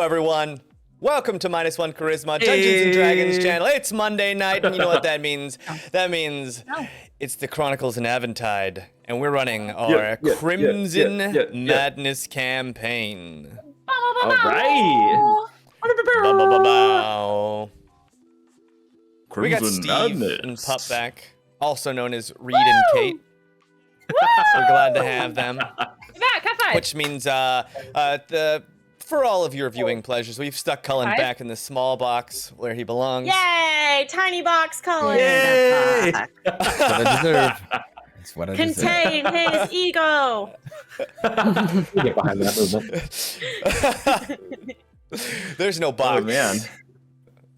everyone. Welcome to MinusOneCharisma, Dungeons and Dragons channel. It's Monday night, and you know what that means. That means it's the Chronicles and Aventide, and we're running our Crimson Madness campaign. All right. We got Steve and Pupback, also known as Reed and Kate. We're glad to have them. Which means for all of your viewing pleasures, we've stuck Cullen back in the small box where he belongs. Yay! Tiny box Cullen. Yay! That's what I deserve. That's what I Contain his ego. Get behind that movement. There's no box. Oh, man.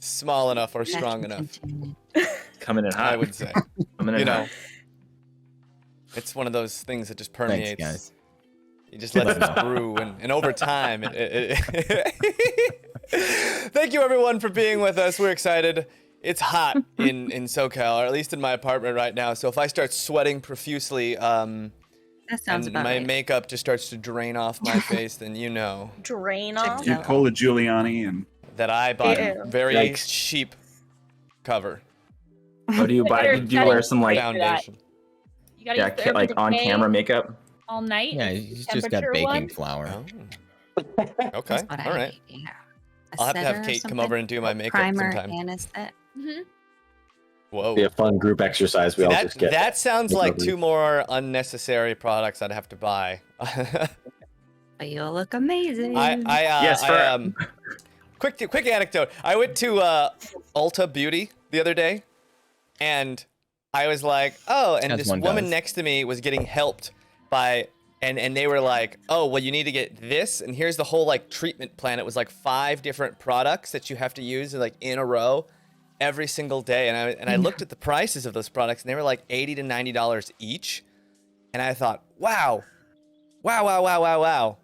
Small enough or strong enough. Coming in hot. I would say. Coming in hot. It's one of those things that just permeates. Thanks, guys. You just let it brew, and over time, Thank you, everyone, for being with us. We're excited. It's hot in SoCal, or at least in my apartment right now. So if I start sweating profusely, That sounds and about my right. makeup just starts to drain off my face, then you know Drain off? You Cola Giuliani and that I bought Ew. a very Yikes. cheap cover What do you buy? Do you wear some like foundation. You gotta use the like Urban on Decay camera makeup? all night. Yeah, you just got Temperature baking one. flour. Oh. Okay, That's what all right. Yeah. I'll have to have Kate come over and do my makeup primer sometime. and a set. Whoa. Be a fun group exercise. We all just get. That sounds like recovery. two more unnecessary products I'd have to buy. But you'll look amazing. Quick anecdote. I went to Ulta Beauty the other day, and I was like, oh, and As this one woman does. next to me was getting helped by, and they were like, oh, well, you need to get this, and here's the whole like treatment plan. It was like 5 different products that you have to use like in a row every single day, and I looked at the prices of those products, and they were like $80 to $90 each, and I thought, wow. Yeah, I'll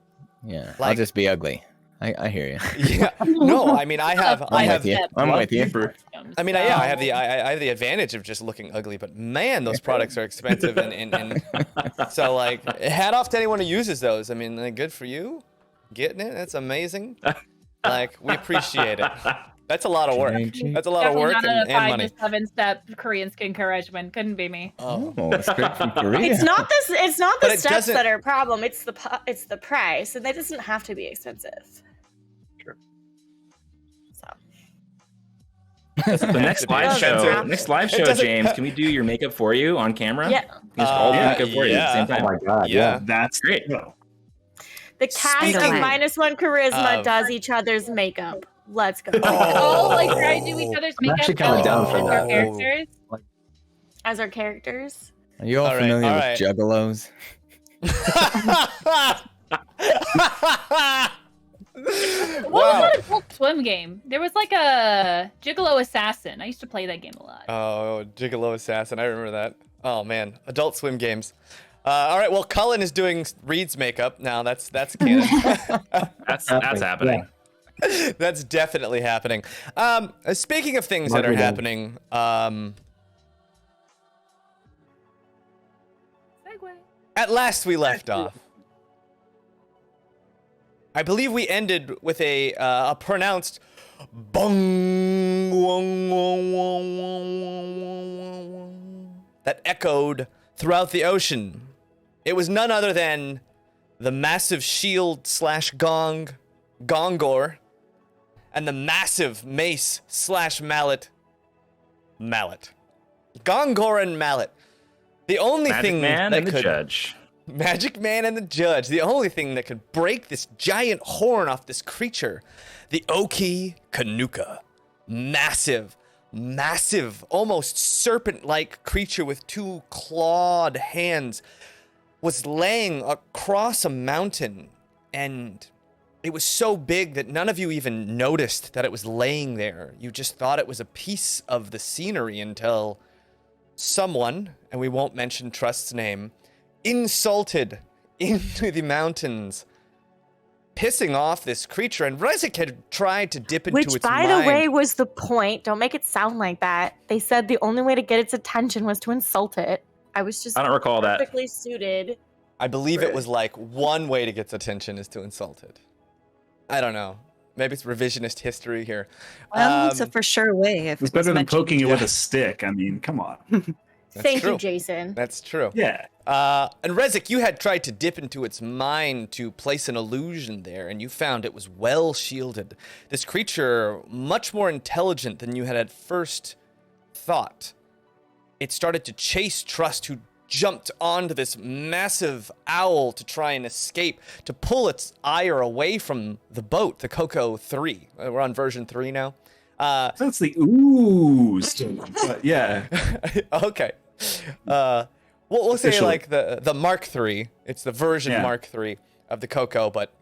Like- just be ugly. I hear you. Yeah. No, I mean I have I'm with you. I'm with you. I mean, I have the advantage of just looking ugly, but man, those products are expensive, and so like, hat off to anyone who uses those. I mean, like, good for you, getting it. That's amazing. Like, we appreciate it. That's a lot of work. That's a lot of work Definitely not and a 5 money. to 7-step Korean skincare regimen. Couldn't be me. Oh. Oh, straight from Korea. It's not this. It's not But the it steps doesn't- that are a problem. It's the price, and that doesn't have to be expensive. Sure. So The next live show, It doesn't- James. Can we do your makeup for you on camera? yeah, Just all the makeup for you at the same Oh time. my god! Yeah. that's Great. no. the cast Speaking of MinusOneCharisma of- does each other's makeup. Let's go. Oh, like try to do each other's I'm makeup. actually kinda down for as that. our characters. As our characters. Are you all All right, familiar all with right. juggalos? What was that Adult Swim game? There was like a Gigolo Assassin. I used to play that game a lot. Oh, Gigolo Assassin. I remember that. Oh man, Adult Swim games. All right, well, Cullen is doing Reed's makeup now. That's canon. That's happening. That's definitely happening. Speaking of things that are Marketing. happening, Segway. at last we left off. I believe we ended with a pronounced bong wong, wong, wong, wong, wong, wong, wong, wong, that echoed throughout the ocean. It was none other than the massive shield / gong, Gongor, and the massive mace / mallet. Gongor and mallet. The only Magic thing Man that and the could Judge. Magic Man and the Judge. The only thing that could break this giant horn off this creature. The OkeeKanuka. Massive, almost serpent-like creature with 2 clawed hands was laying across a mountain, and it was so big that none of you even noticed that it was laying there. You just thought it was a piece of the scenery until someone, and we won't mention Trust's name, insulted into the mountains, pissing off this creature, and Rezik had tried to dip into Which, its by mind. the way, was the point. Don't make it sound like that. They said the only way to get its attention was to insult it. I was just I don't recall that. perfectly suited. I believe it was like one way to get its attention is to insult it. I don't know. Maybe it's revisionist history here. Well, it's a for sure way. If It's better than poking it with a stick. I mean, come on. Thank true. you, Jason. That's true. Yeah. And Rezik, you had tried to dip into its mind to place an illusion there, and you found it was well shielded. This creature, much more intelligent than you had at first thought. It started to chase Trust, who jumped onto this massive owl to try and escape, to pull its ire away from the boat, the Coco 3. We're on version 3 now. So that's the ooze. But yeah. Okay. We'll say Officially. like the Mark 3. It's the version Mark 3 of the Coco, but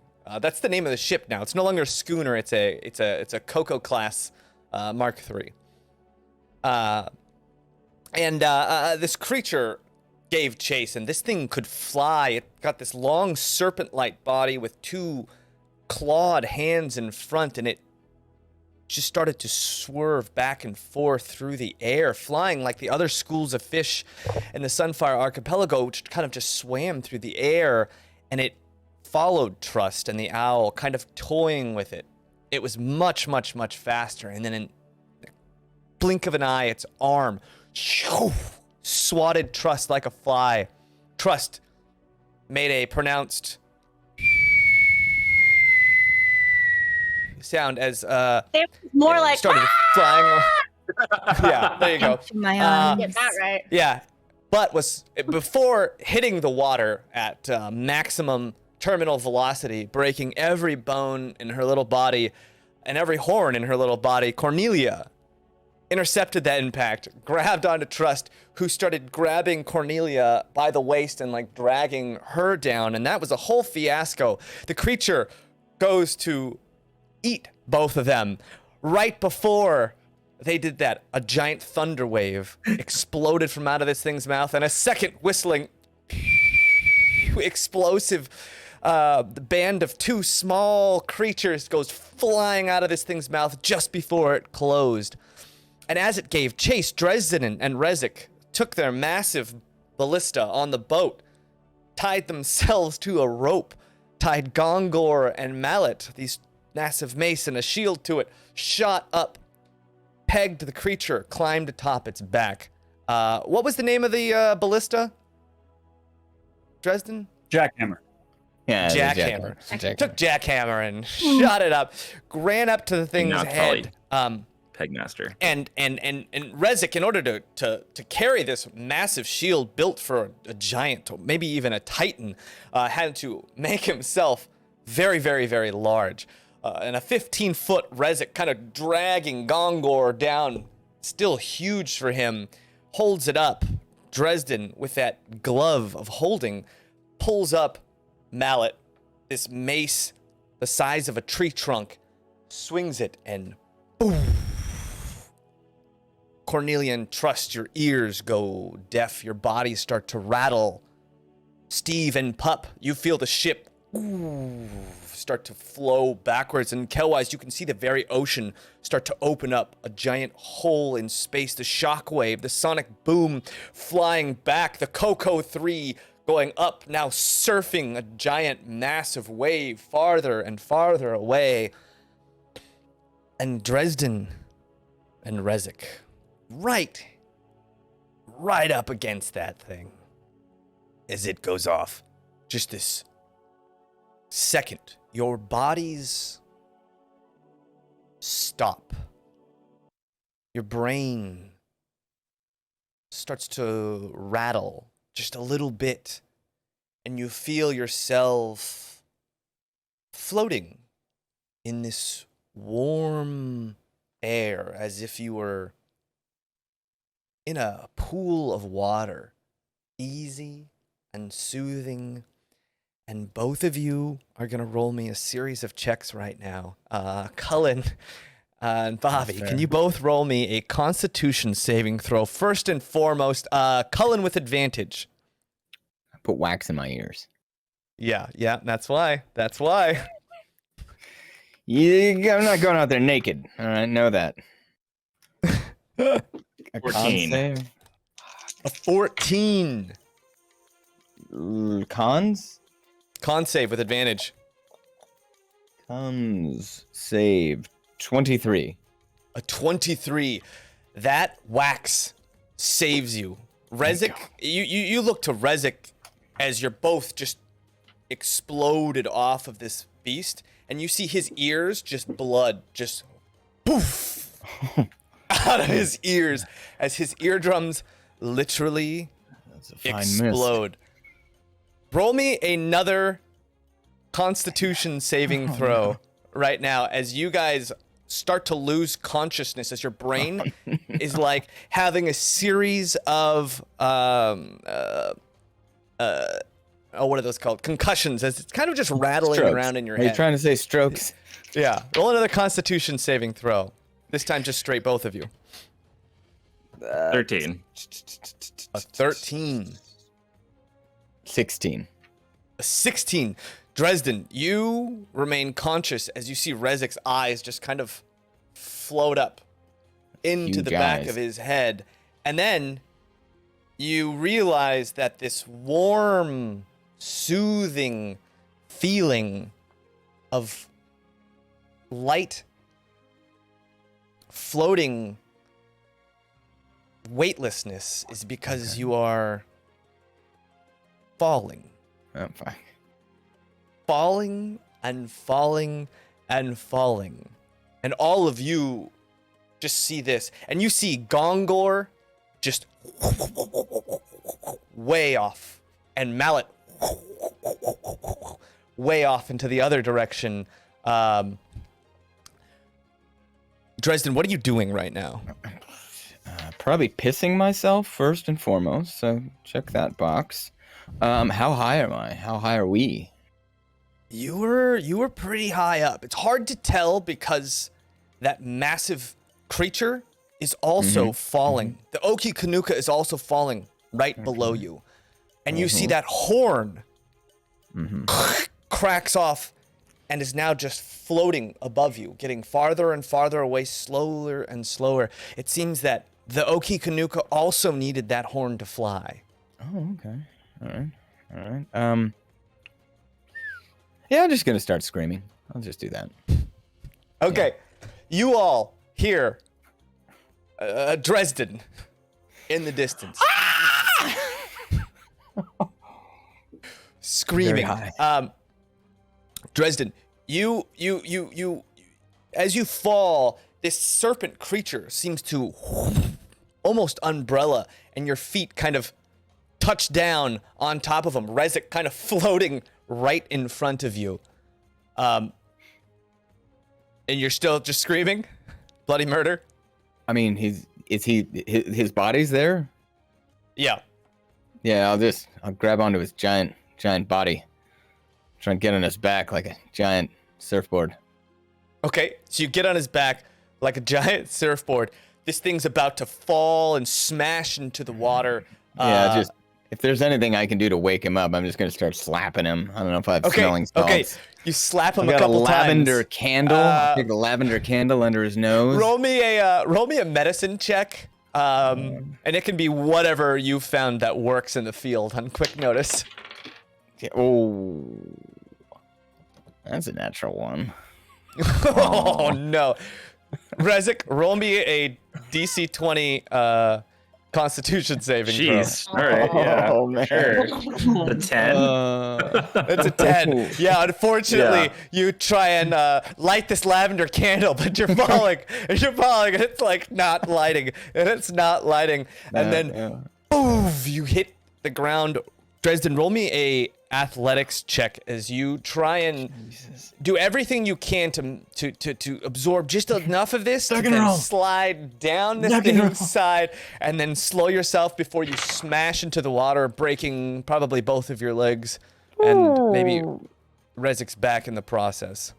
that's the name of the ship now. It's no longer a schooner. It's a Coco class Mark 3. This creature gave chase, and this thing could fly. It got this long serpent-like body with 2 clawed hands in front, and it just started to swerve back and forth through the air, flying like the other schools of fish in the Sunfire Archipelago, which kind of just swam through the air, and it followed Trust and the owl, kind of toying with it. It was much, much, much faster, and then in the blink of an eye, its arm swatted Trust like a fly. Trust made a pronounced sound as It was more like started flying. Yeah, there you go. My arms. Get that right. Yeah, but was before hitting the water at maximum terminal velocity, breaking every bone in her little body and every horn in her little body. Cornelia intercepted that impact, grabbed onto Trust, who started grabbing Cornelia by the waist and like dragging her down, and that was a whole fiasco. The creature goes to eat both of them. Right before they did that, a giant thunder wave exploded from out of this thing's mouth, and a second whistling explosive band of 2 small creatures goes flying out of this thing's mouth just before it closed. And as it gave chase, Dresden and Rezik took their massive ballista on the boat, tied themselves to a rope, tied Gongor and Mallet, these massive mace and a shield to it, shot up, pegged the creature, climbed atop its back. What was the name of the ballista? Dresden? Jackhammer. Yeah, Jackhammer. Jackhammer. Took Jackhammer and shot it up, ran up to the thing's Now it's head. Pegmaster. And Rezik, in order to carry this massive shield built for a giant, or maybe even a titan, had to make himself very, very, very large. And a 15-foot Rezik kind of dragging Gongor down, still huge for him, holds it up. Dresden, with that glove of holding, pulls up Mallet, this mace the size of a tree trunk, swings it, and boom. Cornelia and Trust, your ears go deaf, your bodies start to rattle. Steve and Pup, you feel the ship start to flow backwards, and Kelwise, you can see the very ocean start to open up, a giant hole in space, the shockwave, the sonic boom flying back, the Coco 3 going up, now surfing a giant massive wave farther and farther away. And Dresden and Rezik, right up against that thing as it goes off. Just this second, your bodies stop. Your brain starts to rattle just a little bit, and you feel yourself floating in this warm air as if you were in a pool of water, easy and soothing. And both of you are going to roll me a series of checks right now. Cullen and Bobby, can you both roll me a Constitution saving throw? First and foremost, Cullen with advantage. I put wax in my ears. Yeah, that's why. Yeah, I'm not going out there naked. All right, know that. A 14. con save? A 14. Cons? Con save with advantage. Cons save 23. A 23. That wax saves you. Rezik, you look to Rezik as you're both just exploded off of this beast, and you see his ears, just blood, just poof out of his ears as his eardrums literally explode. Roll me another Constitution saving throw right now as you guys start to lose consciousness, as your brain is like having a series of what are those called? Concussions, as it's kind of just rattling Strokes. around in your Are head. you trying to say strokes? Yeah. Roll another Constitution saving throw. This time just straight, both of you. 13. A 13. 16. A 16. Dresden, you remain conscious as you see Rezik's eyes just kind of float up into Huge the back eyes. of his head. And then you realize that this warm, soothing feeling of light floating weightlessness is because you are falling. I'm fine. Falling and falling and falling. And all of you just see this. And you see Gongor just way off. And Mallet way off into the other direction. Dresden, what are you doing right now? Probably pissing myself first and foremost, so check that box. How high am I? How high are we? You were pretty high up. It's hard to tell because that massive creature is also falling. The OkeeKanuka is also falling right below you. And you see that horn cracks off and is now just floating above you, getting farther and farther away, slower and slower. It seems that the OkeeKanuka also needed that horn to fly. Oh, okay. All right. Yeah, I'm just gonna start screaming. I'll just do that. Okay, you all hear Dresden in the distance. Screaming. Very high. Dresden, you, as you fall, this serpent creature seems to almost umbrella, and your feet kind of touch down on top of him. Rezik kind of floating right in front of you. And you're still just screaming? Bloody murder? I mean, his body's there? Yeah. Yeah, I'll grab onto his giant body. Try and get on his back like a giant surfboard. Okay, so you get on his back like a giant surfboard. This thing's about to fall and smash into the water. Yeah, if there's anything I can do to wake him up, I'm just gonna start slapping him. I don't know if I have smelling salts. Okay, you slap him I a got couple a lavender times. candle. Take the lavender candle under his nose. Roll me a medicine check, and it can be whatever you found that works in the field on quick notice. Okay, oh, that's a natural one. Oh no, Rezik, roll me a DC 20 Constitution saving throw. Jeez. All right. Yeah. Oh, man. Sure. The 10. It's a 10. Yeah, unfortunately, you try and light this lavender candle, but you're falling, and it's like not lighting, and it's not lighting. And then, boof, you hit the ground. Dresden, roll me a athletics check as you try and do everything you can to absorb just enough of this to then slide down this thing's side and then slow yourself before you smash into the water, breaking probably both of your legs and maybe Rezik's back in the process.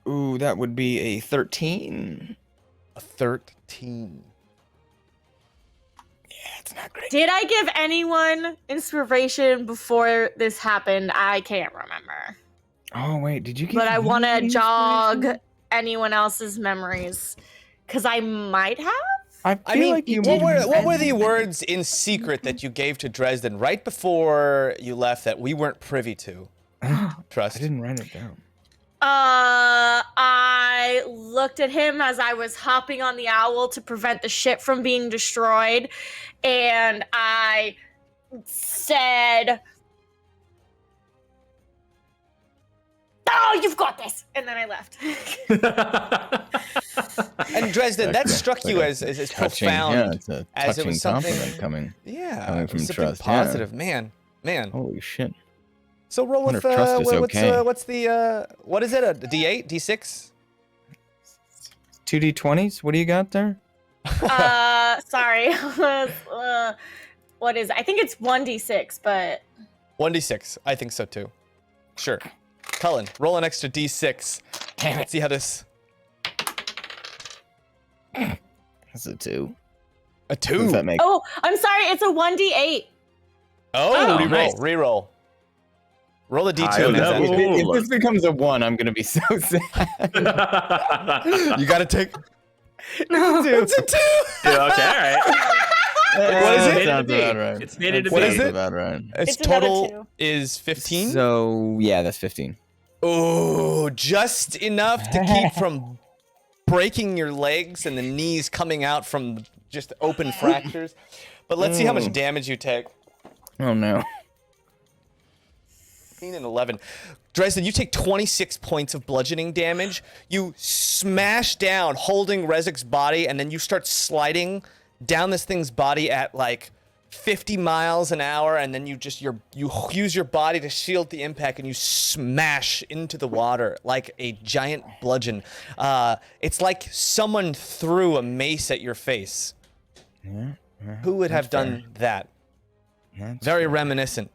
Ooh, that would be a 13. A 13. It's not great. Did I give anyone inspiration before this happened? I can't remember. Oh wait, did you give But I me want to any jog inspiration? anyone else's memories. Because I might have? I I feel mean, like you what were the words in secret that you gave to Dresden right before you left that we weren't privy to? I Trust. didn't write it down. I looked at him as I was hopping on the owl to prevent the ship from being destroyed, and I said, "Oh, you've got this!" And then I left. And Dresden, that struck you as touching, profound. yeah, it's a as it touching was something compliment coming from something trust. positive, man. Holy shit. So roll Wonder with if trust is okay. what's the what is it? A D8, D6? 2d20s? What do you got there? Sorry. What is it? I think it's 1d6, but 1d6. I think so too. Sure. Cullen, roll an extra D6. Let's see how this. That's a 2. A 2. What does that make? oh, I'm sorry. It's a 1d8. Oh, reroll, nice. reroll. Roll a D2. Higher next level. time. If this becomes a 1, I'm gonna be so sad. You gotta take. No. It's a 2. Yeah, okay, all right. What is it? Sounds about right. It's made it a What B. is it? About right. Its It's another total 2. is 15. So yeah, that's 15. Oh, just enough to keep from breaking your legs and the knees coming out from just open fractures. But let's see how much damage you take. Oh no. 15 and 11. Dresden, you take 26 points of bludgeoning damage. You smash down, holding Rezik's body, and then you start sliding down this thing's body at like 50 miles an hour, and then you use your body to shield the impact, and you smash into the water like a giant bludgeon. It's like someone threw a mace at your face. Yeah. Who would have That's done that? That's Very reminiscent,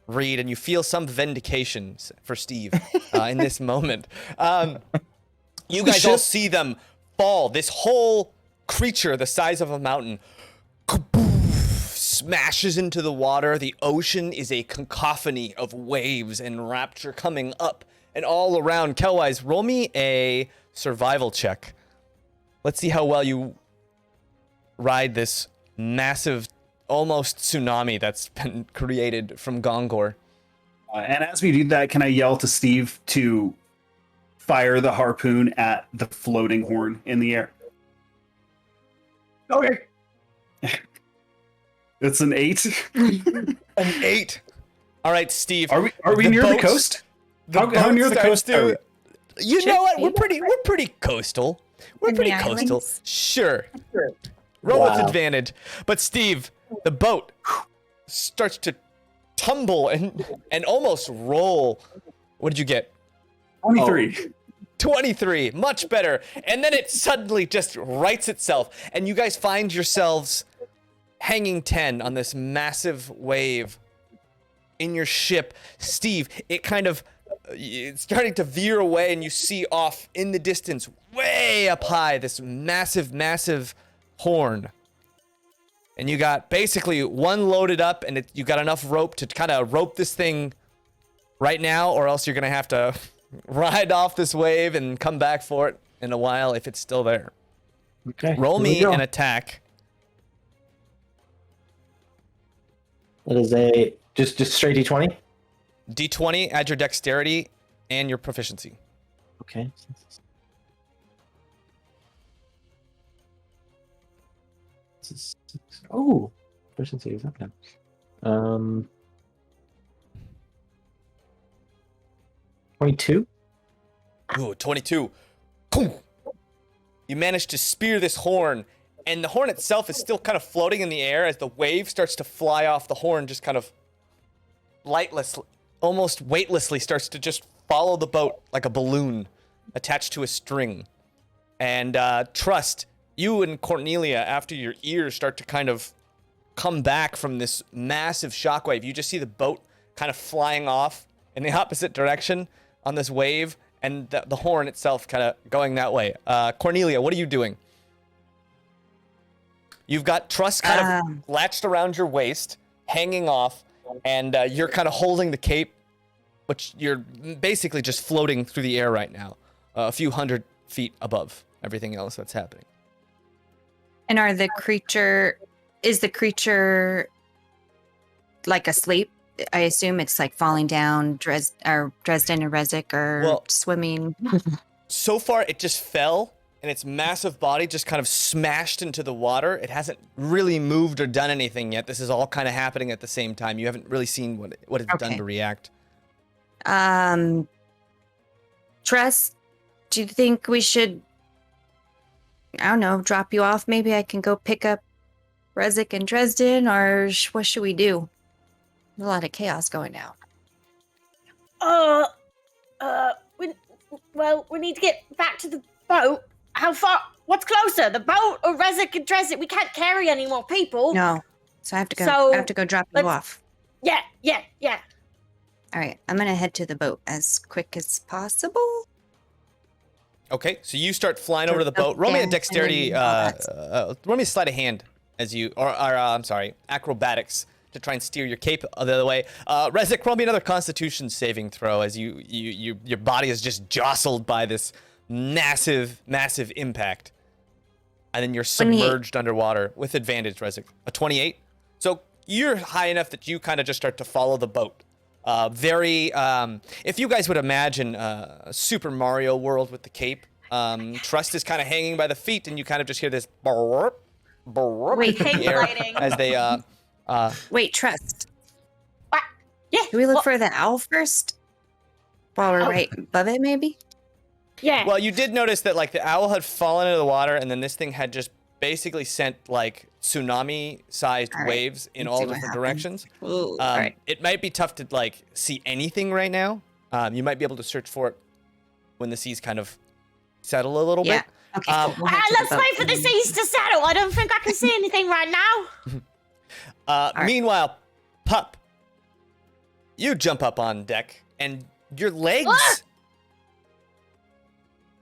Reed, and you feel some vindication for Steve in this moment. You guys all see them fall. This whole creature the size of a mountain smashes into the water. The ocean is a cacophony of waves and rapture coming up and all around. Kelwise, roll me a survival check. Let's see how well you ride this massive, almost tsunami that's been created from Gongor. And as we do that, can I yell to Steve to fire the harpoon at the floating horn in the air? Okay. It's an 8. An 8. All right, Steve. Are we near the boat- coast? How boat near the starts coast are we? You know what? We're pretty coastal. We're In pretty the coastal. islands? Sure. Roll with Wow. advantage. But Steve, the boat starts to tumble and almost roll. What did you get? 23. 23. Much better. And then it suddenly just rights itself, and you guys find yourselves hanging 10 on this massive wave in your ship. Steve, it kind of it's starting to veer away, and you see off in the distance, way up high, this massive horn. And you got basically one loaded up, and you got enough rope to kind of rope this thing right now, or else you're gonna have to ride off this wave and come back for it in a while if it's still there. Okay. Roll here we me go. an attack. That is a just straight D20. D20, add your dexterity and your proficiency. Okay. Oh, proficiency is up now. 22. Ooh, 22. Boom. You manage to spear this horn, and the horn itself is still kind of floating in the air as the wave starts to fly off the horn, just kind of lightlessly, almost weightlessly starts to just follow the boat like a balloon attached to a string. And Trust, you and Cornelia, after your ears start to kind of come back from this massive shockwave, you just see the boat kind of flying off in the opposite direction on this wave, and the horn itself kind of going that way. Cornelia, what are you doing? You've got Trust kind of latched around your waist, hanging off, and you're kind of holding the cape, but you're basically just floating through the air right now, a few hundred feet above everything else that's happening. And is the creature like asleep I assume it's like falling down. Dresden and Rezik are Well- swimming. So far, it just fell, and its massive body just kind of smashed into the water. It hasn't really moved or done anything yet. This is all kind of happening at the same time. You haven't really seen what it's done Okay. to react. Tress, do you think we should, I don't know, drop you off? Maybe I can go pick up Rezik and Dresden, or what should we do? There's a lot of chaos going down. We need to get back to the boat. How far? What's closer, the boat or Rezik and Dresden? We can't carry any more people. No, so I have to go. So, I have to go drop you let's- off. Yeah. All right, I'm gonna head to the boat as quick as possible. Okay, so you start flying over to the So, boat. Roll me a and dexterity. then all that Roll me a sleight of hand as you, I'm sorry, acrobatics to try and steer your cape the other way. Rezik, roll me another Constitution saving throw as your body is just jostled by this massive impact, and then you're 28. submerged underwater with advantage. Rezik, a 28. So you're high enough that you kind of just start to follow the boat. If you guys would imagine Super Mario World with the cape, Trust is kind of hanging by the feet, and you kind of just hear this burp, burp Wait, in the air gliding. as they Wait, Trust. What? Yeah. Do we look well, for the owl first? While we're Oh. right above it, maybe? Yeah. Well, you did notice that like the owl had fallen into the water, and then this thing had just basically sent like tsunami-sized All right, waves in let's all see what different happens. directions. Ooh, all right. It might be tough to like see anything right now. You might be able to search for it when the seas kind of settle a little Yeah. bit. Okay. Cool. We'll head to the Let's boat wait for the and- seas to settle. I don't think I can see anything right now. right. Meanwhile, Pup, you jump up on deck, and your legs Ah!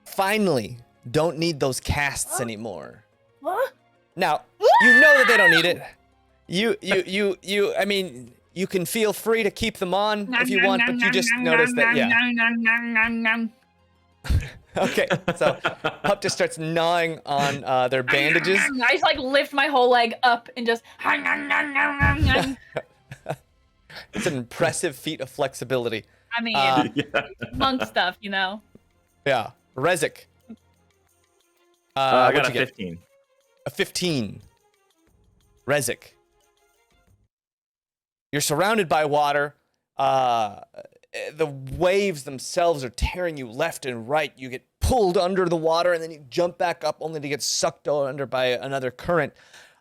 finally don't need those casts anymore. What? Now, you know that they don't need it. I mean, you can feel free to keep them on if you want, but you just notice that, yeah. Okay, so Pup just starts gnawing on their bandages. I just like lift my whole leg up and just. It's an impressive feat of flexibility. I mean, Yeah. monk stuff, you know. Yeah. Rezik. I got what'd a you get? 15. A 15. Rezik. You're surrounded by water. The waves themselves are tearing you left and right. You get pulled under the water, and then you jump back up only to get sucked under by another current.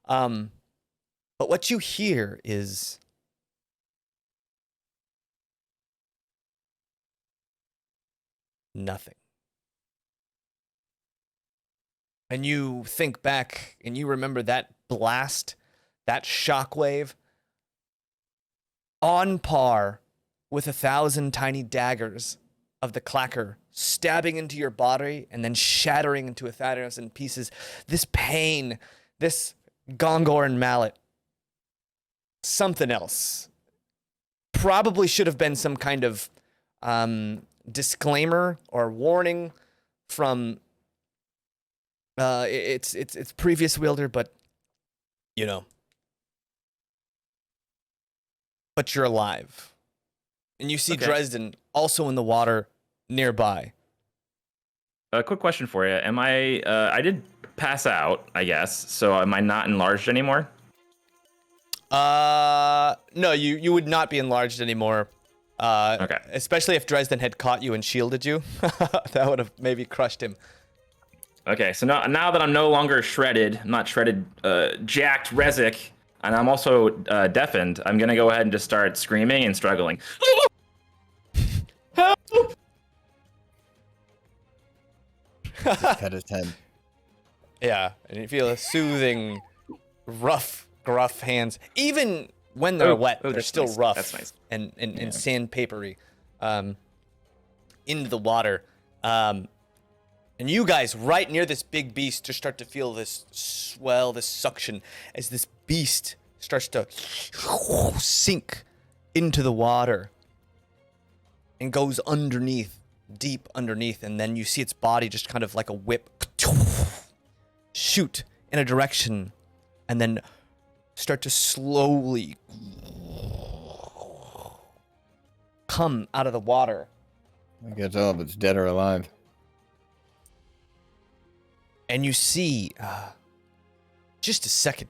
But what you hear is nothing. And you think back and you remember that blast, that shockwave, on par with 1,000 tiny daggers of the clacker stabbing into your body and then shattering into 1,000 pieces. This pain, this Gongor mallet, something else. Probably should have been some kind of disclaimer or warning from its previous wielder, but you know. But you're alive. And you see Okay. Dresden also in the water nearby. A quick question for you. Am I did pass out, I guess. So am I not enlarged anymore? No, you would not be enlarged anymore. Okay. Especially if Dresden had caught you and shielded you. That would have maybe crushed him. Okay, so now that I'm no longer shredded, I'm not shredded, jacked Rezik, and I'm also deafened, I'm gonna go ahead and just start screaming and struggling. Pet his head. Yeah, and you feel a soothing, rough, gruff hands. Even when they're Oh, wet, they're that's still nice. rough That's nice. and sandpapery into the water. And you guys, right near this big beast, just start to feel this swell, this suction, as this beast starts to sink into the water and goes underneath, deep underneath, and then you see its body just kind of like a whip shoot in a direction and then start to slowly come out of the water. I can't tell if it's dead or alive. And you see, just a second,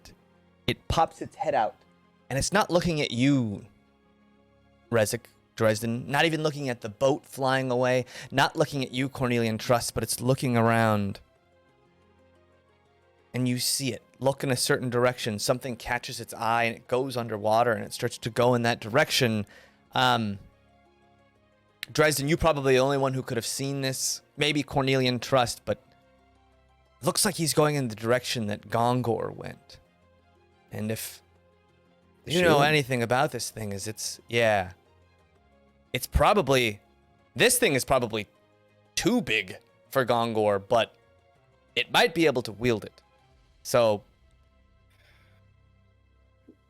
it pops its head out, and it's not looking at you, Rezik, Dresden, not even looking at the boat flying away, not looking at you, Cornelian Trust, but it's looking around. And you see it look in a certain direction. Something catches its eye, and it goes underwater, and it starts to go in that direction. Dresden, you're probably the only one who could have seen this. Maybe Cornelian Trust, but it looks like he's going in the direction that Gongor went. And if you know anything about this thing, it's probably, this thing is probably too big for Gongor, but it might be able to wield it. So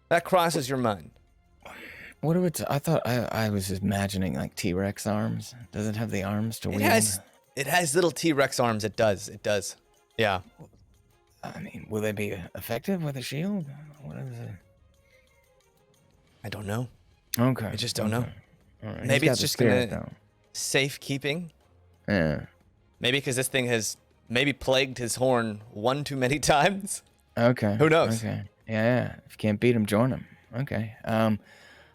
that crosses your mind. What do I thought I was imagining like T-Rex arms. Does it have the arms to wield? It has little T-Rex arms. It does. Yeah. I mean, will they be effective with a shield? What is it? I don't know. Okay. I just don't know. All right. Maybe it's just gonna safekeeping. Yeah. Maybe because this thing has maybe plagued his horn one too many times. Okay. Who knows? Okay. Yeah. If you can't beat him, join him. Okay.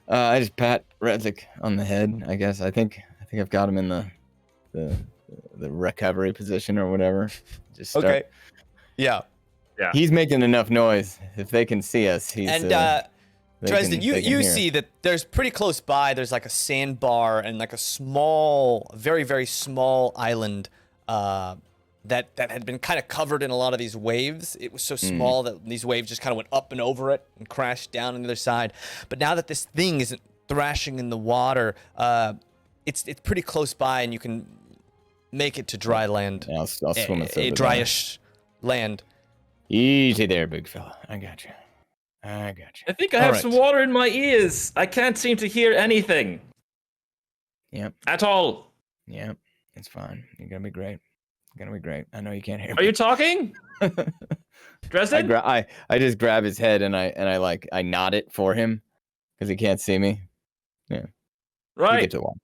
I just pat Rezik on the head. I guess I think I've got him in the recovery position or whatever. Just start. Okay. Yeah. He's making enough noise. If they can see us, he's. And Dresden, you hear see that there's pretty close by. There's like a sandbar and like a small, very very small island that had been kind of covered in a lot of these waves. It was so small that these waves just kind of went up and over it and crashed down on the other side. But now that this thing isn't thrashing in the water, it's pretty close by, and you can make it to dry land. Yeah, I'll swim it. A dryish land. Easy there, big fella. I got you. I think I have some water in my ears. I can't seem to hear anything. Yep. At all. Yep. It's fine. You're gonna be great. I know you can't hear me. Are you talking? Dresden? I just grab his head and I nod it for him because he can't see me. Yeah. Right. You get to one.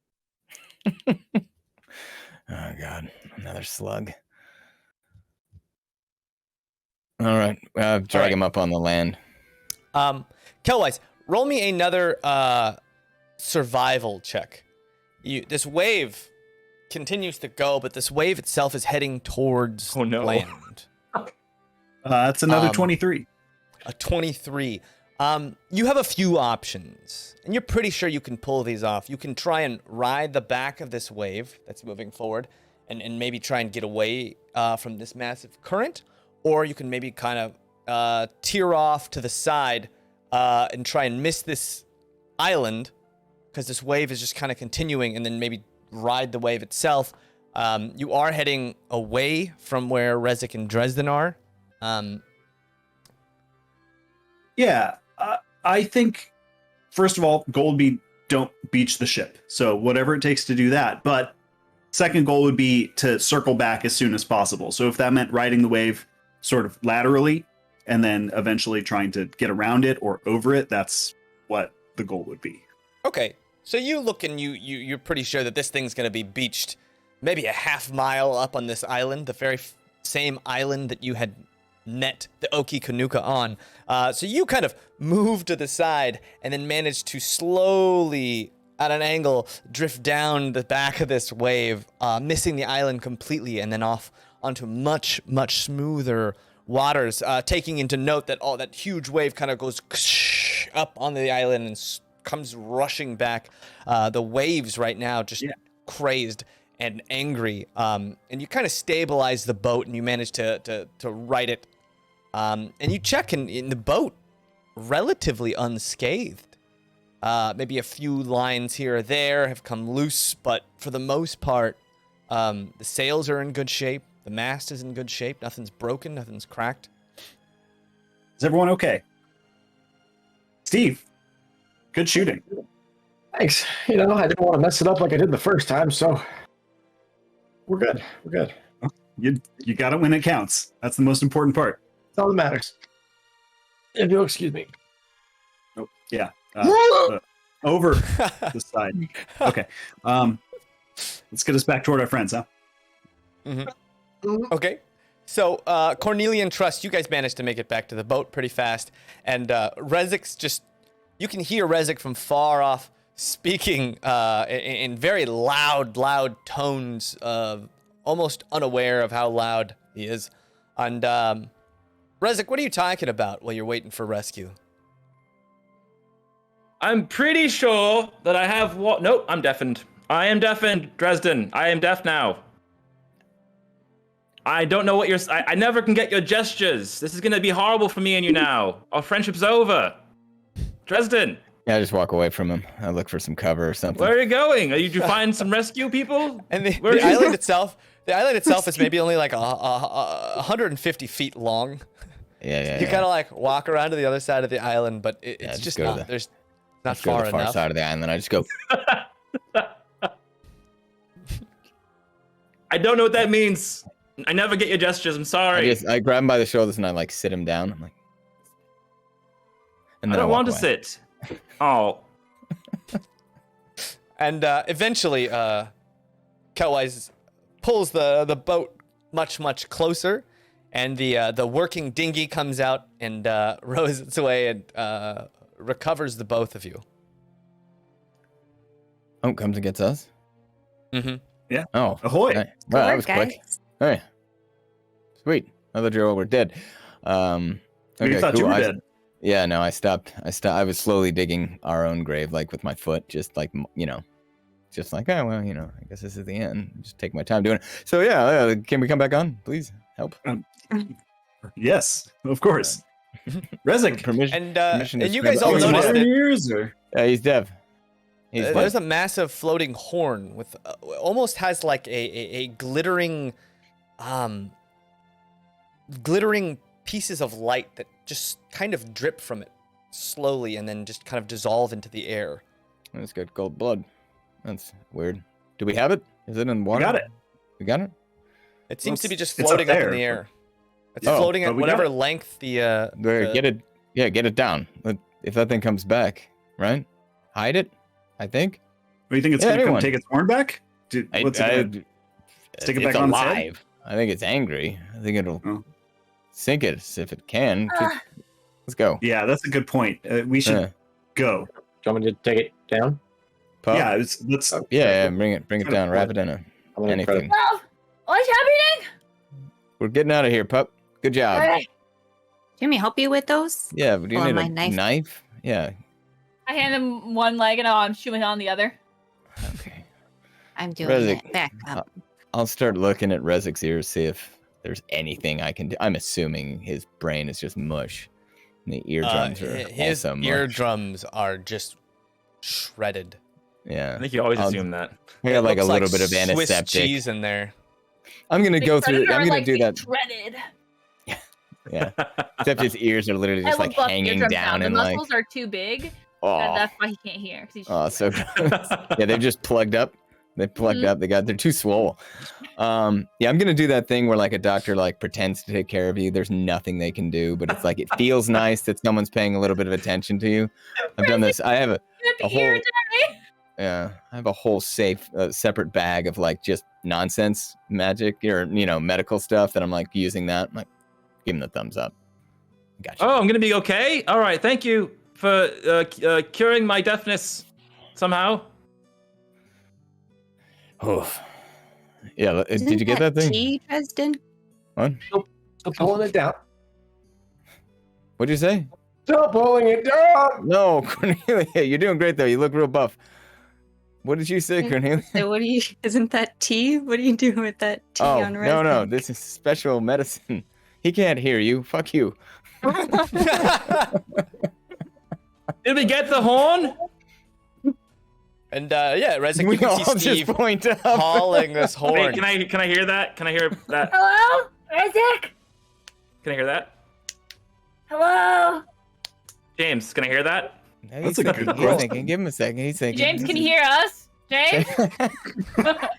Oh God, another slug. All right, drag him up on the land. Kelwise, roll me another survival check. This wave continues to go, but this wave itself is heading towards land. That's another 23. A 23. You have a few options, and you're pretty sure you can pull these off. You can try and ride the back of this wave that's moving forward and maybe try and get away from this massive current, or you can maybe kind of tear off to the side and try and miss this island because this wave is just kind of continuing, and then maybe ride the wave itself. You are heading away from where Rezik and Dresden are. Yeah, I think, first of all, goal would be don't beach the ship. So whatever it takes to do that. But second goal would be to circle back as soon as possible. So if that meant riding the wave sort of laterally and then eventually trying to get around it or over it, that's what the goal would be. Okay, so you look and you're pretty sure that this thing's going to be beached maybe a half mile up on this island, the very same island that you had met the OkeeKanuka on. So you kind of move to the side and then manage to slowly, at an angle, drift down the back of this wave, missing the island completely and then off onto much, much smoother waters, taking into note that that huge wave kind of goes up on the island and comes rushing back. The waves right now just crazed and angry. And you kind of stabilize the boat and you manage to right it. And you check in the boat, relatively unscathed. Maybe a few lines here or there have come loose, but for the most part, the sails are in good shape. The mast is in good shape. Nothing's broken. Nothing's cracked. Is everyone okay? Steve, good shooting. Thanks. I didn't want to mess it up like I did the first time, so we're good. We're good. You got it when it counts. That's the most important part. That's all that matters. If you'll excuse me. Oh, yeah. over the side. Okay. Let's get us back toward our friends, huh? Okay. So, Cornelia and Trust, you guys managed to make it back to the boat pretty fast. And Rezik's just... You can hear Rezik from far off speaking in very loud tones, almost unaware of how loud he is. And, Rezik, what are you talking about while you're waiting for rescue? I'm pretty sure that I have what? Nope, I'm deafened. I am deafened, Dresden. I am deaf now. I don't know what you're... I never can get your gestures. This is going to be horrible for me and you now. Our friendship's over. Dresden. Yeah, I just walk away from him. I look for some cover or something. Where are you going? Did you find some rescue people? And the island itself... The island itself is maybe only like 150 feet long. Yeah. You kind of like walk around to the other side of the island, but it's just not... There's not Go far to the far enough. side of the island. I just go... I don't know what that means. I never get your gestures. I'm sorry. I grab him by the shoulders and I like sit him down. I'm like... And I then don't walk want to away. sit. Oh. And eventually, Kelwise pulls the boat much closer, and the working dinghy comes out and rows its way and recovers the both of you. Oh, comes and gets us? Mm-hmm. Yeah. Oh. Ahoy. Right. Well, that work, was quick. guys. Hey. Sweet. I thought you all were dead. We Okay, thought you cool. were dead. Yeah, no, I stopped. I was slowly digging our own grave, like with my foot, just like, just like, oh, well, I guess this is the end. Just take my time doing it. So, yeah, can we come back on? Please help. Yes, of course. Rezik. Permission. And to you scream. guys all Oh, he's noticed dead. that Years or? He's deaf. He's deaf. there's a massive floating horn with almost has like a glittering pieces of light that just kind of drip from it slowly and then just kind of dissolve into the air. It's got gold blood. That's weird. Do we have it? Is it in water? We got it. We got it? It seems to be just it's up floating up in there, the air. It's Oh, floating but at we got whatever it. length the Get it. Yeah, get it down. If that thing comes back, right? Hide it, I think. What do you think it's Yeah, going to come anyone. take its horn back? What's it gonna- stick it it's back on its head? alive. I think it's angry. I think it'll Oh. sink it if it can. Let's go. Yeah, that's a good point. We should Yeah. go. Do you want me to take it down? Pup? Yeah, let's. Yeah, bring it down. Wrap it in I'm gonna try anything. Well, what's happening? We're getting out of here, pup. Good job. All right. Do you want me to help you with those? Yeah, but do you Or need my a knife? Yeah. I hand him one leg and I'm chewing on the other. Okay. I'm doing Rezik, it. Back up. I'll start looking at Rezik's ears, see if there's anything I can do. I'm assuming his brain is just mush. And the eardrums are his also mush. eardrums are just shredded. Yeah. I think you always I'll- assume that. I got like a Looks little bit of Swiss antiseptic. cheese in there. I'm gonna The go through. predator I'm are, gonna like, do that. Shredded. Yeah. Except his ears are literally just I like will buff hanging eardrums down The and like. muscles are too big. And Oh, that's why he can't hear. 'Cause he's oh, just so gross. Yeah, they've just plugged up. They plugged up. They're too swole. Yeah, I'm gonna do that thing where like a doctor like pretends to take care of you. There's nothing they can do, but it's like it feels nice that someone's paying a little bit of attention to you. I've done this. I have a whole. Yeah, I have a whole separate bag of like just nonsense magic or medical stuff that I'm like using that. I'm like, give him the thumbs up. Gotcha. Oh, I'm gonna be okay. All right, thank you for curing my deafness somehow. Oh. Yeah. Isn't Did you get that thing? tea, Dresden? What? Stop pulling it down. What'd you say? Stop pulling it down. No, Cornelia, you're doing great though. You look real buff. What did you say, Cornelia? So what do you? Isn't that tea? What are you doing with that tea Oh, on no, Rezik? this is special medicine. He can't hear you. Fuck you. Did we get the horn? And yeah, Rezik, We you can all see just Steve point up. hauling this Wait, horn. can I hear that? Can I hear that? Hello? Rezik? Can I hear that? Hello? James, can I hear that? That's a good He's question. thinking. Give him a second. He's thinking. James, can you hear us? James?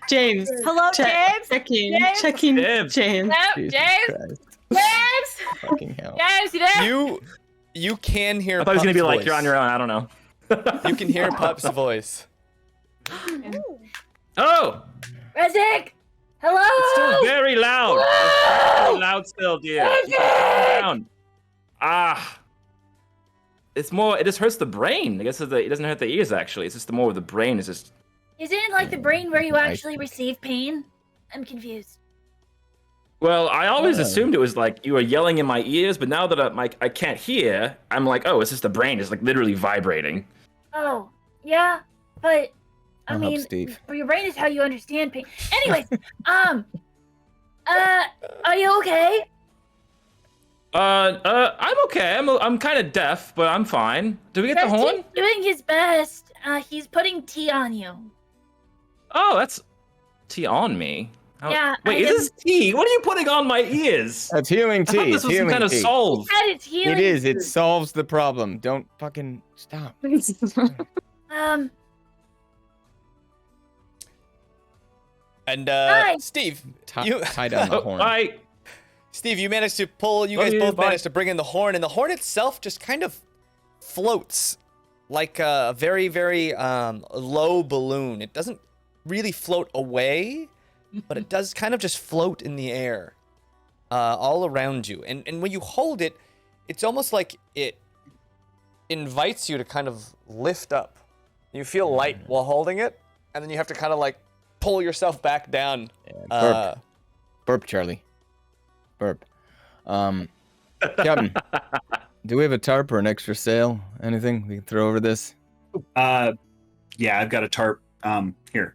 James. Hello, James. Checking. James? Checking. James. James. Yep, Jesus James? Christ. James? Fucking hell. James, you there? You can hear. I thought it was gonna be Puff's like voice. you're on your own. I don't know. You can hear Pup's voice. Oh! Rezik! Hello! It's still very loud. It's very loud still, dear. You can calm down. Ah. It's more, it just hurts the brain. I guess it doesn't hurt the ears, actually. It's just the more of the brain is just... Isn't it like the brain where you actually receive pain? I'm confused. Well, I always assumed it was like you were yelling in my ears, but now that I can't hear, I'm like, oh, it's just the brain is like literally vibrating. Oh, yeah, but I I'll help mean, Steve. your brain is how you understand pain. Anyways, are you okay? I'm okay. I'm kind of deaf, but I'm fine. Do we get the horn? He's doing his best. He's putting tea on you. Oh, that's tea on me. Yeah. Wait, is this tea? What are you putting on my ears? That's healing I tea. thought this It's was some healing kind of tea. solve. Said it's healing. It is. It solves the problem. Don't fucking stop. And Hi. Steve, Tie down the horn. Steve, you managed to pull. You Love guys you, both bye. managed to bring in the horn, and the horn itself just kind of floats like a very, very low balloon. It doesn't really float away, but it does kind of just float in the air all around you. And when you hold it, it's almost like it invites you to kind of lift up. You feel light while holding it, and then you have to kind of like pull yourself back down. Burp. Burp, Charlie. Burp. Kevin, do we have a tarp or an extra sail? Anything we can throw over this? Yeah, I've got a tarp. Here.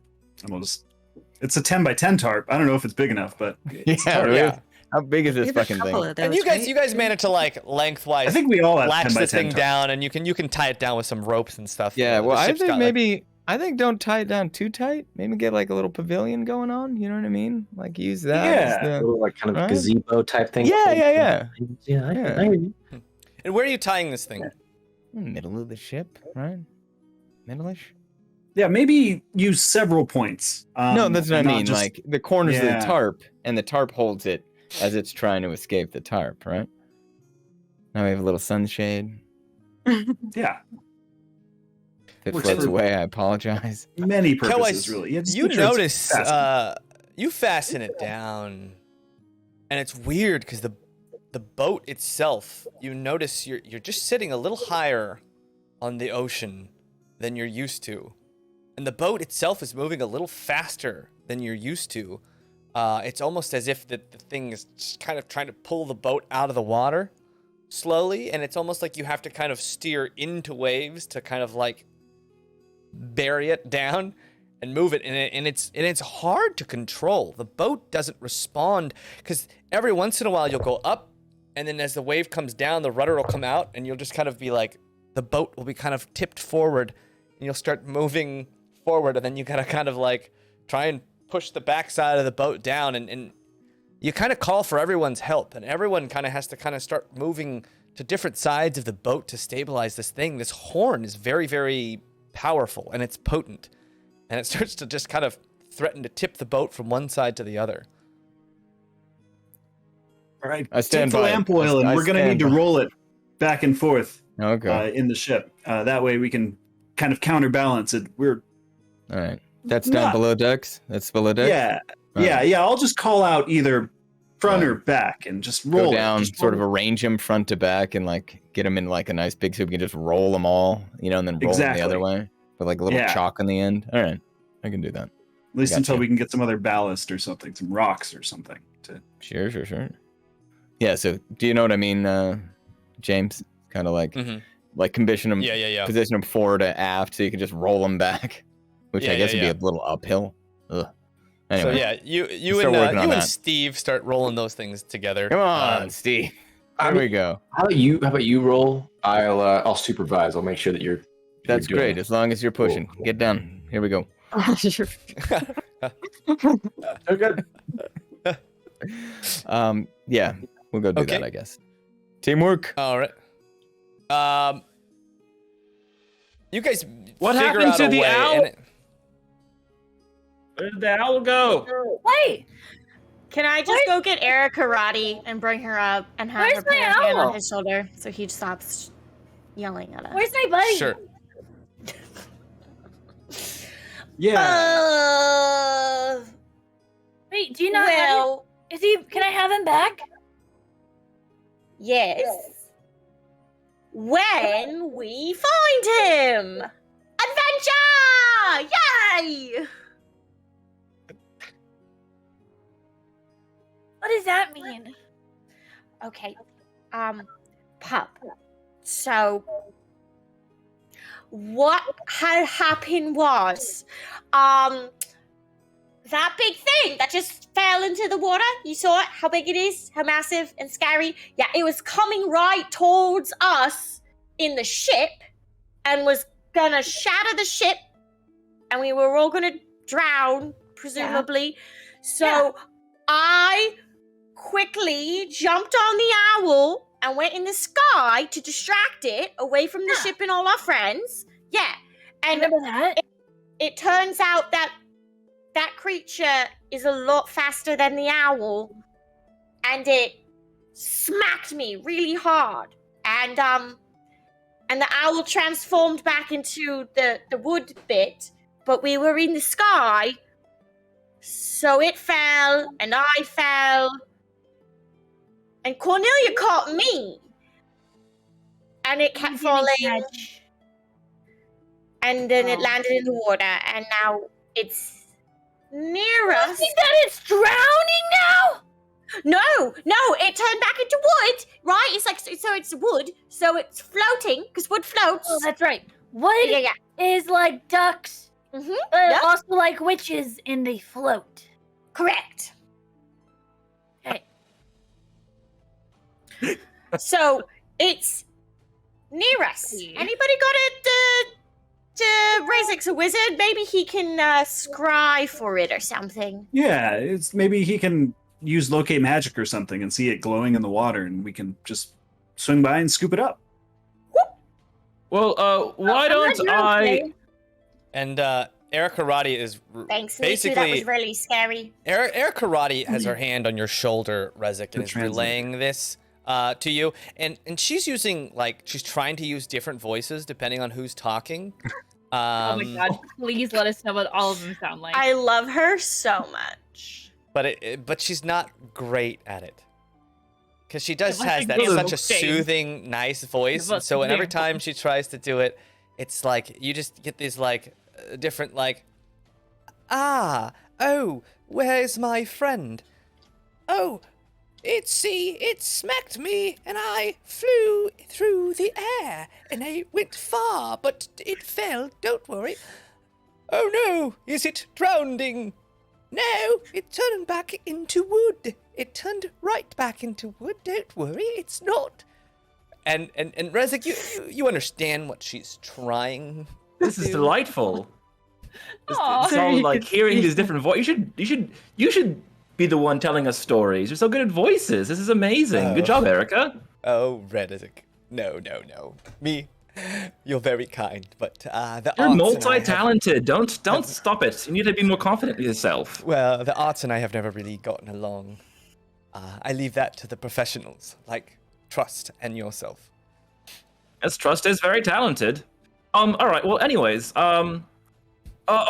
It's a 10 by 10 tarp. I don't know if it's big enough, but it's a tarp. Yeah. How big is this We have a fucking couple thing? of those, And you guys managed to like lengthwise I think we all have latch 10 by this 10 thing tarp. down, and you can tie it down with some ropes and stuff. Yeah, The well, I ship's think got, like- I think don't tie it down too tight. Maybe get like a little pavilion going on. You know what I mean? Like use that. Yeah. as A the- little like kind of Right? gazebo type thing. Yeah. Yeah, Yeah. I hear you. And where are you tying this thing? Middle of the ship, right? Middle-ish. Yeah, maybe use several points. No, that's what I not mean. just- Like the corners of Yeah. the tarp, and the tarp holds it as it's trying to escape the tarp, right? Now we have a little sunshade. yeah, If it Works floats for- away, I apologize. many Kelwise, purposes, really. Yeah, just you make sure it's notice, fastened. you fasten it down, and it's weird because the boat itself, you notice you're just sitting a little higher on the ocean than you're used to, and the boat itself is moving a little faster than you're used to. It's almost as if the thing is just kind of trying to pull the boat out of the water slowly, and it's almost like you have to kind of steer into waves to kind of like bury it down and move it, and it's hard to control. The boat doesn't respond because every once in a while you'll go up, and then as the wave comes down, the rudder will come out, and you'll just kind of be like, the boat will be kind of tipped forward, and you'll start moving forward, and then you gotta kind of like try and push the backside of the boat down, and you kind of call for everyone's help, and everyone kind of has to kind of start moving to different sides of the boat to stabilize this thing. This horn is very, very powerful, and it's potent, and it starts to just kind of threaten to tip the boat from one side to the other. All right, I stand take the by it. lamp oil, and I we're going to stand need to by- roll it back and forth Okay. in the ship. That way we can kind of counterbalance it. We're All right. That's down not- below decks. That's below decks. yeah, All right. yeah. I'll just call out either front Right. or back, and just roll Go down, it. Just sort of roll it. arrange them front to back, and like get them in like a nice big so we can just roll them all, you know, and then roll them the other Exactly. way with like a little Yeah. chalk on the end. All right, I can do that. At least Gotcha. until we can get some other ballast or something, some rocks or something. Sure. Yeah. So, do you know what I mean, James? Kind of like Mhm. like condition them, Yeah. position them forward to aft, so you can just roll them back, which Yeah, I guess yeah, would be a little uphill. Ugh. Anyway, So yeah, you start and working on you and that. Steve start rolling those things together. come on, Steve. There we go. How about you roll? I'll supervise. I'll make sure that you're. That's doing great. it. As long as you're pushing. Cool. Get down. Here we go. Okay. Yeah, we'll go do Okay. that, I guess. Teamwork. All right. You guys What figure happened out to a the way, owl? and Where did the owl go? Wait, Can I just go get Eric karate and bring her up and have her Where's put my her hand owl? on his shoulder so he stops yelling at us? where's my buddy? Sure. Yeah. Wait, do you not have Well, Is he? Can I have him back? yes. When we find him! Adventure! Yay! What does that mean? Okay, Pup. So, what had happened was, that big thing that just fell into the water, you saw it, how big it is, how massive and scary? Yeah, it was coming right towards us in the ship and was gonna shatter the ship, and we were all gonna drown, presumably. So, I quickly jumped on the owl and went in the sky to distract it away from the ship and all our friends. Yeah. And Remember that? it turns out that that creature is a lot faster than the owl, and it smacked me really hard. And the owl transformed back into the wood bit, but we were in the sky, so it fell, and I fell, and Cornelia caught me, and it kept falling, and then it landed in the water, and now it's near us. You think that it's drowning now? No, it turned back into wood, right? It's like, so it's wood, so it's floating, because wood floats. Oh, that's right. Wood Yeah. is like ducks, Mm-hmm. but Yeah. also like witches, and they float. Correct. Okay. So it's near us. Anybody got it? Rezik's a wizard. Maybe he can scry for it or something. Yeah, it's maybe he can use locate magic or something and see it glowing in the water, and we can just swing by and scoop it up. Well, why don't I? And Eric Karate is Thanks, me too. That was really scary. Eric Karate has her hand on your shoulder, Rezik, and is translate. relaying this to you. And she's using, like, she's trying to use different voices depending on who's talking. Oh my god! Please let us know what all of them sound like. I love her so much. But she's not great at it. Because she does What's has the that game? such a Game. soothing, nice voice. And What's so the every game? time she tries to do it, it's like, you just get these, like, different, like, oh, where's my friend? Oh, it smacked me, and I flew through the air, and I went far, but it fell, don't worry. Oh no, is it drowning? No, it turned back into wood. It turned right back into wood, don't worry, it's not. And Rezik, you understand what she's trying to This is do. delightful. Aw. It's all like hearing these different voices. You should be the one telling us stories. You're so good at voices. This is amazing. Good job, Erica. Oh, Rezik. No. Me, you're very kind, but the You're arts and I have- multi-talented. Don't stop it. You need to be more confident with yourself. Well, the arts and I have never really gotten along. I leave that to the professionals, like Trust and yourself. As Trust is very talented. All right. Well, anyways.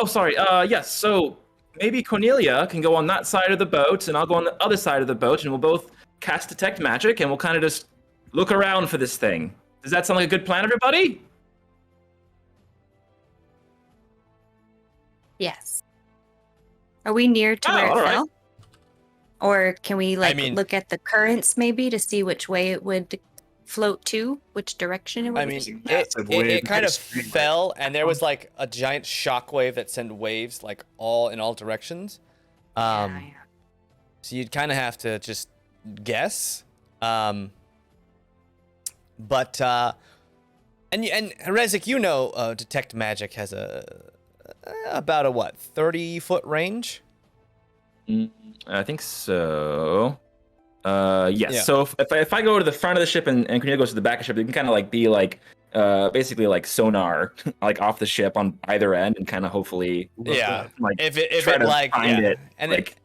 Sorry. Yes. So maybe Cornelia can go on that side of the boat, and I'll go on the other side of the boat, and we'll both cast Detect Magic, and we'll kind of just look around for this thing. Does that sound like a good plan, everybody? Yes. Are we near to Oh, where it all right. fell? Or can we mean- look at the currents maybe to see which way it would float to, which direction it would? I mean, Massive it wave kind of stream. fell, and there was like a giant shockwave that sent waves like all in all directions. Yeah. So you'd kind of have to just guess. But and Rezik, you know, Detect Magic has about a what, 30-foot range? I think so. Yes. Yeah. So if I go to the front of the ship and Cornelia goes to the back of the ship, you can kind of like be like basically like sonar like off the ship on either end and kind of hopefully Yeah. like If try it to like find yeah. it. And like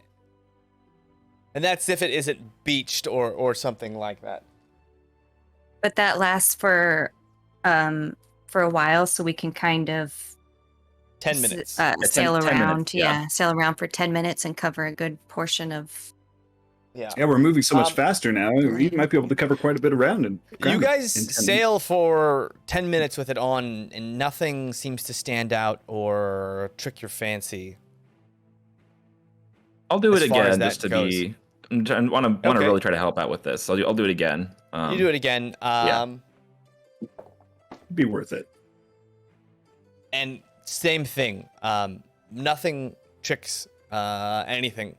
and that's if it isn't beached or something like that. But that lasts for a while, so we can kind of 10 minutes. Sail 10 around. minutes, yeah. Yeah, sail around for 10 minutes and cover a good portion of. Yeah. Yeah, we're moving so much Um, faster now. We might be able to cover quite a bit of ground. You guys in 10 sail for 10 minutes with it on, and nothing seems to stand out or trick your fancy. I'll do it As far as again that just to goes. be. I want to Okay. really try to help out with this. So I'll do it again. You do it again. Be worth it. And same thing. Nothing tricks anything.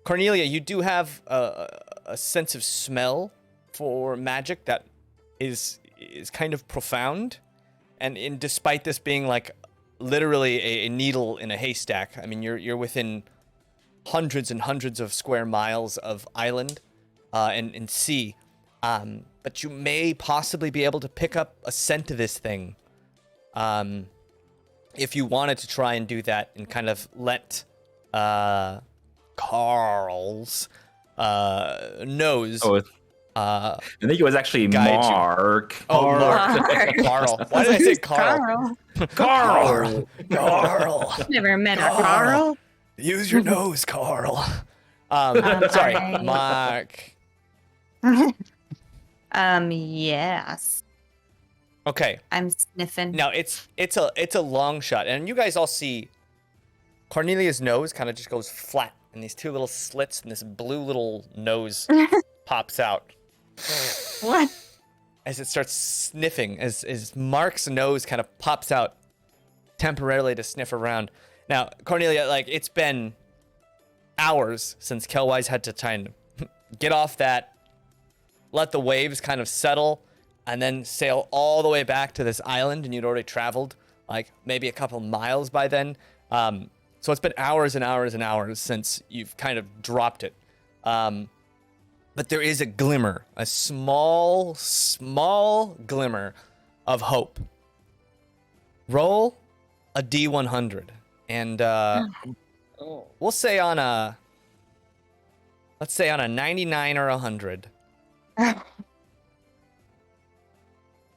Cornelia, you do have a sense of smell for magic that is kind of profound, and despite this being like literally a needle in a haystack, I mean you're within hundreds and hundreds of square miles of island and sea, but you may possibly be able to pick up a scent of this thing. If you wanted to try and do that and kind of let Carl's nose. I think it was actually guide you. Mark. Oh, Mark. Mark. Carl. Why did I say Carl? Carl. Carl. Never met a Carl. Carl. Use your nose, Carl. Sorry, Mark. Yes. Okay. I'm sniffing. Now it's a long shot, and you guys all see Cornelia's nose kind of just goes flat, and these two little slits, and this blue little nose pops out What? as it starts sniffing. As Mark's nose kind of pops out temporarily to sniff around. Now, Cornelia, like it's been hours since Kelwise had to try and get off that, let the waves kind of settle, and then sail all the way back to this island, and you'd already traveled like maybe a couple miles by then. So it's been hours and hours and hours since you've kind of dropped it. But there is a glimmer, a small glimmer of hope. Roll a D100, and we'll say on a, let's say on a 99 or 100.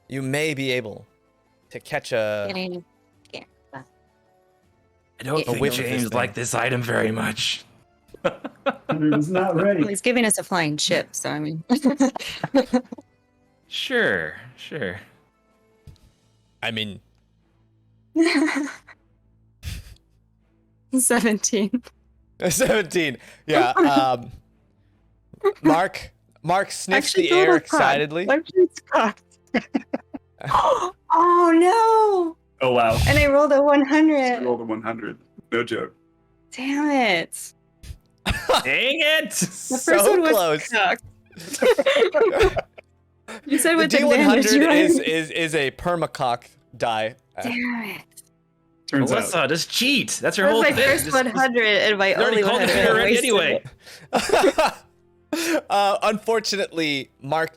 You may be able to catch a. Getting- I don't think whiff of this James thing. liked this item very much. It's not ready. Well, he's giving us a flying ship, so I mean. Sure. I mean, 17. 17. Yeah. Mark sniffs the air excitedly. Oh no! Oh, wow. And I rolled a I 100. rolled a 100. No joke. Damn it! Dang it! The So first one was close. cocked. You said The with advantage, D100 right? is a permacock die. Damn it! Turns out. Melissa, just cheat. That's your That was whole my thing. first 100 and my You already only called it 100. I already wasted anyway. it. Unfortunately, Mark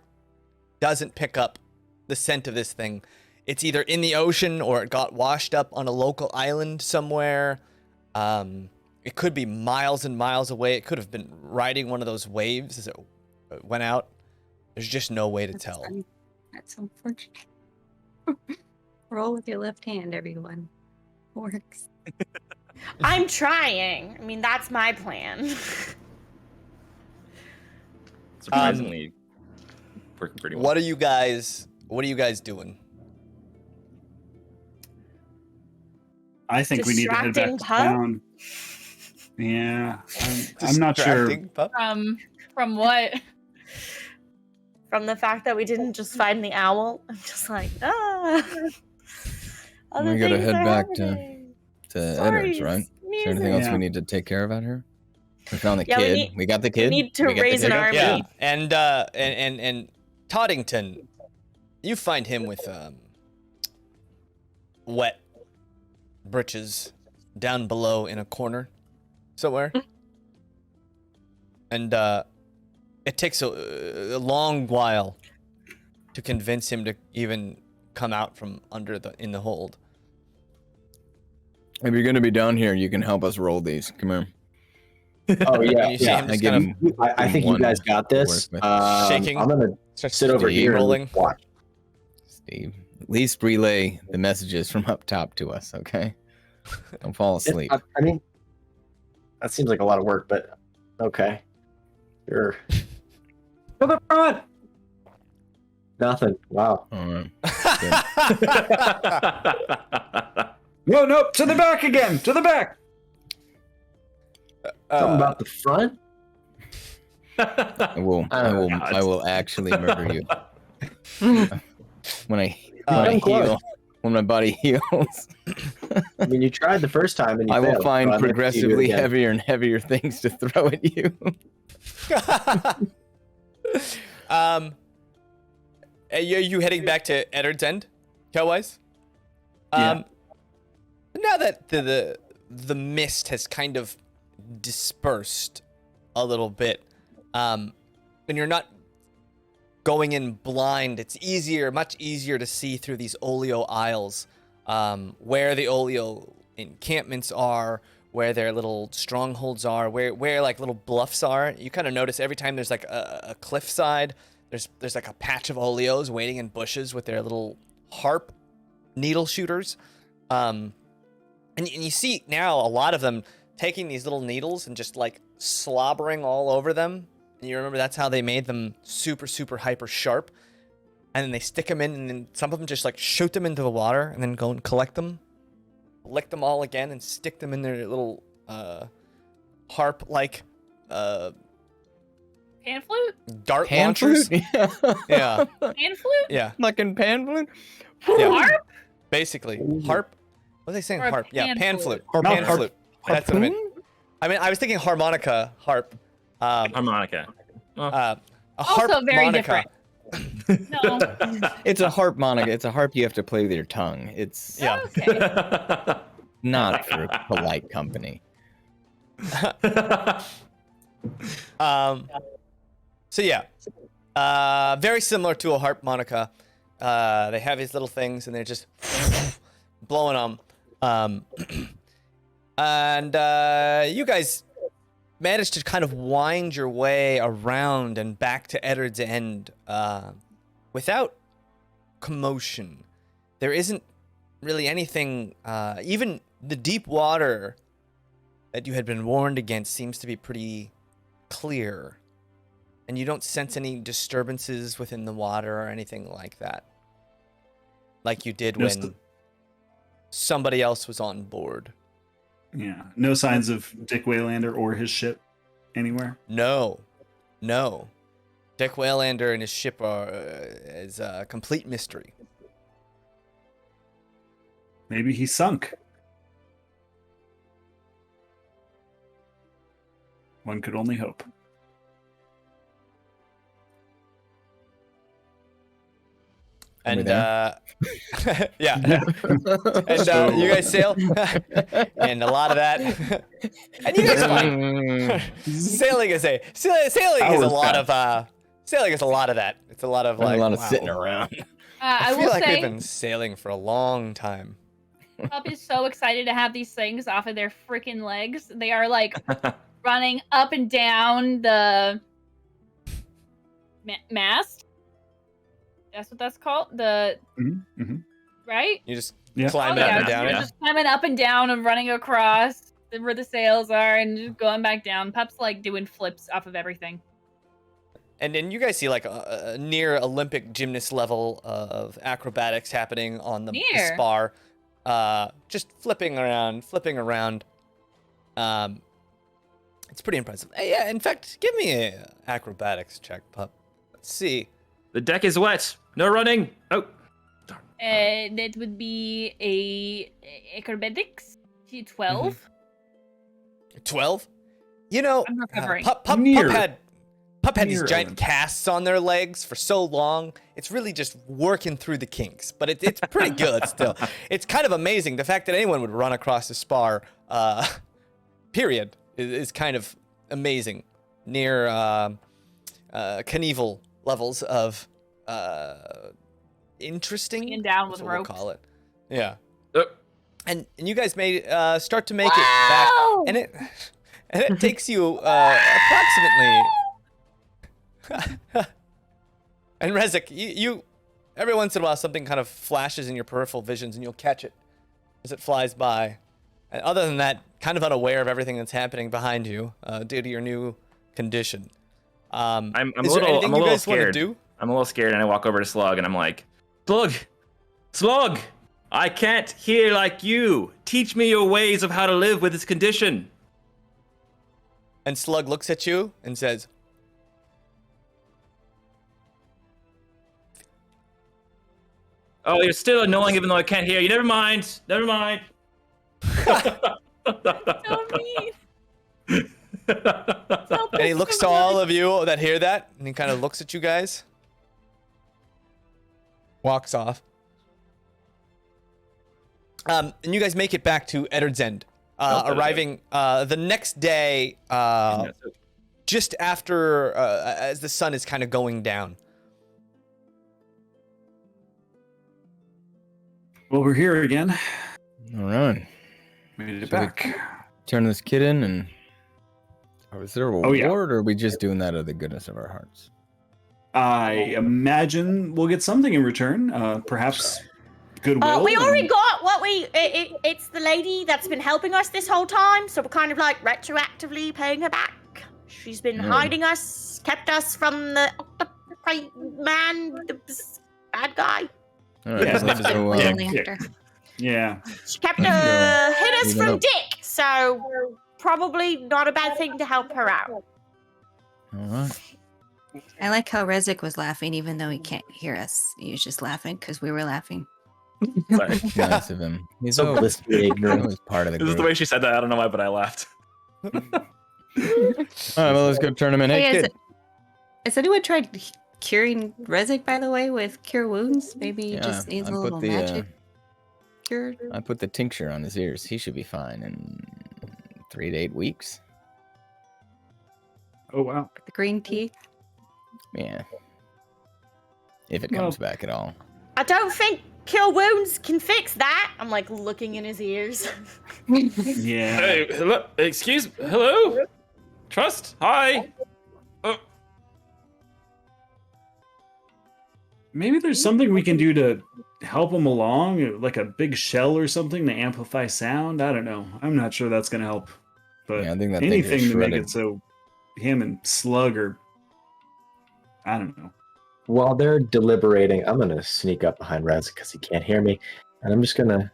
doesn't pick up the scent of this thing. It's either in the ocean or it got washed up on a local island somewhere. It could be miles and miles away. It could have been riding one of those waves as it went out. There's just no way to tell. That's unfortunate. Roll with your left hand, everyone. Works. I'm trying. I mean, that's my plan. Surprisingly, working pretty well. What are you guys doing? I think we need to head back Distracting to pup? town. Yeah, I'm not sure. Distracting pup? From what? From the fact that we didn't just find the owl, I'm just like, Other We gotta things head are back happening. to Eddard's, Stories, right? Is there anything music. else we need to take care of out here? We found the Yeah, we kid. need- We got the kid. need to We got the raise an kid. army. Yeah, and Toddington, you find him with wet britches down below in a corner somewhere, and it takes a long while to convince him to even come out from under in the hold. If you're gonna be down here, you can help us roll these. Come here. Oh yeah, And you see yeah. him I just give kind him. I think you one guys got this. worth with. Shaking. I'm gonna of sit over here rolling. and watch. Steve. At least relay the messages from up top to us, okay? Don't fall asleep. I mean, that seems like a lot of work, but okay. Sure. To the front! Nothing. Wow. All right. No, to the back again! To the back! Something about the front? I will actually murder you. when my body heals. I mean, you tried the first time and you I will failed, find so I'd like to see you do it progressively again. heavier and heavier things to throw at you. Are you heading back to Eddard's End, Kellwise? Yeah. Now that the mist has kind of dispersed a little bit, and you're not going in blind, it's much easier to see through these oleo aisles, where the oleo encampments are, where their little strongholds are, where like little bluffs are. You kind of notice every time there's like a cliffside, there's like a patch of oleos waiting in bushes with their little harp needle shooters. And you see now a lot of them taking these little needles and just like slobbering all over them. And you remember that's how they made them super, super hyper sharp. And then they stick them in, and then some of them just like shoot them into the water and then go and collect them, lick them all again, and stick them in their little harp like Pan flute? dart Pan launchers. flute? Yeah, Pan flute? yeah, Fucking pan flute? yeah. Harp? Basically, harp. What are they saying? Or a Harp. Yeah, pan pan flute. flute. Pan Harp. flute. That's what I meant. I was thinking harmonica, harp. Harmonica. A Also very harmonica. different. No. It's a harmonica. It's a harp you have to play with your tongue. It's Yeah. Okay. not for polite company. So yeah, very similar to a harmonica. They have these little things, and they're just blowing them. And you guys managed to kind of wind your way around and back to Eddard's End without commotion. There isn't really anything, even the deep water that you had been warned against seems to be pretty clear. And you don't sense any disturbances within the water or anything like that. Like you did Just when somebody else was on board. Yeah. No signs of Dick Waylander or his ship anywhere. No. Dick Waylander and his ship is a complete mystery. Maybe he sunk. One could only hope. And there? yeah. And you guys sail, and a lot of that. And you guys find sailing is a lot of that. It's a lot of like a lot of wow. sitting around. I I feel will like say, we've been sailing for a long time. Pup is so excited to have these things off of their freaking legs. They are like running up and down the mast. That's what that's called. The right? You just Yeah. climbing Oh, up yeah, and down they're it. just climbing up and down and running across where the sails are and just going back down. Pup's like doing flips off of everything. And then you guys see like a near Olympic gymnast level of acrobatics happening on the Near? spar. Just flipping around. It's pretty impressive. Yeah, in fact, give me a acrobatics check, Pup. Let's see. The deck is wet. No running. Oh. That would be a acrobatics 12. 12? You know, I'm recovering. Pup Near. had these Near giant Olympic. casts on their legs for so long. It's really just working through the kinks, but it's pretty good still. It's kind of amazing. The fact that anyone would run across the spar, period, is kind of amazing. Near Knievel levels of interesting. Hanging down That's with what ropes. we'll call it. Yeah. Oh. And you guys may start to make it back, Wow! and it takes you approximately. And Rezik, every once in a while, something kind of flashes in your peripheral visions, and you'll catch it as it flies by. And other than that, kind of unaware of everything that's happening behind you due to your new condition. I'm a is there little, anything I'm a you little guys want to scared. do? I'm a little scared, and I walk over to Slug, and I'm like, Slug, I can't hear like you. Teach me your ways of how to live with this condition. And Slug looks at you and says, Oh, you're still annoying even though I can't hear you. Never mind. So mean. and he looks to all of you that hear that, and he kind of looks at you guys, walks off. And you guys make it back to Eddard's End, arriving the next day, just after, as the sun is kind of going down. Well, we're here again. All right. Made it So we back. Turn this kid in, and is there a reward, Oh, yeah. or are we just doing that out of the goodness of our hearts? I imagine we'll get something in return. Perhaps goodwill. We already and- got what it's the lady that's been helping us this whole time, so we're kind of like retroactively paying her back. She's been hiding us, kept us from the man, the bad guy. All right. Yeah, so, that's so, it. Only Yeah. after. Yeah. She kept No, hid us even from though- Dick, so probably not a bad thing to help her out. all right. I like how Rezik was laughing, even though he can't hear us. He was just laughing because we were laughing. Sorry. Nice of him. He's So always, blissfully ignorant. always part of the This is group. the way she said that. I don't know why, but I laughed. All right, well, let's go turn him in. Hey, Hey, kid. has anyone tried curing Rezik, by the way, with cure wounds? Maybe he Yeah, just needs I a put little the, magic cure. I put the tincture on his ears. He should be fine in 3 to 8 weeks. Oh, wow. The green tea. Yeah. If it comes back at all. I don't think cure wounds can fix that. I'm like looking in his ears. Yeah. Hey, hello. Hello? Trust? Hi. Maybe there's something we can do to help him along, like a big shell or something to amplify sound. I don't know. I'm not sure that's going to help. But Yeah, I think that thing's anything to make shredded. it so him and Slug are, I don't know. While they're deliberating, I'm gonna sneak up behind Rez because he can't hear me, and I'm just gonna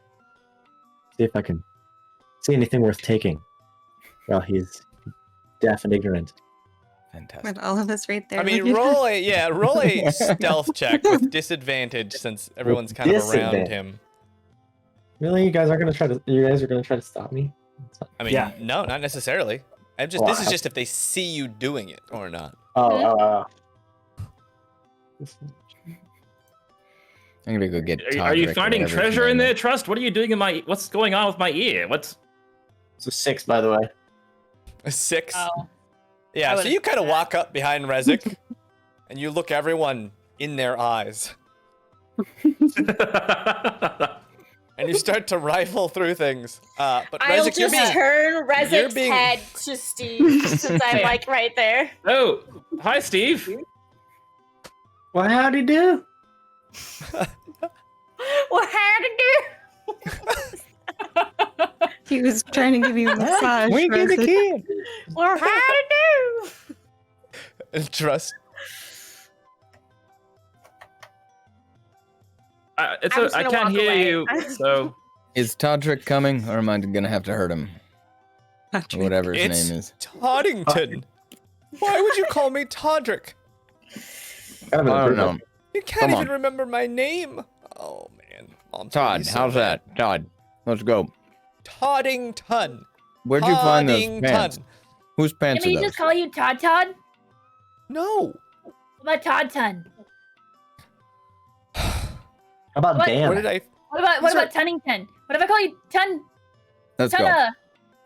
see if I can see anything worth taking while he's deaf and ignorant. Fantastic. With all of us right there. I mean, looking- roll a stealth check with disadvantage since everyone's kind of around disadvantage. him. Really, you guys are gonna try to stop me? I mean, Yeah. no, not necessarily. This Well, is just if they see you doing it or not. Oh, I'm gonna go get. Are you Todrick or finding whatever his treasure in name there, is. Trust? What are you doing in my? What's going on with my ear? What's? it's a 6, by the way. A 6. Oh. Yeah, I so would've you kind of said that. walk up behind Rezik, and you look everyone in their eyes, and you start to rifle through things. But I'll Rezik, you're just being turn Rezik's being- head to Steve since I'm like right there. Oh, hi, Steve. Well, how'd he do? Well, how to do? He was trying to give you a massage. Wink at the Rezik. kid. Well, how to do? trust. I'm just I gonna can't walk hear away. you. So Is Todrick coming, or am I gonna have to hurt him? Or whatever his It's name is. Toddington. Why would you call me Todrick? Kind of an I don't know. improvement. You can't Come even on. remember my name. Oh man, Mom's Todd, gonna be so how's mad. that? Todd, let's go. Toddington. Where'd you find those Toddington. pants? Whose pants Can are we those? just call you Todd Todd? No. What about Todd Ton? How about What? Dan? What did I? What These are- about Tunnington? What if I call you Let's go. Tunna?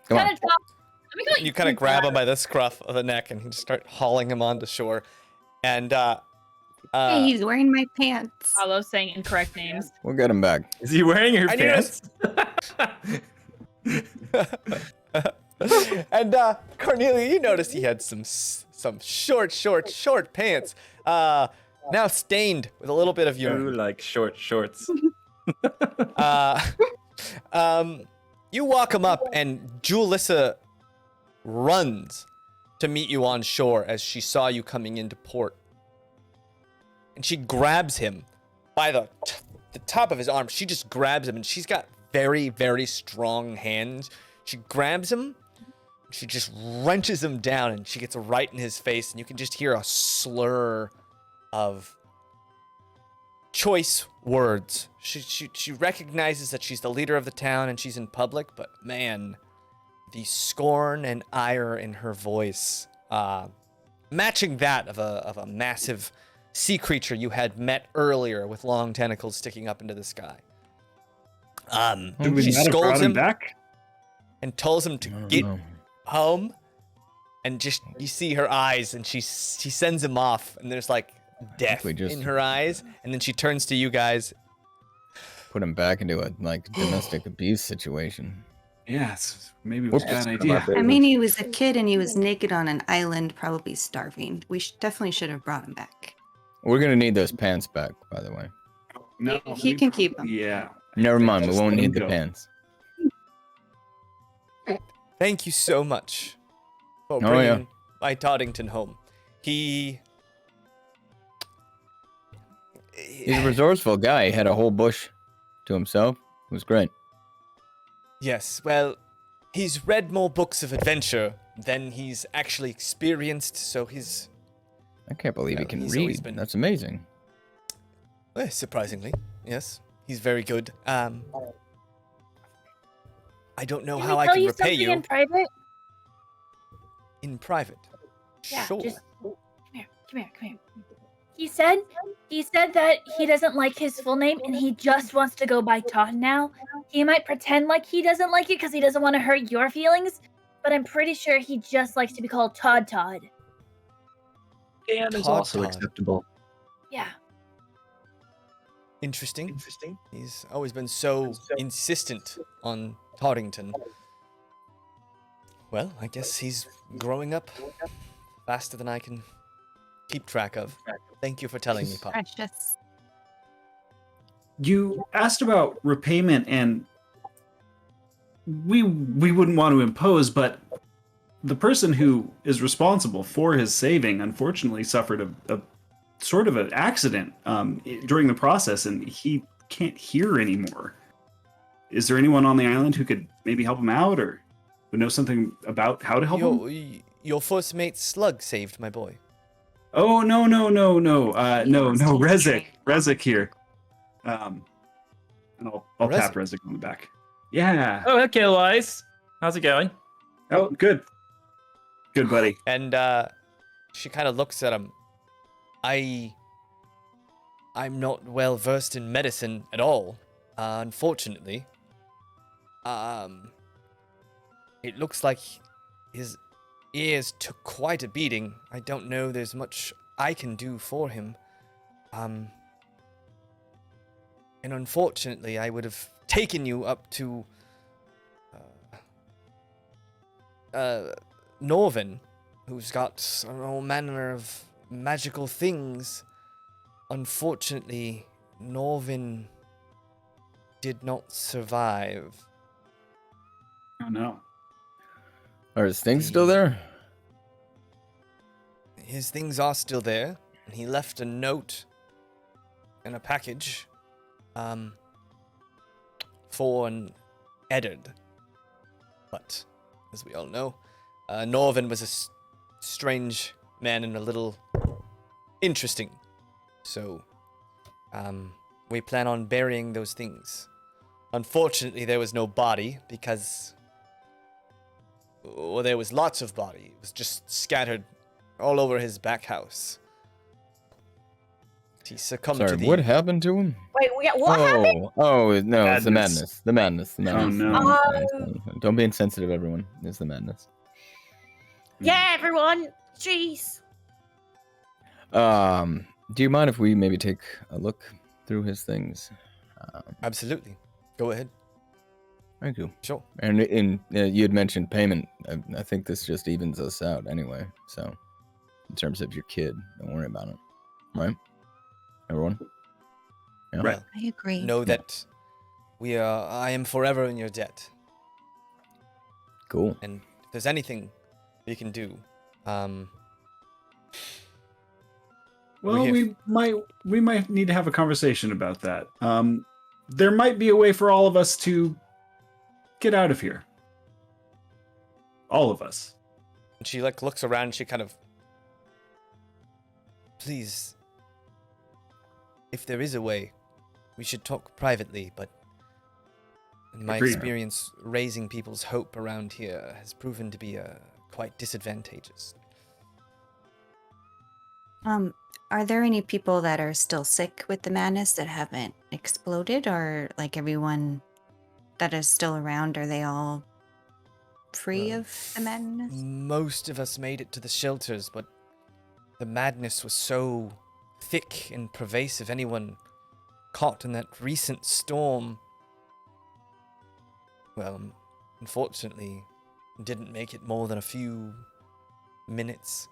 Come on. Tunna Top? Let me call You kind of grab him by the scruff of the neck and you just start hauling him onto shore. And Hey, he's wearing my pants. Follow saying incorrect names. We'll get him back. is he wearing your I pants? and Cornelia, you noticed he had some short pants. now stained with a little bit of You urine. like short shorts. You walk him up, and Julissa runs to meet you on shore as she saw you coming into port. And she grabs him by the top of his arm. She just grabs him, and she's got very, very strong hands. She grabs him, she just wrenches him down, and she gets right in his face, and you can just hear a slur of choice words. She recognizes that she's the leader of the town and she's in public, but man, the scorn and ire in her voice, matching that of a massive sea creature you had met earlier with long tentacles sticking up into the sky. Did we She not have scolds brought him him back? and tells him to get home, and just you see her eyes, and she sends him off, and there's like death in her eyes, and then she turns to you guys. Put him back into a domestic abuse situation. Yes, maybe it was a bad Whoops. idea. I mean, he was a kid and he was naked on an island, probably starving. We definitely should have brought him back. We're gonna need those pants back, by the way. No, He can keep them. Yeah. Never mind, we Just won't let him need the go. pants. Thank you so much for Oh, bringing yeah. my Toddington home. He's He's a resourceful guy. He had a whole bush to himself. It was great. Yes, well, he's read more books of adventure than he's actually experienced, so he's I can't believe he Well, can he's always read. been- That's amazing. surprisingly, yes, he's very good. I don't know Can how we I tell can you repay something you in private? in private. Yeah, Sure. just come here. He said that he doesn't like his full name and he just wants to go by Todd now. He might pretend like he doesn't like it because he doesn't want to hurt your feelings, but I'm pretty sure he just likes to be called Todd. And is Todd also Todd. acceptable. Yeah. Interesting. He's always been so insistent on Toddington. Well, I guess he's growing up faster than I can keep track of. Thank you for telling me, Pop. Precious. You asked about repayment, and we wouldn't want to impose, but the person who is responsible for his saving unfortunately suffered a sort of an accident during the process, and he can't hear anymore. Is there anyone on the island who could maybe help him out, or would know something about how to help him? Your first mate Slug saved my boy. Oh, no, wants to Rezik. train. Rezik here. And I'll tap Rezik on the back. Yeah. Oh, okay, Lice. How's it going? Oh, good. Good, buddy. And she kind of looks at him. I'm not well versed in medicine at all, unfortunately. It looks like his ears took quite a beating. I don't know there's much I can do for him. And unfortunately, I would have taken you up to Norvin, who's got all manner of magical things. Unfortunately, Norvin did not survive. Oh, no. Are his things still there? His things are still there, and he left a note and a package for an Eddard. But, as we all know, Norvin was a strange man and a little interesting. So, we plan on burying those things. Unfortunately, there was no body because, well, there was lots of body. It was just scattered all over his back house. He succumbed Sorry, to the... what happened to him? Wait, what happened? Oh, no, it's the Madness. madness. The madness. no. Don't be insensitive, everyone. It's the madness. Yeah, everyone. Jeez. Do you mind if we maybe take a look through his things? Absolutely. Go ahead. Thank you. Sure. And you had mentioned payment. I think this just evens us out anyway. So, in terms of your kid, don't worry about it, right? everyone. Yeah. Right. I agree. Know that I am forever in your debt. Cool. And if there's anything we can do, Well, We're we might need to have a conversation about that. There might be a way for all of us to get out of here. All of us. and she like looks around and she kind of, please, if there is a way, we should talk privately, but in my Agreed. experience, raising people's hope around here has proven to be quite disadvantageous. Are there any people that are still sick with the madness that haven't exploded, or like everyone that is still around, are they all free Well, of the madness? Most of us made it to the shelters, but the madness was so thick and pervasive. Anyone caught in that recent storm, well, unfortunately, didn't make it more than a few minutes.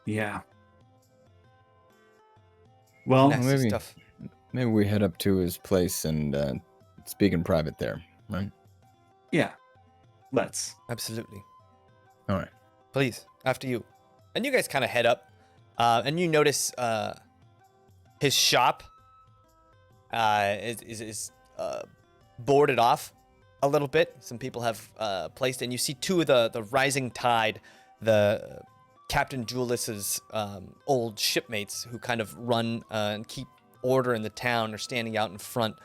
Yeah. Well, Nasty maybe- stuff. Maybe we head up to his place and speak in private there, right? yeah. Let's. Absolutely. All right. Please, after you. And you guys kind of head up, and you notice his shop is boarded off a little bit. Some people have placed, and you see two of the Rising Tide, the Captain Julius's old shipmates who kind of run and keep order in the town are standing out in front,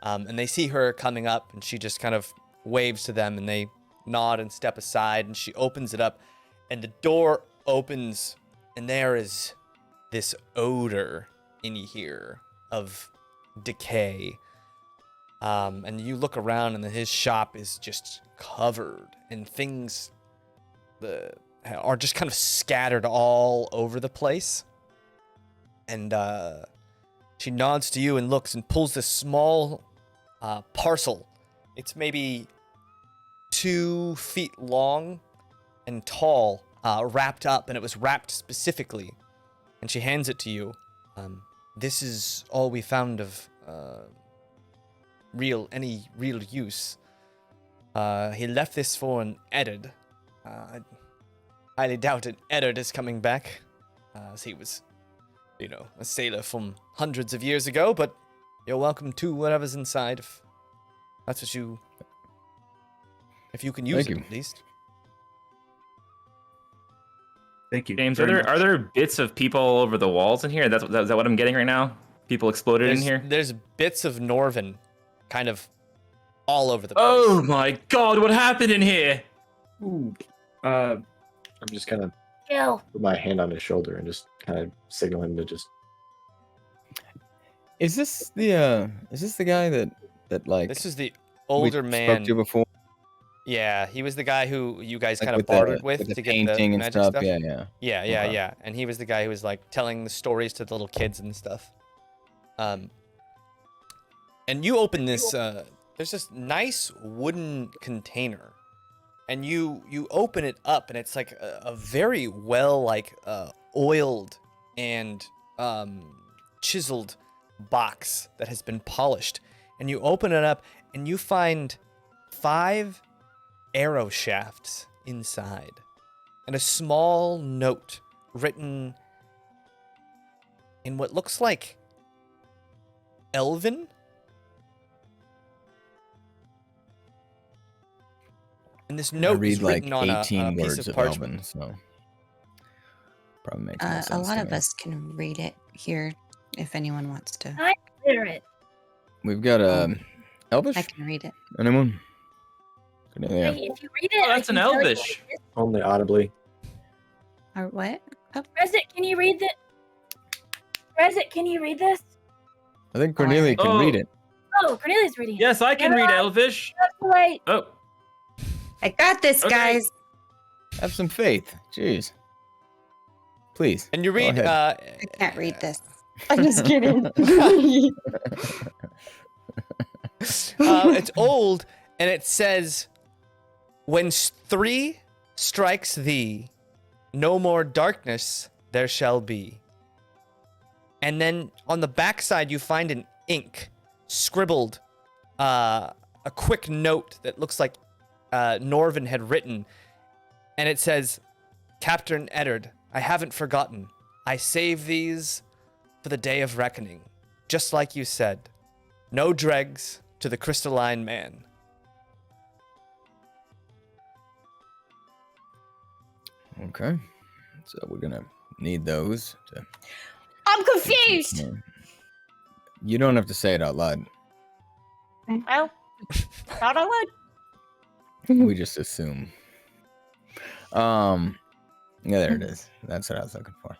and they see her coming up, and she just kind of waves to them, and they nod and step aside, and she opens it up, and the door opens, and there is this odor in here of decay. And you look around, and his shop is just covered, and things are just kind of scattered all over the place. And she nods to you and looks and pulls this small parcel. It's maybe 2 feet long and tall, wrapped up, and it was wrapped specifically. And she hands it to you. This is all we found of any real use. He left this for an Eddard. I highly doubt an Eddard is coming back, as he was, a sailor from hundreds of years ago, but you're welcome to whatever's inside if that's what if you can use Thank it you. at least. Thank you. James, very are much. there bits of people all over the walls in here? Is that what I'm getting right now? People exploded in here? There's bits of Norvin kind of all over the place. Oh my god, what happened in here? Ooh. I'm just gonna Chill. put my hand on his shoulder and just kind of signal him to just. Is this the guy that like This is the we older man. spoke to before? Yeah, he was the guy who you guys Like kind of with the- bartered with the to get the painting and magic stuff. Yeah, yeah. Yeah. Okay. And he was the guy who was like telling the stories to the little kids and stuff. And you open this. There's this nice wooden container, and you open it up, and it's like a very well oiled and chiseled box that has been polished. And you open it up, and you find 5 arrow shafts inside, and a small note written in what looks like Elven. And this I note read is like written on 18 a piece words of of parchment. Elven, so probably makes more sense. A lot to of me. us can read it here if anyone wants to. I clear it. We've got Elvish. I can read it. Anyone? Yeah. Hey, if you read it, Oh, that's I an can tell you Elvish. what it is. Only audibly. Or what? Oh, Rezik, can you read this? Rezik, can you read this? I think Cornelia can Oh. read it. Oh, Cornelia's reading. it. Yes, I can Never read mind. Elvish. That's right. Oh, I got this, Okay. guys. Have some faith. Jeez. Please. And you go read. ahead. I can't read this. I'm just kidding. It's old, and it says, "When 3 strikes thee, no more darkness there shall be. And then on the backside, you find an ink scribbled, a quick note that looks like Norvin had written. And it says, Captain Eddard, I haven't forgotten. I save these for the day of reckoning. Just like you said. No dregs to the crystalline man. Okay. So we're gonna need those to. I'm confused. You don't have to say it out loud. Well, thought I would. We just assume. Yeah, there it is. That's what I was looking for.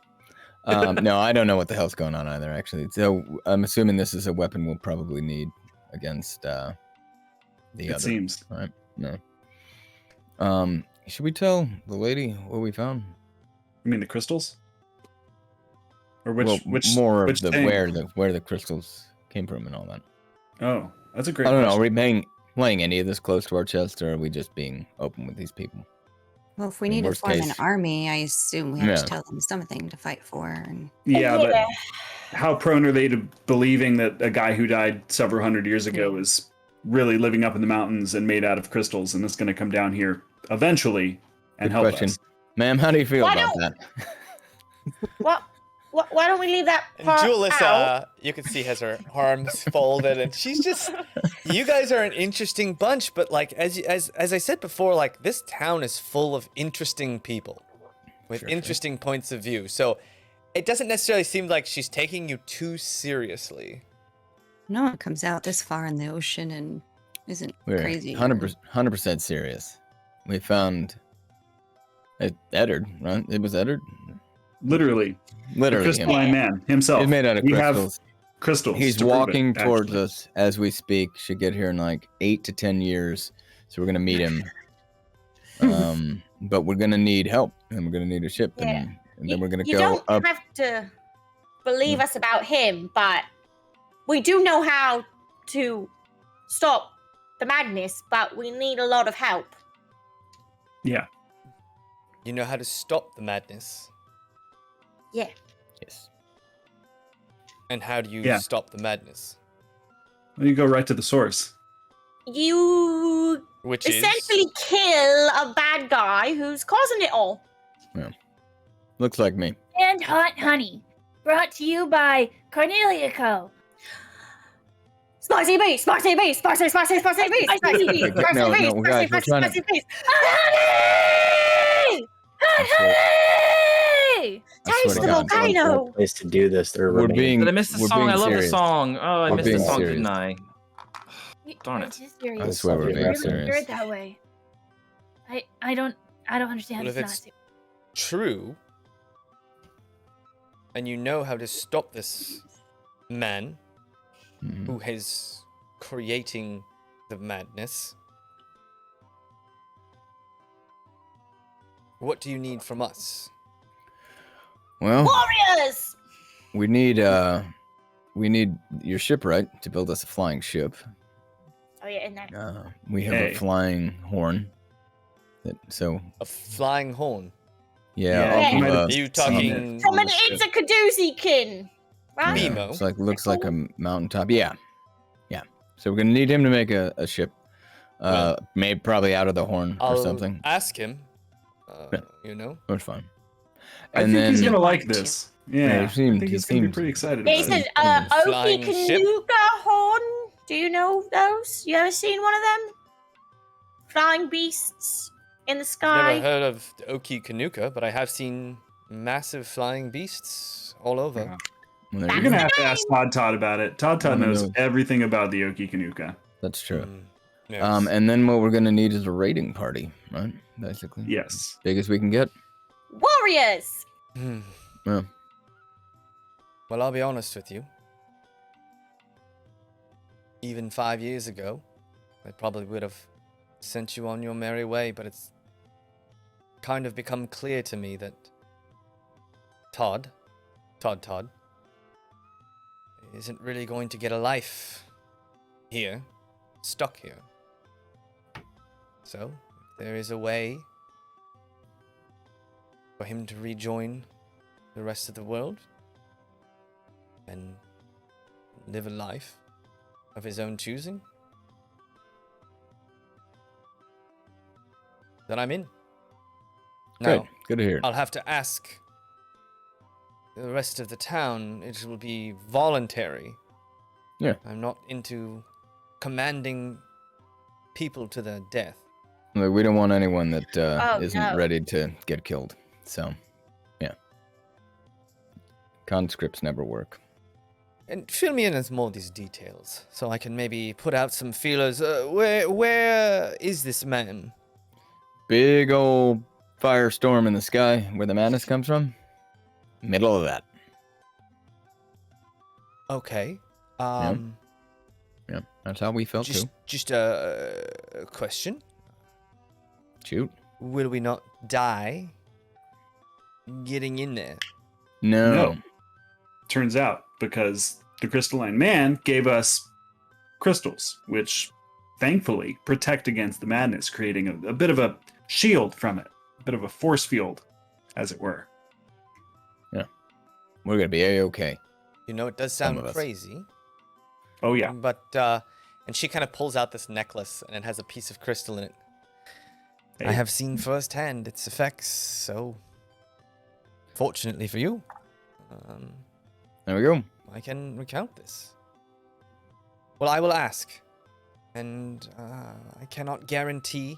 No, I don't know what the hell's going on either, actually. So I'm assuming this is a weapon we'll probably need against the It other. seems. Right? No. Should we tell the lady what we found? You mean the crystals? Or which Well, which more which of the thing? where the crystals came from and all that. Oh, that's a great I don't know. Are question. we laying any of this close to our chest, or are we just being open with these people? Well, if we In need to worst form an case- army, I assume we have Yeah. to tell them something to fight for. And Yeah, but how prone are they to believing that a guy who died several hundred years ago is really living up in the mountains and made out of crystals and is going to come down here eventually and Good help question. us? Ma'am, how do you feel Why about don't- that? Why don't we leave that And part Julis, out? you can see has her arms folded, and she's just. You guys are an interesting bunch, but like as I said before, like this town is full of interesting people with Sure, interesting points of view. So it doesn't necessarily seem like she's taking you too seriously. no one comes out this far in the ocean and isn't We're crazy. 100% serious. We found Eddard, right? It was Eddard? Literally, the Literally him. crystalline man himself. He's made out of We crystals. have crystals. He's to prove it, walking towards actually. us as we speak. Should get here in like 8 to 10 years. So we're going to meet him. But we're going to need help. And we're going to need a ship. Yeah. And then we're going to You go don't up. have to believe us about him, but we do know how to stop the madness, but we need a lot of help. Yeah. You know how to stop the madness, Yes. and how do you Yeah. stop the madness? You go right to the source. You Which is essentially kill a bad guy who's causing it all. Looks like me. And hot honey, brought to you by Cornelia Co. Spicy beast, spicy beast, spicy, spicy, spicy beast, spicy beast, No, spicy no, beast, guys, spicy, we're spicy, trying to- spicy beast. Honey! Hot honey! I swear Taste to the God. volcano. Place to do this. They're We're remaining. being. Did I miss the we're song? being I love the serious. song. Oh, I We're missed the being song, serious. didn't I? Darn I'm it. just serious. I swear we're Really being I really serious. heard it that way. I don't understand. Well, if It's it's not true, and you know how to stop this man Mhm. who is creating the madness, what do you need from us? Well, Warriors! we need your shipwright to build us a flying ship. Oh yeah, in there. We have Hey. a flying horn. So A flying horn. Yeah, off you of might have Are you seen talking it. From an Holy shit. Inzakadoozykin, right? yeah, Nemo. it's like looks like a mountaintop. Yeah. So we're gonna need him to make a ship. Made probably out of the horn or I'll something. ask him. Yeah. You know. That's fine. I And think then he's gonna like this. Yeah, he seemed- I think he he's gonna be seemed- pretty excited Yeah, about he it. says, Flying ship. OkeeKanuka horn. Do you know those? You ever seen one of them? Flying beasts in the Never sky. heard of the OkeeKanuka, but I have seen massive flying beasts all over. Yeah. well, there You're you gonna go. have to ask Todd about it. Todd Oh, knows no. everything about the OkeeKanuka. That's true. Yes. And then what we're gonna need is a raiding party, right? Basically. Yes. Big as we can get. Warriors. Hmm. Yeah. Well, I'll be honest with you. Even 5 years ago, I probably would have sent you on your merry way, but it's kind of become clear to me that Todd, isn't really going to get a life here, stuck here. So, if there is a way for him to rejoin the rest of the world and live a life of his own choosing, then I'm in. Good. Now, Good to hear. I'll have to ask the rest of the town. It will be voluntary. Yeah. I'm not into commanding people to their death. Look, we don't want anyone that Oh, isn't no. ready to get killed. So, yeah. Conscripts never work. And fill me in on more of these details, so I can maybe put out some feelers. Where is this man? Big old firestorm in the sky where the madness comes from. Middle of that. Okay. Yeah, that's how we felt too. Just a question. Shoot. Will we not die getting in there? No. No. Turns out, because the crystalline man gave us crystals, which thankfully protect against the madness, creating a bit of a shield from it, a bit of a force field, as it were. We're gonna be a-okay. You know, it does Some sound of us. crazy. Oh yeah. But, and she kind of pulls out this necklace, and it has a piece of crystal in it. I Hey. have seen firsthand its effects, so fortunately for you, There we go. I can recount this. Well, I will ask, and I cannot guarantee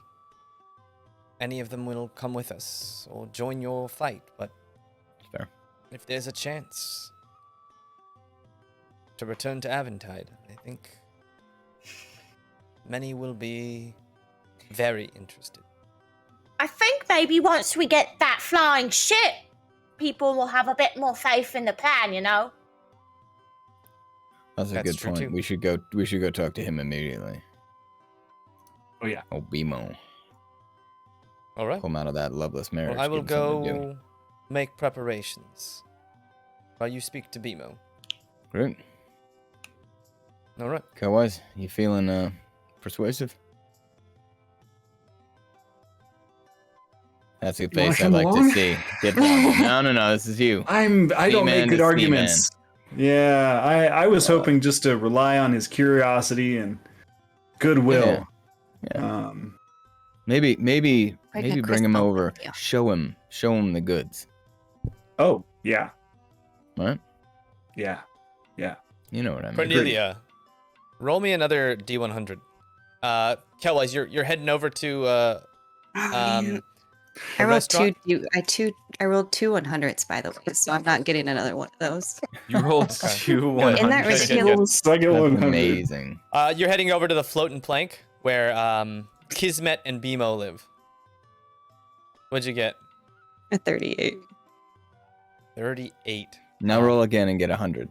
any of them will come with us or join your fight, but Fair. if there's a chance to return to Aventide, I think many will be very interested. I think maybe once we get that flying ship, people will have a bit more faith in the plan, you know? That's a That's good true, point. too. We should go talk to him immediately. Oh yeah. Oh, BMO. All right. Pull him out of that loveless marriage. Well, I will give him something to do. go make preparations while you speak to Bimo. Great. All right. Cowboys, you feeling persuasive? That's the You wanna face I'd come like along? to see. Get down. No, this is you. I don't Seaman make good to arguments. Yeah, I was hoping just to rely on his curiosity and goodwill. Yeah. Maybe Bring a bring him crystal over. with you. Show him the goods. Oh, yeah. Right? Yeah. You know what I mean. Cornelia, roll me another D100. Kelwise, you're heading over to I the rolled restaurant? I rolled 2 100s, by the way, so I'm not getting another one of those. You rolled Okay. 2 Good. Isn't that 100s. ridiculous? Second That's 100. amazing. You're heading over to the floating plank where Kismet and Bimo live. What'd you get? A 38. 38. Now roll again and get 100.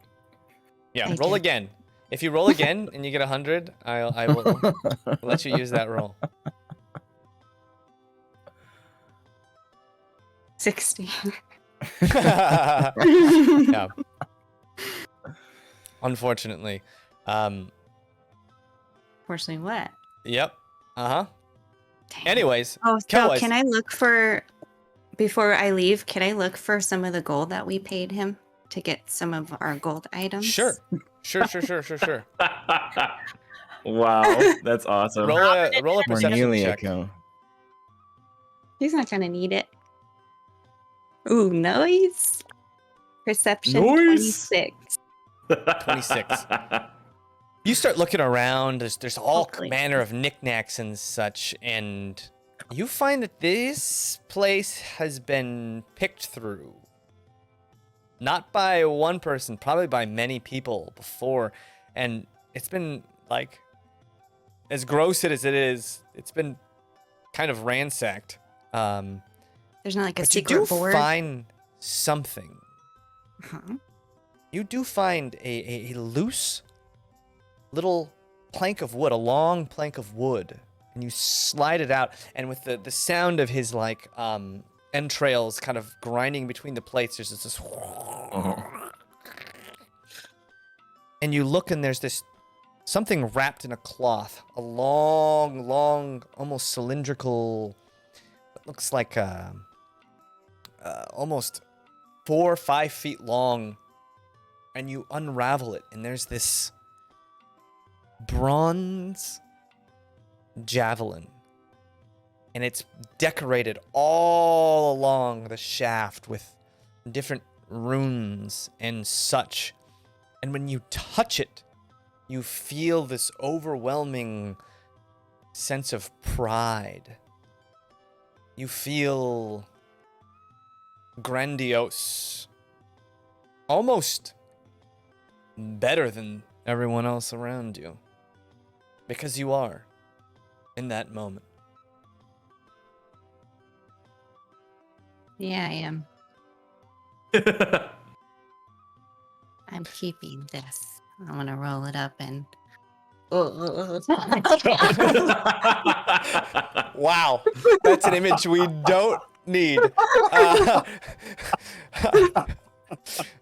Yeah, I roll did. again. If you roll again and you get 100, I will let you use that roll. 60. Yeah. Unfortunately. Unfortunately, what? Yep. Uh-huh. Dang. Anyways, Oh, so Kelwise. can I look for, before I leave, can I look for some of the gold that we paid him to get some of our gold items? Sure. Sure. Wow, that's awesome. Roll a perception Cornelia, check. go. He's not going to need it. Ooh, nice. Perception Nice. 26. 26. You start looking around. There's all Hopefully. manner of knickknacks and such, and you find that this place has been picked through. Not by one person, probably by many people before, and it's been like, as gross as it is, it's been kind of ransacked. There's not like a But you secret do board. find something. Huh? You do find a loose little plank of wood, a long plank of wood, and you slide it out, and with the sound of his like entrails kind of grinding between the plates, there's this and you look, and there's this something wrapped in a cloth, a long, almost cylindrical, it looks like almost 4 or 5 feet long, and you unravel it, and there's this bronze javelin, and it's decorated all along the shaft with different runes and such. And when you touch it, you feel this overwhelming sense of pride. You feel grandiose, almost better than everyone else around you, because you are in that moment. Yeah, I am. I'm keeping this. I'm gonna roll it up and. Wow, that's an image we don't need.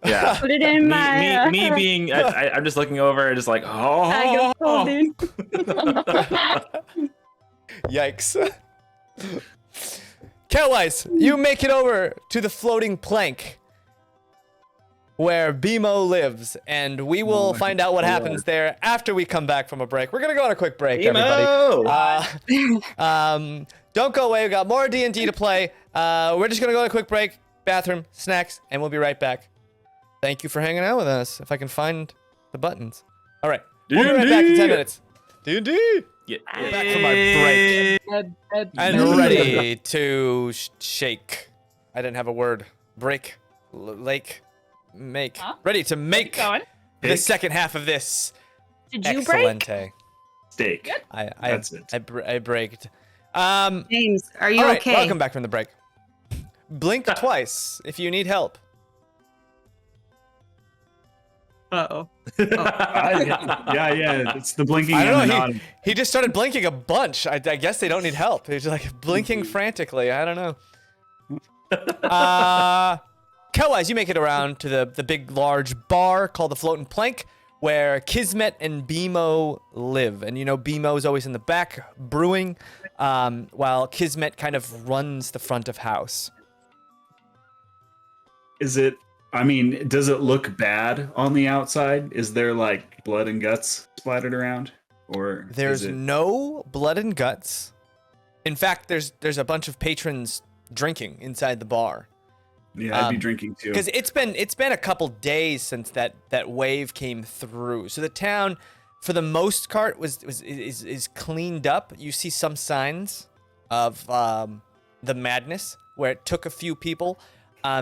Yeah. Put it in my. Me being, I'm just looking over, just like, Bag of oh. holding. Yikes. Kelwise, you make it over to the floating plank where BMO lives, and we will find out what happens there after we come back from a break. We're gonna go on a quick break, everybody. Don't go away. We got more D&D to play. We're just gonna go on a quick break, bathroom, snacks, and we'll be right back. Thank you for hanging out with us. If I can find the buttons. All right, we'll be right back in 10 minutes. D&D. Yeah. We're back from our break and ready to shake. I didn't have a word. Break, make. Huh? Ready to make Keep going. the second half of this. Did you break? Excelente. Steak. That's it. I braked. James, are you all right, okay? welcome back from the break. Blink twice if you need help. Uh-oh. Yeah. It's the blinking I and don't the know. nodding. He just started blinking a bunch. I guess they don't need help. He's like blinking frantically. I don't know. Kelwise, you make it around to the big, large bar called the Floating Plank, where Kismet and BMO live. And you know, BMO is always in the back brewing, while Kismet kind of runs the front of house. Does it look bad on the outside? Is there like blood and guts splattered around? Or There's is it... no blood and guts. In fact, there's a bunch of patrons drinking inside the bar. Yeah, I'd be drinking too. Because it's been a couple days since that wave came through. So the town, for the most part, is cleaned up. You see some signs of the madness where it took a few people,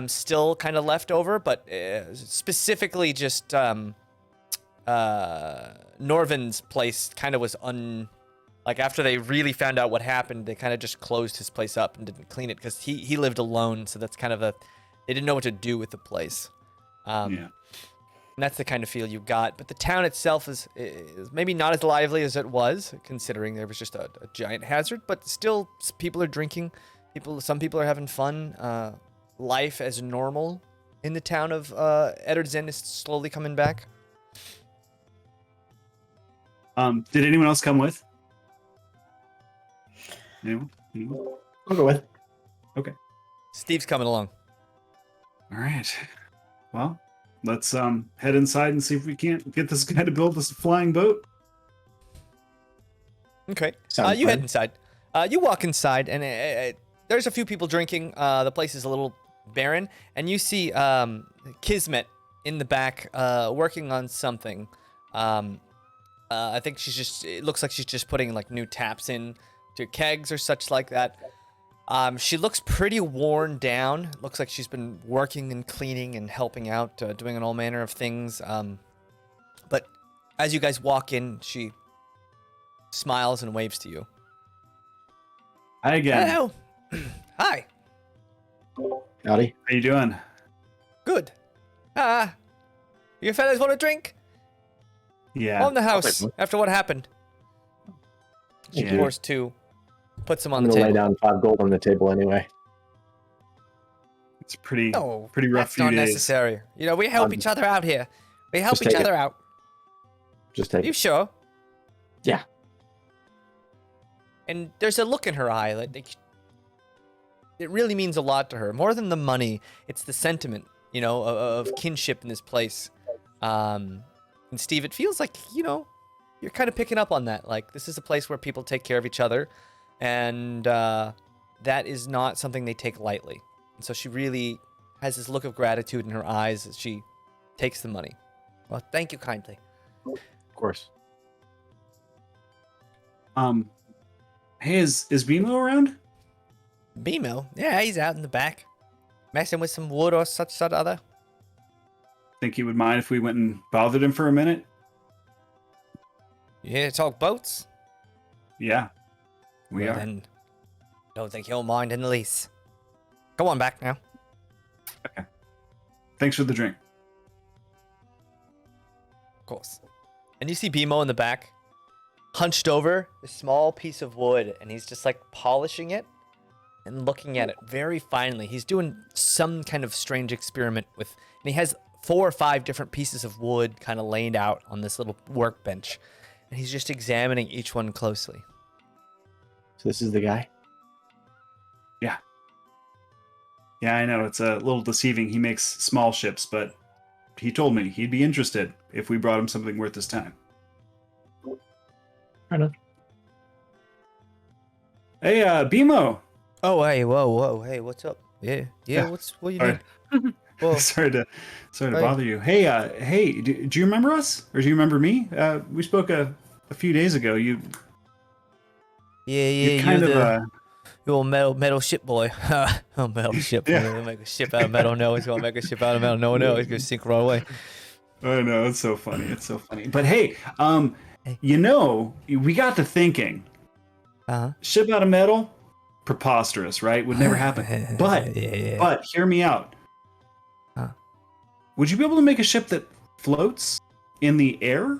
still kind of left over, but specifically just Norvin's place kind of was like after they really found out what happened, they kind of just closed his place up and didn't clean it because he lived alone. So that's kind of they didn't know what to do with the place. Yeah. And that's the kind of feel you got. But the town itself is maybe not as lively as it was, considering there was just a giant hazard. But still, people are drinking. Some people are having fun. Life as normal in the town of Ederzen is slowly coming back. Did anyone else come with? Anyone? I'll go with. Okay. Steve's coming along. All right. Well, let's head inside and see if we can't get this guy to build this flying boat. Okay. Sounds You head fun. inside. You walk inside, and there's a few people drinking. The place is a little barren, and you see Kismet in the back working on something. I think it looks like she's just putting like new taps in to kegs or such like that. She looks pretty worn down. Looks like she's been working and cleaning and helping out, doing all manner of things. But as you guys walk in, she smiles and waves to you. Hi again. Hello. Hi. Howdy. How you doing? Good. You fellas want a drink? Yeah. On the house after what happened. She Yeah. pours two, puts them on I'm the gonna lay table. down 5 gold on the table anyway. It's pretty No, pretty rough that's few not days. necessary. You know, we help each other out here. We help just each take other it. out. Just take You it. sure? Yeah. And there's a look in her eye, like it really means a lot to her. More than the money, it's the sentiment, you know, of kinship in this place. And Steve, it feels like, you know, you're kind of picking up on that. Like, this is a place where people take care of each other, and that is not something they take lightly. And so she really has this look of gratitude in her eyes as she takes the money. Well, thank you kindly. Of course. Hey, is BMO around? BMO? Yeah, he's out in the back, messing with some wood or such other. Think he would mind if we went and bothered him for a minute? You here to talk boats? Yeah, we Well, are. Then, don't think he'll mind in the least. Go on back now. Thanks for the drink. Of course. And you see BMO in the back, hunched over a small piece of wood, and he's just like polishing it and looking at it very finely. He's doing some kind of strange experiment with, and he has 4 or 5 different pieces of wood kind of laid out on this little workbench, and he's just examining each one closely. So this is the guy? Yeah, I know, it's a little deceiving. He makes small ships, but he told me he'd be interested if we brought him something worth his time. I know. Hey, BMO! Oh, hey, whoa, hey, what's up? Yeah, Yeah. what you All need? Whoa. sorry to Hey. bother you. Hey, do you remember us? Or do you remember me? We spoke a few days ago. You Yeah, kind you're of you're a metal ship boy. Oh, metal ship boy. Yeah. He'll make a ship out of metal. No, he's gonna make a ship out of metal. No, he's gonna sink right away. I know, it's so funny. It's so funny. But hey, you know, we got to thinking. Uh-huh. Ship out of metal, preposterous, right? Would never happen. But yeah. but hear me out. Huh. Would you be able to make a ship that floats in the air?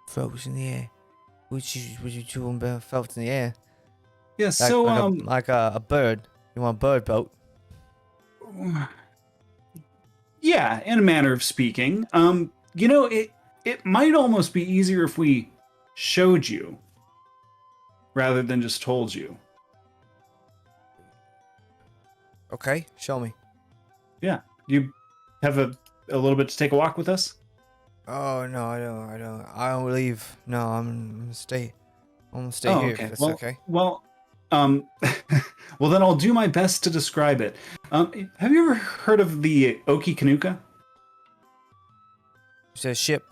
Floats in the air. What you doing about floats in the air? Yeah, Like, so like a bird. You want a bird boat? yeah, in a manner of speaking. You know, it might almost be easier if we showed you rather than just told you. Okay, show me. Yeah. You have a little bit to take a walk with us? Oh no, I don't leave. No, I'm gonna stay. I'm gonna stay Oh, here. okay. If that's Well, okay. Well, well then I'll do my best to describe it. Have you ever heard of the OkeeKanuka? It's a ship.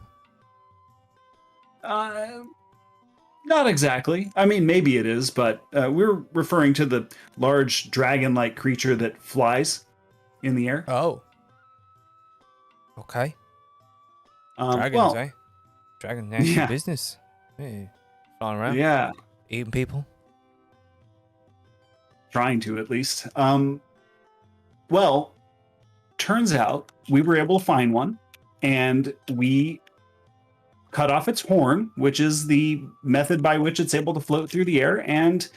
Not exactly. I mean, maybe it is, but we're referring to the large dragon-like creature that flies in the air. Oh. Okay. Dragons, well, eh? Dragon nasty yeah. business. Hey, flying around, yeah, eating people. trying to at least. Well, turns out we were able to find one, and we cut off its horn, which is the method by which it's able to float through the air, and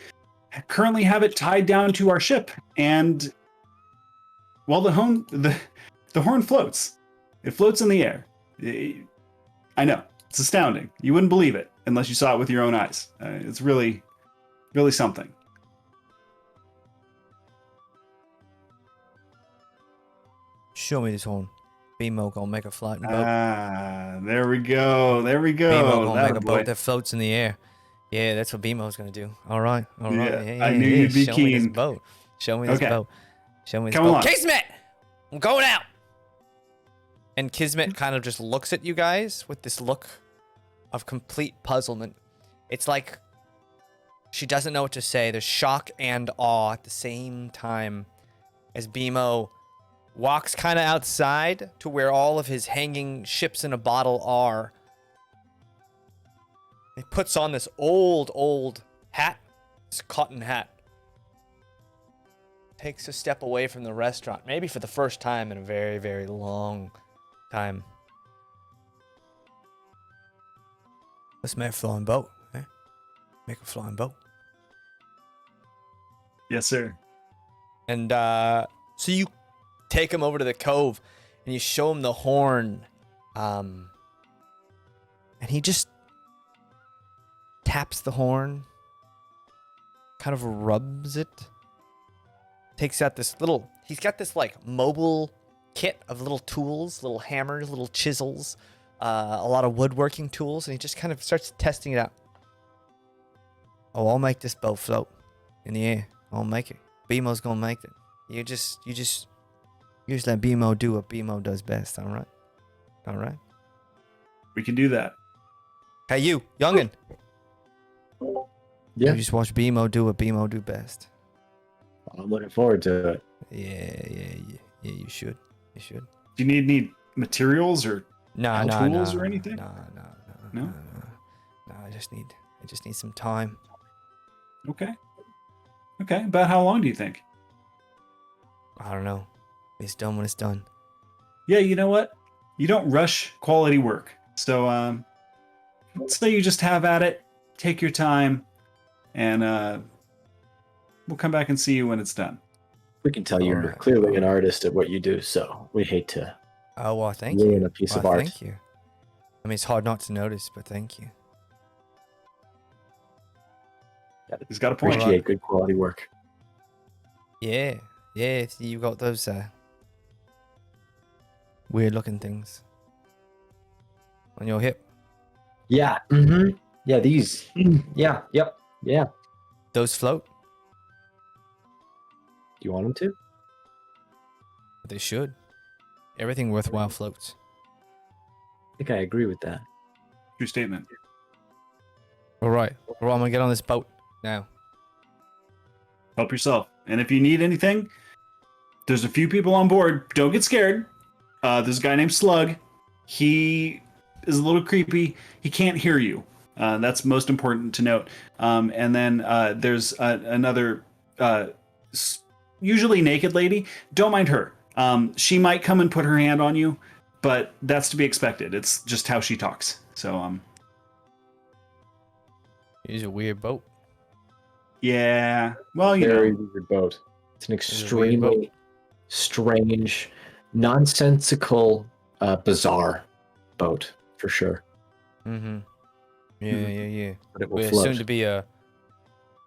currently have it tied down to our ship. And well, the horn floats. It floats in the air. I know, it's astounding. You wouldn't believe it unless you saw it with your own eyes. It's really, really something. Show me this horn. BMO gonna make a floating boat. There we go. There we go. BMO gonna make a That boat boy. that floats in the air. Yeah, that's what BMO's gonna do. All right. Yeah, I knew you'd be Show me this keen. boat. Show me this Okay. boat. Show me this Come boat. along. Kismet! I'm going out! And Kismet kind of just looks at you guys with this look of complete puzzlement. It's like she doesn't know what to say. There's shock and awe at the same time as BMO walks kind of outside to where all of his hanging ships in a bottle are. He puts on this old hat, this cotton hat. Takes a step away from the restaurant, maybe for the first time in a very, very long time. Let's make a flying boat, eh? Make a flying boat. Yes, sir. And so you take him over to the cove and you show him the horn. And he just taps the horn, kind of rubs it. Takes out this little, he's got this like mobile kit of little tools, little hammers, little chisels, a lot of woodworking tools, and he just kind of starts testing it out. Oh, I'll make this boat float in the air. I'll make it. BMO's gonna make it. You just let BMO do what BMO does best, alright? Alright? We can do that. Hey you, youngin. Yeah, You just watch BMO do what BMO do best. I'm looking forward to it. Yeah, you should. You should. Do you need any materials or No, tools or anything? No, I just need some time. Okay. Okay. About how long do you think? I don't know. It's done when it's done. Yeah, you know what? You don't rush quality work. So let's say you just have at it, take your time, and we'll come back and see you when it's done. We can tell you're Alright. clearly an artist at what you do, so we hate to Oh, well, thank you. ruin a piece of art. Thank you. I mean, it's hard not to notice, but thank you. He's got a point. Appreciate good quality work. Yeah, you got those weird looking things on your hip. Yeah. Yeah, these. Yeah. Yep. Yeah. Those float. Do you want them to? They should. Everything worthwhile floats. I think I agree with that. True statement. All right, I'm gonna get on this boat now. Help yourself. And if you need anything, there's a few people on board. Don't get scared. There's a guy named Slug. He is a little creepy. He can't hear you. That's most important to note. And then there's another usually naked lady. Don't mind her. She might come and put her hand on you, but that's to be expected. It's just how she talks. So It's a weird boat. yeah. Well, you Very know. weird boat. It's an It's a weird boat. extremely strange, nonsensical, bizarre boat for sure. Mm-hmm. Yeah. But it will We're float. soon to be a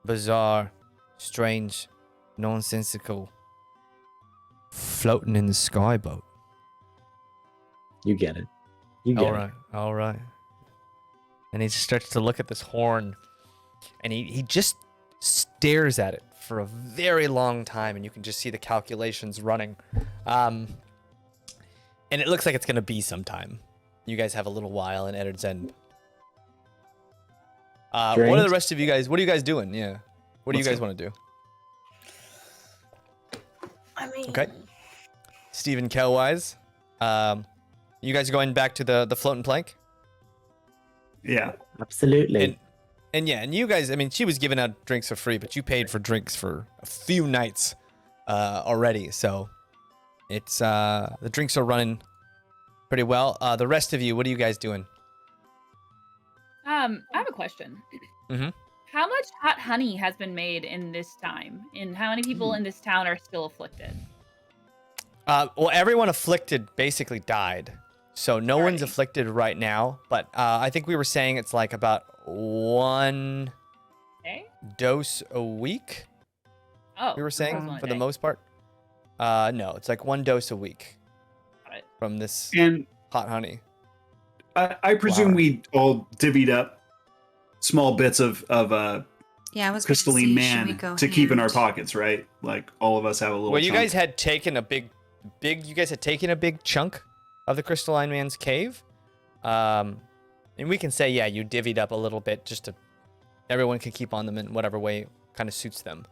bizarre, strange, nonsensical, floating in the sky boat. You get it. You get it. All right. And he just starts to look at this horn, and he just stares at it for a very long time, and you can just see the calculations running. And it looks like it's gonna be sometime. You guys have a little while in Eddard's End. What are the rest of you guys? What are you guys doing? Yeah. What do you Let's guys go. want to do? I mean, Okay. Stephen Kelwise. You guys are going back to the floating plank? Yeah. Absolutely. And you guys, I mean, she was giving out drinks for free, but you paid for drinks for a few nights already. So it's the drinks are running pretty well. The rest of you, what are you guys doing? I have a question. Mhm. How much hot honey has been made in this time? And how many people in this town are still afflicted? Well, everyone afflicted basically died. So no one's Alrighty. afflicted right now, but I think we were saying it's like about one Okay. dose a week. Oh, We were that saying was one a for the day. most part. No, it's like one dose a week Got it. from this And hot honey. I presume Flower. we all divvied up small bits of Yeah, I was gonna say, crystalline should we man go to keep in our hand- pockets, right? Like all of us have a little. Well, you chunk. guys had taken a big chunk of the crystalline man's cave. And we can say, yeah, you divvied up a little bit just to everyone can keep on them in whatever way kind of suits them.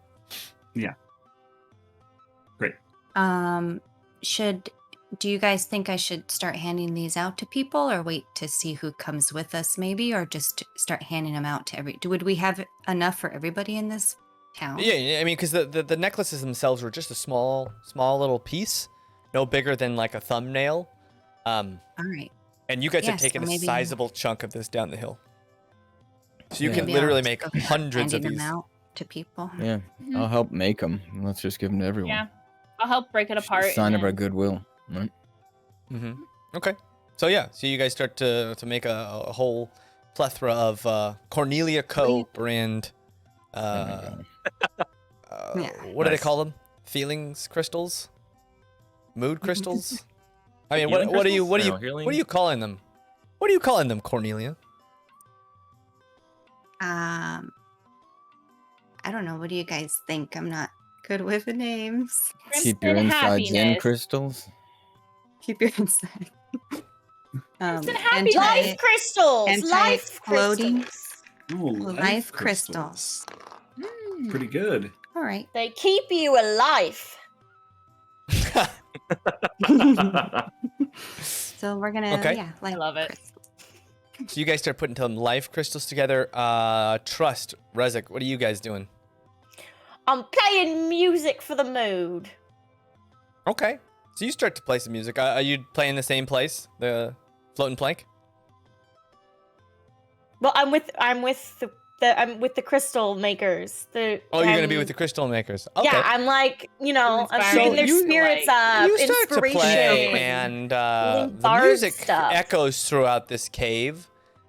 Do you guys think I should start handing these out to people or wait to see who comes with us maybe, or just start handing them out to would we have enough for everybody in this town? Yeah, I mean, because the necklaces themselves were just a small little piece, no bigger than like a thumbnail. All right. And you guys have Yes, taken so a maybe- sizable chunk of this down the hill. So you Yeah. can Maybe I'll literally just make go start hundreds of handing these. them out to people. Yeah, Mhm. I'll help make them. Let's just give them to everyone. Yeah. I'll help break it apart. Sign and of our then- goodwill. Right? Mm-hmm. Okay. So yeah, so you guys start to make a whole plethora of Cornelia Co. Sweet. brand There we go. Yeah. What do they Nice. call them? Feelings crystals? Mood crystals? I mean, Healing what are you crystals? No, healing? what are you calling them? What are you calling them, Cornelia? I don't know. What do you guys think? I'm not good with the names. Keep your Instant insides in happiness. crystals. Keep your inside. Instant anti- Life crystals. Life anti-exploding. crystals. Ooh, Life crystals. Pretty good. All right. They keep you alive. So we're gonna Okay. yeah, like I love it. crystals. So you guys start putting some life crystals together. Trust, Rezik, what are you guys doing? I'm playing music for the mood. Okay. So you start to play some music. Are you playing the same place? The floating plank? Well, I'm with the crystal makers. Oh, you're gonna be with the crystal makers. Okay. Yeah, I'm like, I'm Inspiring. picking their So you- spirits up. You start to inspiration. play, and Doing the bard music stuff. echoes throughout this cave,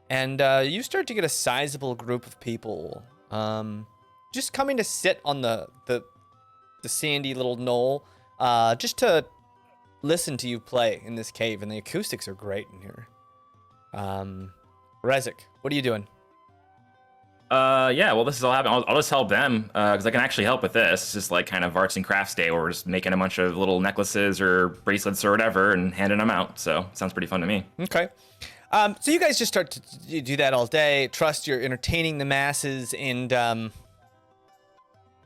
and you start to get a sizable group of people, just coming to sit on the sandy little knoll, just to listen to you play in this cave. And the acoustics are great in here. Rezik, what are you doing? Yeah, well, this is all happening. I'll just help them because I can actually help with this. It's just like kind of arts and crafts day, where we're just making a bunch of little necklaces or bracelets or whatever and handing them out. So sounds pretty fun to me. Okay. So you guys just start to do that all day. Trust, you're entertaining the masses, and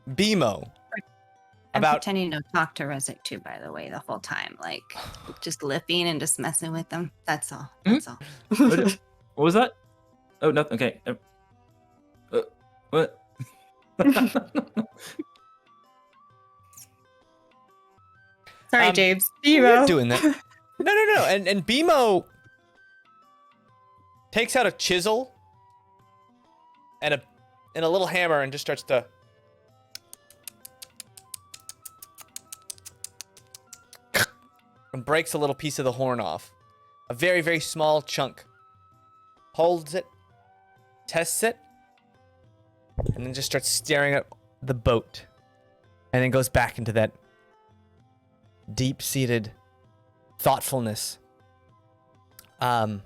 BMO. I'm About pretending to talk to Rezik too, by the way, the whole time. Like just lipping and just messing with them. That's all. That's all. What was that? Oh, nothing. Okay. What? Sorry, Um, James. you're doing that. No. And BMO takes out a chisel and a little hammer and just starts to and breaks a little piece of the horn off. A very, very small chunk. Holds it, tests it, and then just starts staring at the boat. And then goes back into that deep-seated thoughtfulness. And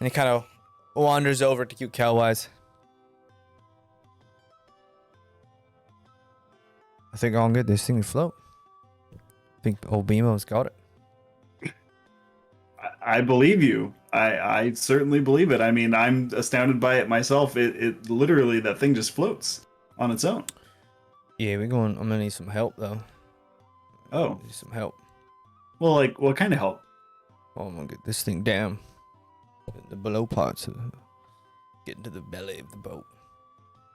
he kind of wanders over to Cute Cowwise. I think I'll get this thing to float. I think old BMO's got it. I believe you. I certainly believe it. I mean, I'm astounded by it myself. It literally, that thing just floats on its own. Yeah, I'm gonna need some help though. Oh, Need some help. well, like what kind of help? Oh, I'm gonna get this thing down. The below parts. Get into the belly of the boat.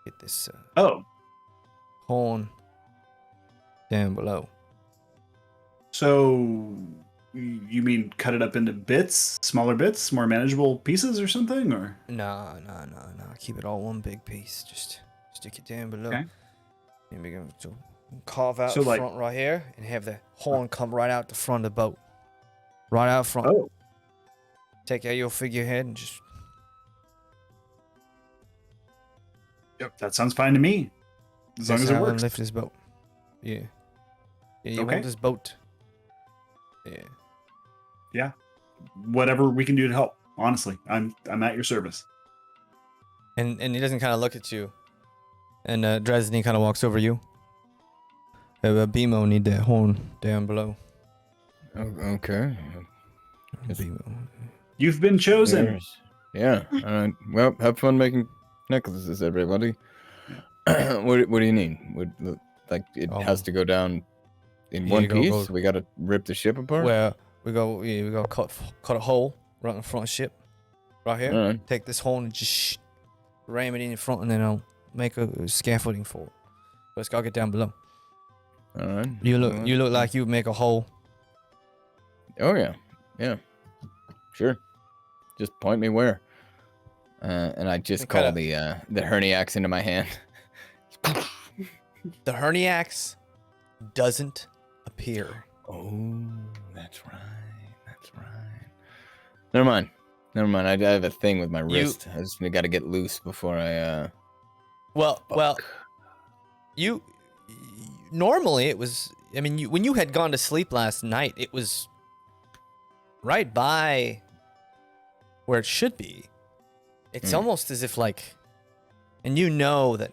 Get this Oh, horn down below. so you mean cut it up into bits, smaller bits, more manageable pieces or something, or? No. Keep it all one big piece. Just stick it down below. Okay. And we're going to carve out So, the like- front right here and have the horn come right out the front of the boat. Right out front. Oh, Take out your figurehead and just... yep, that sounds fine to me. As long that's as it how I'm works. lift this boat. Yeah. Yeah, you Okay. want this boat. Yeah. Whatever we can do to help. Honestly, I'm at your service. And he doesn't kind of look at you. And Dresden kind of walks over you. BMO need that horn down below. Okay. BMO. You've been chosen. Yes. Yeah. All right. Well, have fun making necklaces, everybody. What do you need? Like it has to go down in Yeah, one go- piece? go- We got to rip the ship apart? Well, we go cut a hole right in the front ship. Right here. All right. Take this horn and just ram it in front, and then I'll make a scaffolding for it. But it's gotta get down below. All right. You look like you would make a hole. Oh yeah, yeah, sure. Just point me where. And I just It call kinda- the herniax into my hand. The herniax doesn't appear. Oh, that's right. That's right. Never mind. I have a thing with my wrist. I just got to get loose before I Well, you normally it was. I mean, when you had gone to sleep last night, it was right by where it should be. It's almost as if and you know that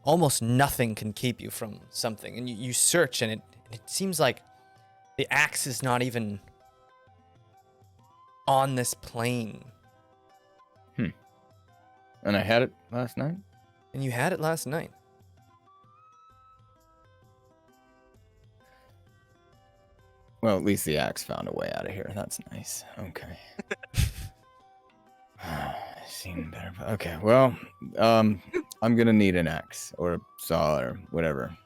almost nothing can keep you from something, and you search, and it seems like the axe is not even on this plane. And I had it last night? And you had it last night. Well, at least the axe found a way out of here. That's nice. Okay. Seen better. Okay, well, I'm gonna need an axe or a saw or whatever.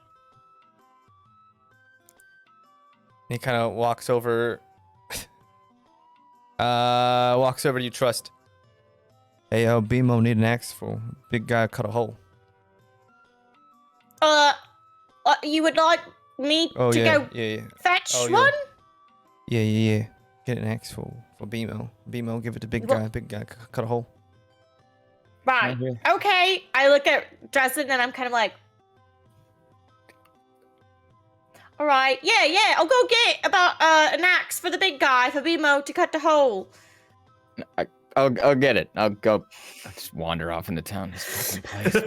He kind of walks over. Walks over to you, Trust. Hey, BMO, need an axe for big guy cut a hole. You would like me to go fetch one? Yeah. Get an axe for BMO. BMO, give it to big guy. Big guy cut a hole. Right. Okay. I look at Dresden and I'm kind of like, all right. Yeah. I'll go get about an axe for the big guy for BMO to cut the hole. I'll get it. I'll just wander off into town. This fucking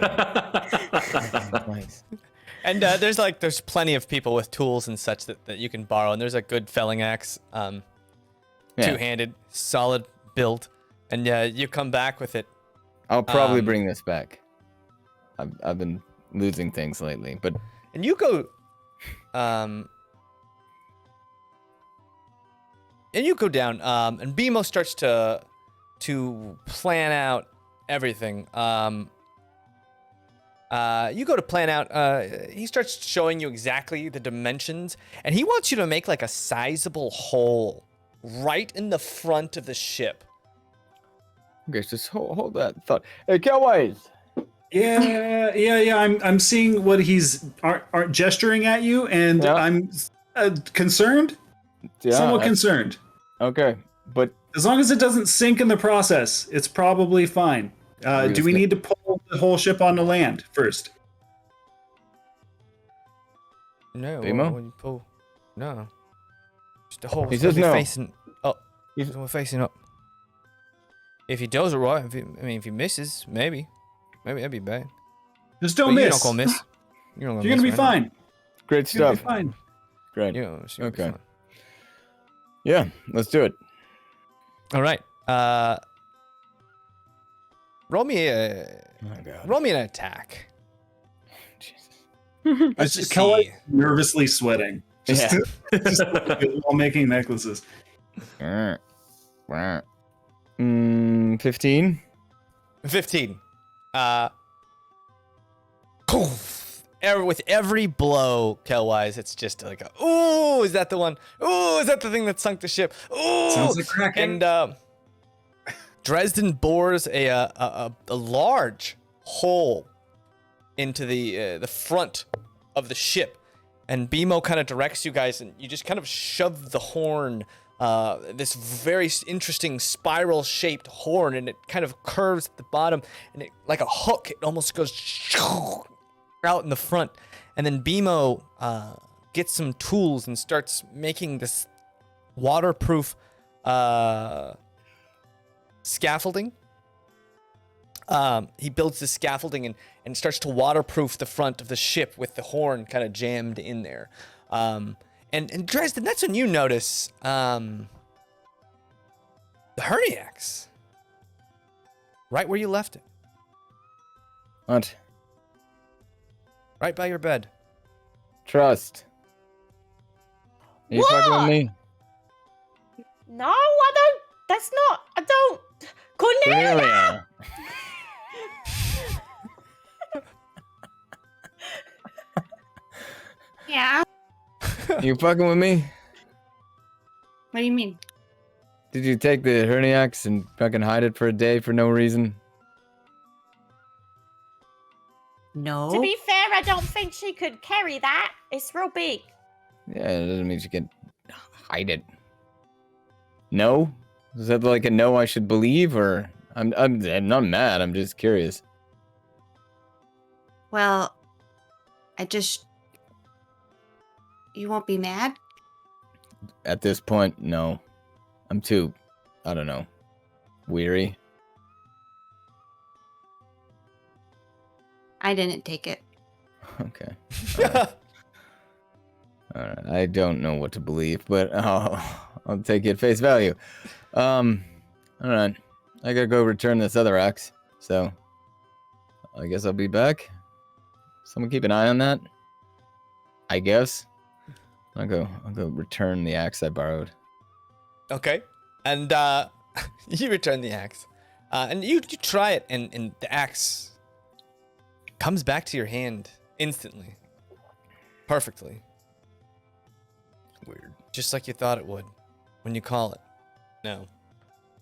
place. And there's plenty of people with tools and such that you can borrow. And there's a good felling axe, two-handed, solid build. And you come back with it. I'll probably bring this back. I've been losing things lately, but. And you go, and you go down. And BMO starts to plan out everything. You go to plan out, he starts showing you exactly the dimensions, and he wants you to make a sizable hole right in the front of the ship. Okay, just hold that thought. Hey, Cowboys! Yeah. I'm seeing what he's gesturing at you, and I'm concerned. Somewhat concerned. Okay, but as long as it doesn't sink in the process, it's probably fine. Do we need to pull the whole ship onto land first? No. BMO? When you pull, no. Just the whole. He says no. Facing up. We're facing up. If he does it right, if he misses, maybe that'd be bad. Just don't miss. You're not gonna miss. You're gonna be fine. Great stuff. Fine. Great. Okay. Yeah, let's do it. All right. Roll me an attack. Jesus. Cullen nervously sweating. Just while making necklaces. 15. 15. With every blow, Kelwise, it's just ooh, is that the one? Ooh, is that the thing that sunk the ship? Ooh, sounds like Kraken. And Dresden bores a large hole into the front of the ship, and BMO kind of directs you guys, and you just kind of shove the horn, this very interesting spiral-shaped horn, and it kind of curves at the bottom, and it, like a hook, it almost goes out in the front, and then BMO gets some tools and starts making this waterproof scaffolding. He builds the scaffolding and starts to waterproof the front of the ship with the horn kind of jammed in there. And Dresden, that's when you notice the Herniax right where you left it. What? Right by your bed. Trust. Are you fucking with me? No, I don't. That's not. I don't. Cornelia! Yeah. You fucking with me? What do you mean? Did you take the Herniax and fucking hide it for a day for no reason? No. To be fair, I don't think she could carry that. It's real big. Yeah, it doesn't mean you can hide it. No? Is that like a no I should believe, or I'm not mad, I'm just curious. Well, you won't be mad? At this point, no. I'm too, I don't know, weary. I didn't take it. Okay. All right. I don't know what to believe, but I'll take it at face value. All right. I gotta go return this other axe, so I guess I'll be back. Someone keep an eye on that. I guess. I'll go return the axe I borrowed. Okay. And you return the axe. And you try it, and the axe comes back to your hand instantly. Perfectly. Weird. Just like you thought it would when you call it. No.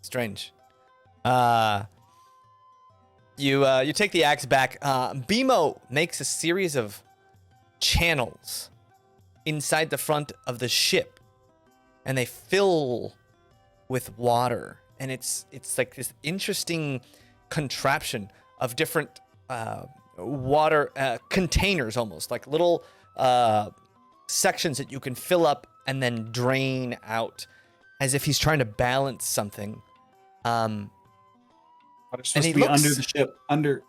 Strange. You take the axe back. Bimo makes a series of channels inside the front of the ship, and they fill with water. And it's like this interesting contraption of different water containers, almost like little sections that you can fill up and then drain out, as if he's trying to balance something. Water's supposed to be under the ship. Under.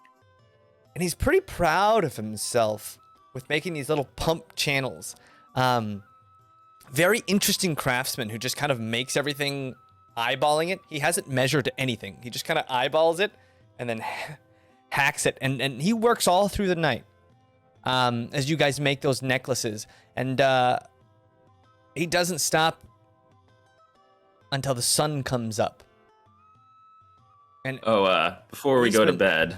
And he's pretty proud of himself with making these little pump channels. Very interesting craftsman who just kind of makes everything eyeballing it. He hasn't measured anything. He just kind of eyeballs it and then hacks it. And he works all through the night as you guys make those necklaces. And he doesn't stop until the sun comes up. And before we go to bed.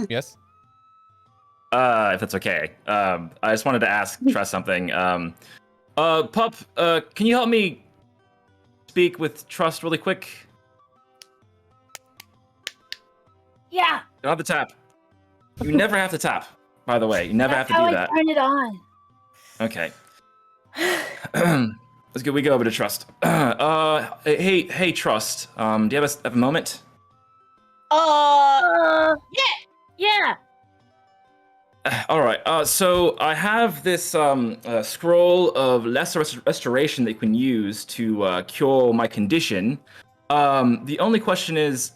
Yes? If that's okay. I just wanted to ask Trust something. Pup, can you help me speak with Trust really quick? Yeah. You don't have to tap. You never have to tap, by the way. You never have to do that. Turn it on. Okay. Let's go. We go over to Trust. Hey, Trust. Do you have a moment? Yeah. All right. So I have this scroll of lesser restoration that you can use to cure my condition. The only question is,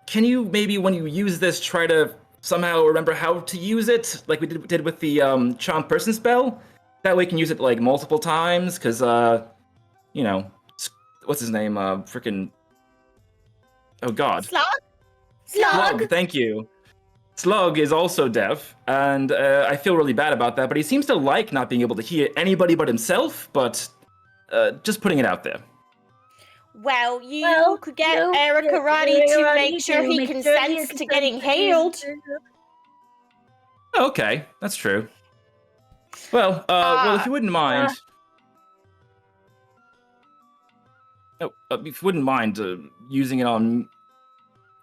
can you maybe, when you use this, try to somehow remember how to use it, like we did with the charm person spell? That way, you can use it like multiple times. Because you know, what's his name? Freaking. Oh God. Slug. Thank you. Slug is also deaf, and I feel really bad about that, but he seems to like not being able to hear anybody but himself, but just putting it out there. Well, you could get Erikarati to make sure he consents to getting healed. Okay, that's true. Well, if you wouldn't mind... if you wouldn't mind using it on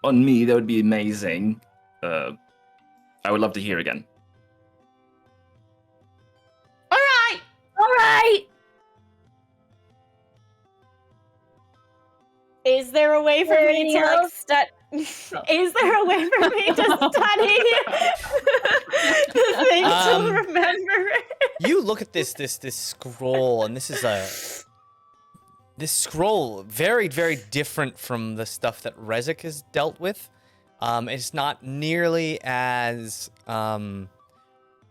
me, that would be amazing. I would love to hear again. All right. Is there a way for me to like study? Is there a way for me to study the thing to remember it? You look at this scroll, and this is this scroll very, very different from the stuff that Rezik has dealt with. It's not nearly as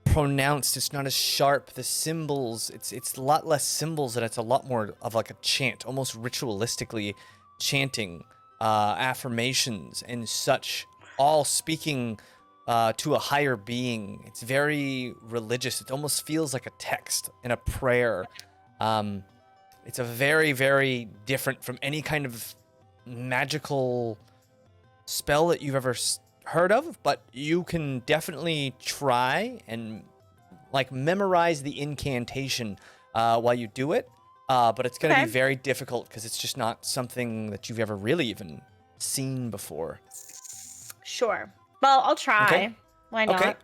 pronounced. It's not as sharp. The symbols, it's a lot less symbols, and it's a lot more of like a chant, almost ritualistically chanting affirmations and such, all speaking to a higher being. It's very religious. It almost feels like a text and a prayer. It's a very, very different from any kind of magical spell that you've ever heard of, but you can definitely try and like memorize the incantation while you do it. But it's going to be very difficult because it's just not something that you've ever really even seen before. Sure. Well, I'll try. Okay. Why not? Okay.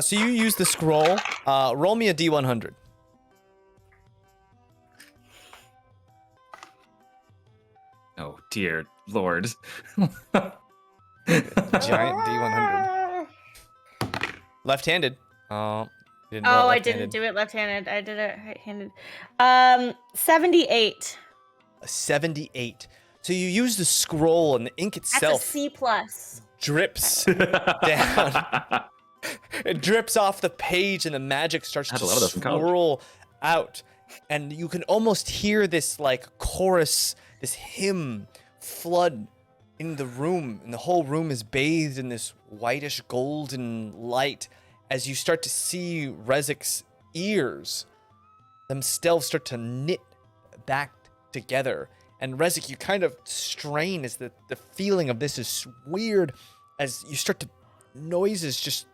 So you use the scroll. Roll me a D100. Oh dear Lord. giant D100. Left-handed. Oh, didn't roll Oh, I left-handed. didn't do it left-handed. I did it right-handed. 78. A 78. So you use the scroll, and the ink That's itself a C plus. drips down. It drips off the page, and the magic starts Had to a lot of those in college. swirl out, and you can almost hear this like chorus, this hymn flood in the room, and the whole room is bathed in this whitish golden light as you start to see Rezik's ears themselves start to knit back together. And Rezik, you kind of strain as the feeling of this is weird as you start to noises just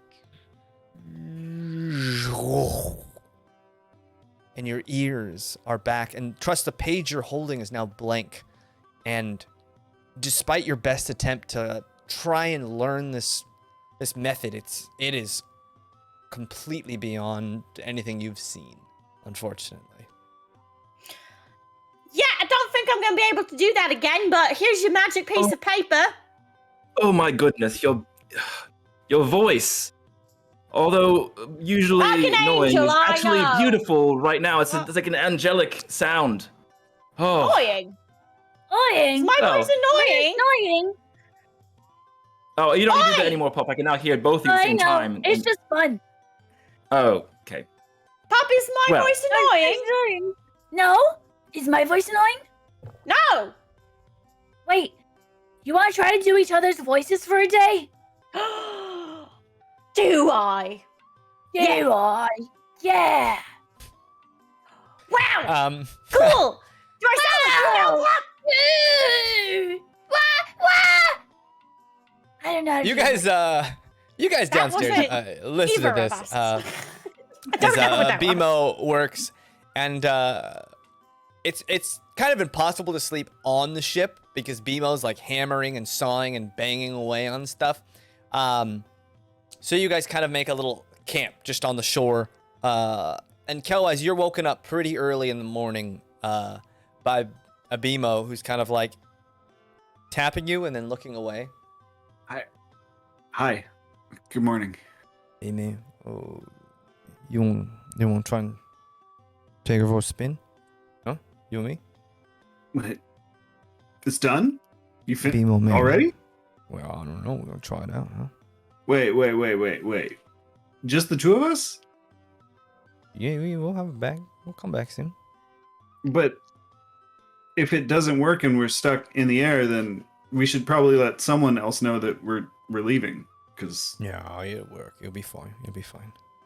and your ears are back, and trust the page you're holding is now blank, and despite your best attempt to try and learn this method, it is completely beyond anything you've seen, unfortunately. Yeah, I don't think I'm gonna be able to do that again, but here's your magic piece of paper. Oh my goodness, your voice, although usually Like an annoying, angel, is I actually know. beautiful right now. It's like an angelic sound. Oh, Annoying. Annoying. Is my Oh. voice annoying? Annoying. oh, you don't need to do Oi! that anymore, Pop. I can now hear both of you at the I same know. time. It's and- just fun. Oh, okay. Pop, is my Well- voice annoying? Annoying. No? Is my voice annoying? No. Wait. You want to try to do each other's voices for a day? Do I? Yeah. Do I? Yeah. Wow. Cool. Do I sound like you know what? I don't know. how to You do guys, it. you guys That downstairs, wasn't listen to either of this. us. I don't know what that was. BMO works, and it's kind of impossible to sleep on the ship because BMO's like hammering and sawing and banging away on stuff. So you guys kind of make a little camp just on the shore. And Kelwise, you're woken up pretty early in the morning by a BMO who's kind of like tapping you and then looking away. Hi. Good morning. Amy, you want to try and take her for a spin? Huh? You and me? What? It's done? You finished BMO man. already? Well, I don't know. We're gonna try it out, huh? Wait. Just the two of us? Yeah, we'll have it back. We'll come back soon. But if it doesn't work and we're stuck in the air, then we should probably let someone else know that we're leaving. Because Yeah, it'll work. It'll be fine.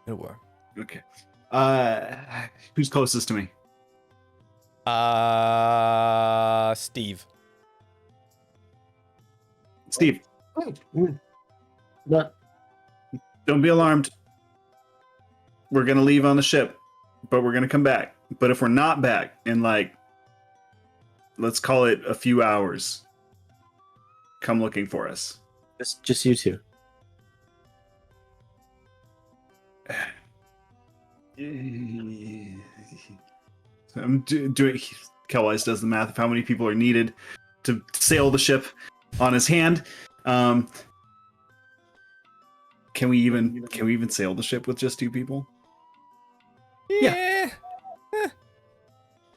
It'll work. okay. Who's closest to me? Steve. Steve. Not Don't be alarmed. We're gonna leave on the ship, but we're gonna come back. But if we're not back in like, let's call it a few hours, come looking for us. just you two. So I'm doing. Kelwise does the math of how many people are needed to sail the ship on his hand. Can we even sail the ship with just two people? Yeah.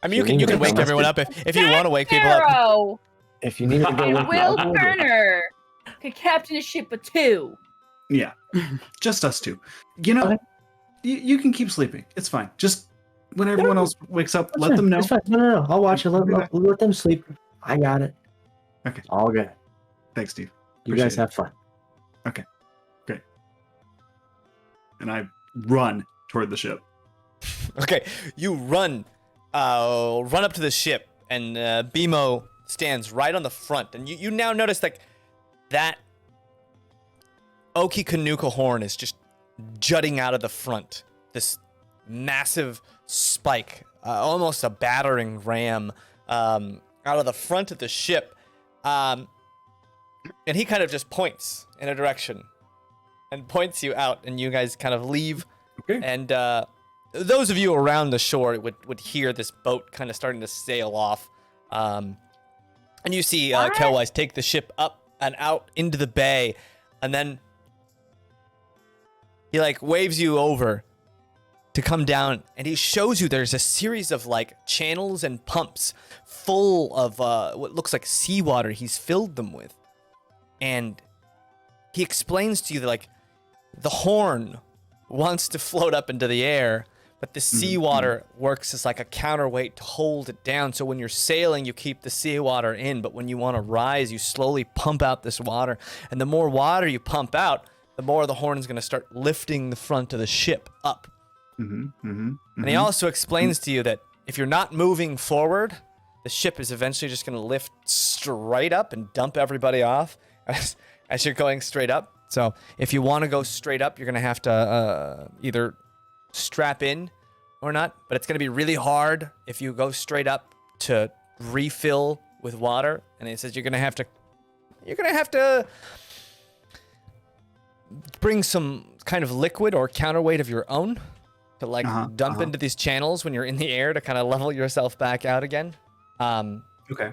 I mean, you You can can wake go everyone up if you want to wake people up. Pharaoh. If you need to go And with me, Will I'll go with you. Turner could captain a ship of two. Yeah, just us two. You know, Okay. you can keep sleeping. It's fine. Just when everyone else wakes up, That's let fine. them know. It's fine. No. I'll watch it. Let them sleep. I got it. Okay. All good. Thanks, Steve. You Appreciate guys it. have fun. And I run toward the ship. Okay, you run up to the ship, and BMO stands right on the front, and you now notice like that OkeeKanuka horn is just jutting out of the front. This massive spike, almost a battering ram, out of the front of the ship, and he kind of just points in a direction and points you out, and you guys kind of leave. Okay. And those of you around the shore would hear this boat kind of starting to sail off. And you see Kelwise take the ship up and out into the bay. And then he like waves you over to come down, and he shows you there's a series of like channels and pumps full of what looks like seawater he's filled them with. And he explains to you that like the horn wants to float up into the air, but the seawater works as like a counterweight to hold it down. So when you're sailing, you keep the seawater in, but when you want to rise, you slowly pump out this water. And the more water you pump out, the more the horn is going to start lifting the front of the ship up. And he also explains to you that if you're not moving forward, the ship is eventually just going to lift straight up and dump everybody off as you're going straight up. So if you want to go straight up, you're going to have to either strap in or not, but it's going to be really hard if you go straight up to refill with water. And he says you're going to have to bring some kind of liquid or counterweight of your own to like dump into these channels when you're in the air to kind of level yourself back out again. Okay.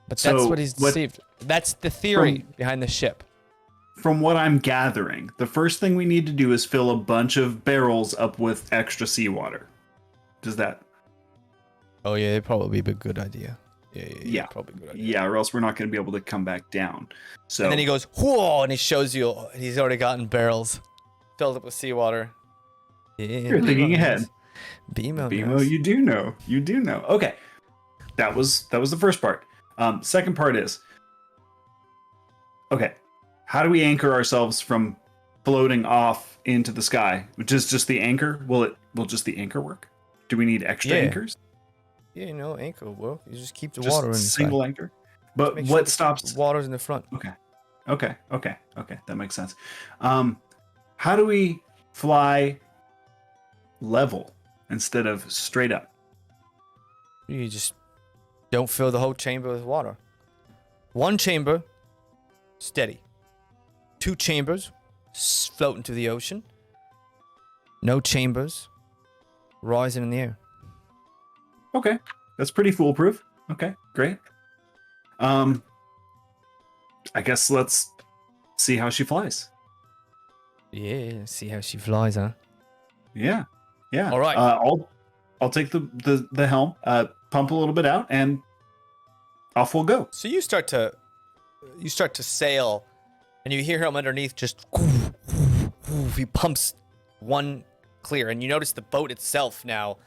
But that's what he's deceived. That's the theory behind the ship. From what I'm gathering, the first thing we need to do is fill a bunch of barrels up with extra seawater. Does that? Oh yeah, it'd probably be a good idea. Yeah, probably a good idea. Yeah, or else we're not going to be able to come back down. So. And then he goes, whoa, and he shows you he's already gotten barrels filled up with seawater. Yeah, you're thinking ahead. Bimo, you do know. You do know. Okay, that was the first part. Second part is, okay, how do we anchor ourselves from floating off into the sky? Which is just the anchor? Will just the anchor work? Do we need extra anchors? Yeah, anchor will work. You just keep the just water in the single side. Anchor. But Make what sure stops? The water's in the front. Okay. That makes sense. How do we fly level instead of straight up? You just don't fill the whole chamber with water. One chamber, steady. Two chambers, float into the ocean. No chambers, rising in the air. Okay, that's pretty foolproof. Okay, great. I guess let's see how she flies. Yeah, see how she flies, huh? Yeah. All right. I'll take the helm, pump a little bit out, and off we'll go. So you start to sail, and you hear him underneath just. He pumps one clear, and you notice the boat itself now.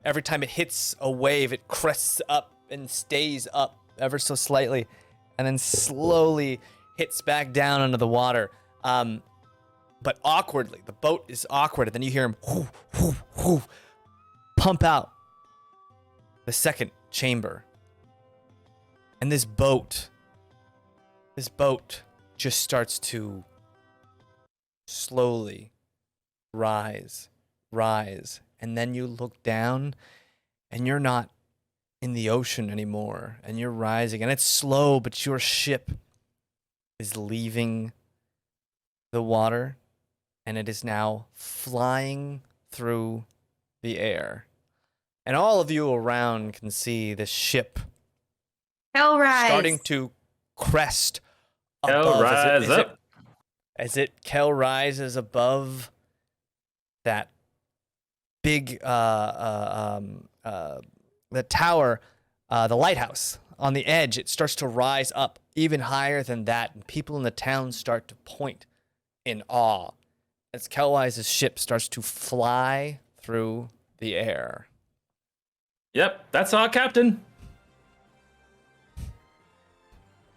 Every time it hits a wave, it crests up and stays up ever so slightly, and then slowly hits back down under the water. But awkwardly, the boat is awkward, and then you hear him pump out the second chamber. And this boat just starts to slowly rise. And then you look down, and you're not in the ocean anymore, and you're rising. And it's slow, but your ship is leaving the water, and it is now flying through the air. And all of you around can see the ship starting to crest above. As it rises above that big the tower, the lighthouse on the edge, it starts to rise up even higher than that, and people in the town start to point in awe as Kelwise's ship starts to fly through the air. Yep, that's our captain.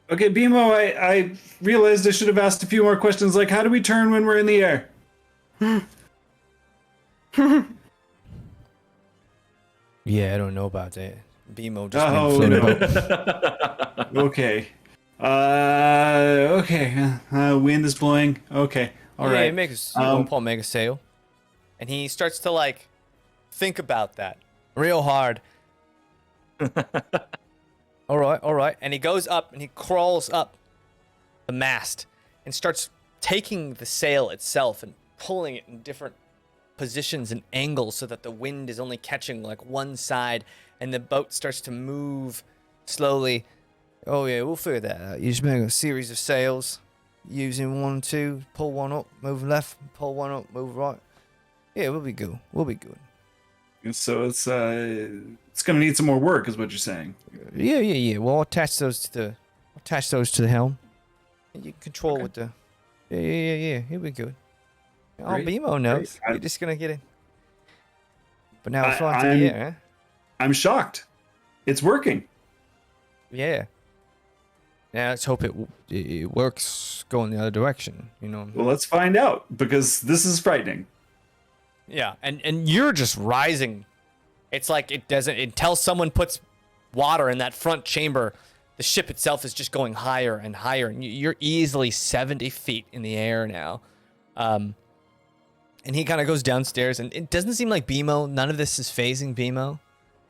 Okay, Bimo, I realized I should have asked a few more questions, like how do we turn when we're in the air? Yeah, I don't know about that. Bimo just floated out. Okay. Wind is blowing. Okay. All right. Paul make a sail. And he starts to like think about that real hard. All right. And he goes up and he crawls up the mast and starts taking the sail itself and pulling it in different positions and angles so that the wind is only catching like one side, and the boat starts to move slowly Oh yeah, we'll figure that out. You just make a series of sails, using 1, 2, pull one up, move left, pull one up, move right. Yeah, we'll be good. We'll be good. And so it's gonna need some more work, is what you're saying. Yeah. Well, I'll attach those to the helm. And you can control with the. Yeah. He'll be good. Oh, Great, BMO knows. great. You're just gonna get it. But now we're flying I'm- through the air, huh? I'm shocked. It's working. Yeah. Now let's hope it works going the other direction. You know. Well, let's find out, because this is frightening. Yeah, and you're just rising. It's like it doesn't until someone puts water in that front chamber. The ship itself is just going higher and higher, and you're easily 70 feet in the air now. And he kind of goes downstairs, and it doesn't seem like BMO. None of this is phasing BMO.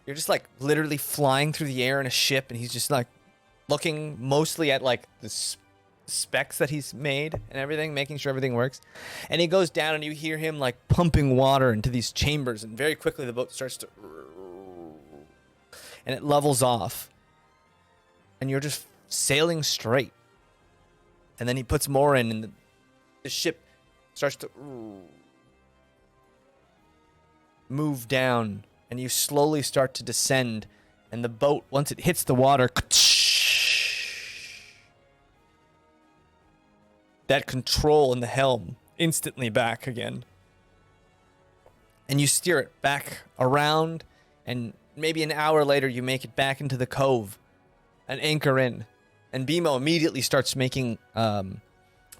You're just like literally flying through the air in a ship, and he's just like looking mostly at like the specs that he's made and everything, making sure everything works. And he goes down, and you hear him like pumping water into these chambers, and very quickly the boat starts to, and it levels off, and you're just sailing straight. And then he puts more in, and the ship starts to move down, and you slowly start to descend, and the boat, once it hits the water, that control in the helm instantly back again. And you steer it back around, and maybe an hour later you make it back into the cove and anchor in. And BMO immediately starts making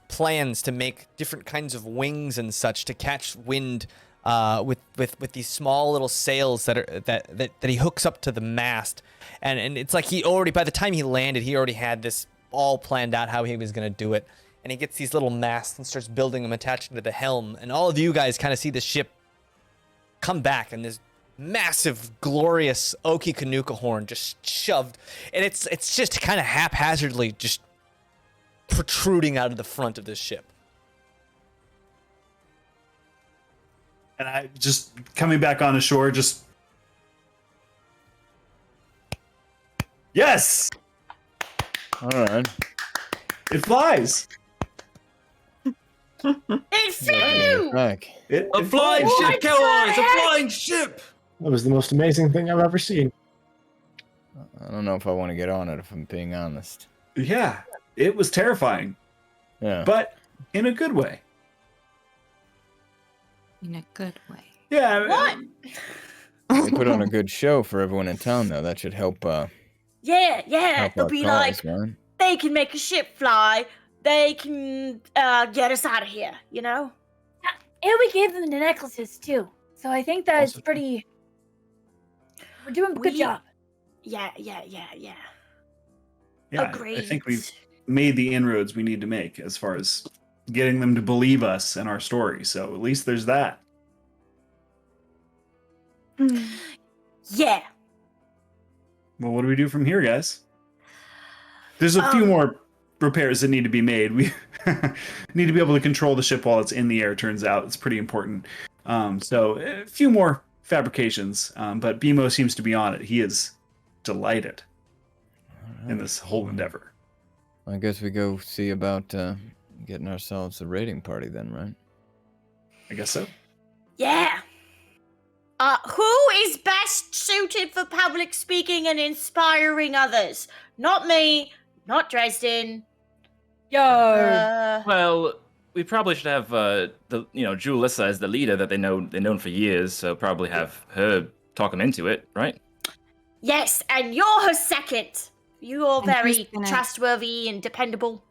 plans to make different kinds of wings and such to catch wind with these small little sails that he hooks up to the mast. And it's like he already, by the time he landed, he already had this all planned out how he was going to do it. And he gets these little masts and starts building them, attaching to the helm. And all of you guys kind of see the ship come back, and this massive, glorious OkeeKanuka horn just shoved. And it's just kind of haphazardly just protruding out of the front of this ship. And I just coming back on the shore, just yes, All right. it flies. It's flew! Back. It A flying flies. ship, Kellogg's! A flying ship! That was the most amazing thing I've ever seen. I don't know if I want to get on it, if I'm being honest. Yeah, it was terrifying, Yeah. but in a good way. In a good way. Yeah. What? They put on a good show for everyone in town, though. That should help. Yeah, Help they'll our be cause, like, right? they can make a ship fly. They can get us out of here, you know? And we gave them the necklaces too. So I think that's Awesome. pretty. We're doing a good We- job. Yeah. Yeah, Agreed. I think we've made the inroads we need to make as far as getting them to believe us and our story. So at least there's that. Yeah. Well, what do we do from here, guys? There's a few more repairs that need to be made. We need to be able to control the ship while it's in the air. Turns out it's pretty important. So a few more fabrications, but BMO seems to be on it. He is delighted in this whole endeavor. I guess we go see about getting ourselves a raiding party then, right? I guess so. Yeah. Who is best suited for public speaking and inspiring others? Not me, not Dresden. Yo. Well, we probably should have Julissa as the leader that they've known for years, so probably have her talk them into it, right? Yes, and you're her second. You're And very who's gonna- trustworthy and dependable.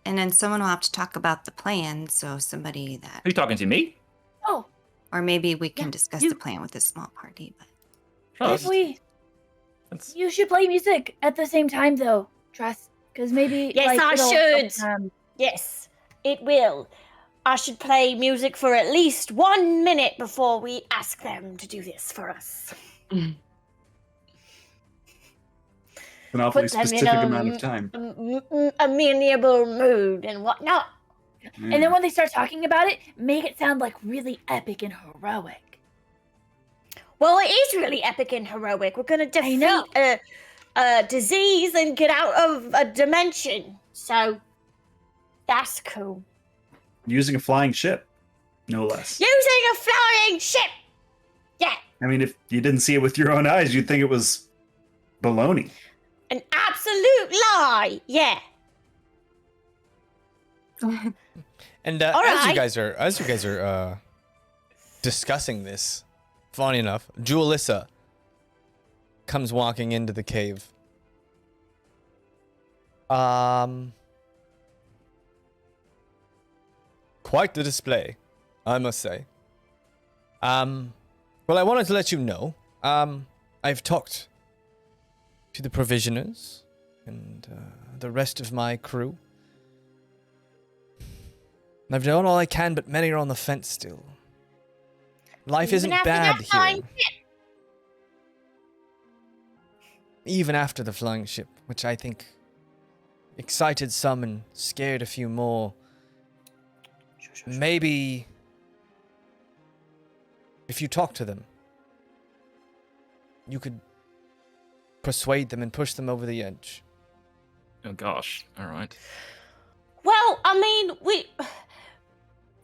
And then someone will have to talk about the plan, so somebody that, Who you talking to, me? Oh, or maybe we can Yeah, discuss you- the plan with a small party. But Oh, if we, that's- you should play music at the same time though, Trust, because maybe. Yes, like, I it'll help should. them. Yes, it will. I should play music for at least 1 minute before we ask them to do this for us. An awfully Put them in specific amount of time. Amenable mood and whatnot. And then when they start talking about it, make it sound like really epic and heroic. Well, it is really epic and heroic. We're gonna I know. defeat a disease and get out of a dimension. So that's cool. Using a flying ship, no less. Using a flying ship. Yeah, I mean, if you didn't see it with your own eyes, you'd think it was baloney. an absolute lie. Yeah. And All as you right. guys are discussing this, funny enough, Julissa comes walking into the cave. Quite the display, I must say. Well, I wanted to let you know, I've talked to the provisioners and the rest of my crew. I've done all I can, but many are on the fence still. Life Even isn't after bad that flying here. ship. Even after the flying ship, which I think excited some and scared a few more. Maybe if you talk to them, you could persuade them and push them over the edge. Oh gosh. All right. Well, I mean,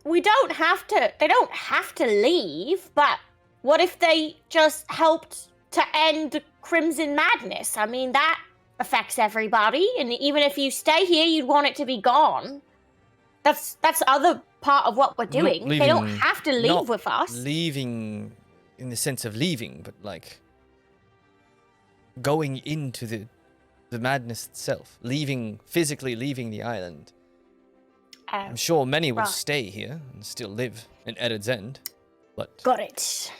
we don't have to. They don't have to leave. But what if they just helped to end Crimson Madness? I mean, that affects everybody. And even if you stay here, you'd want it to be gone. That's other part of what we're doing. They don't leaving- have to not leave with us. Leaving in the sense of leaving, but like going into the madness itself. Physically leaving the island. I'm sure many will right. stay here and still live in Ered's End, but Got it.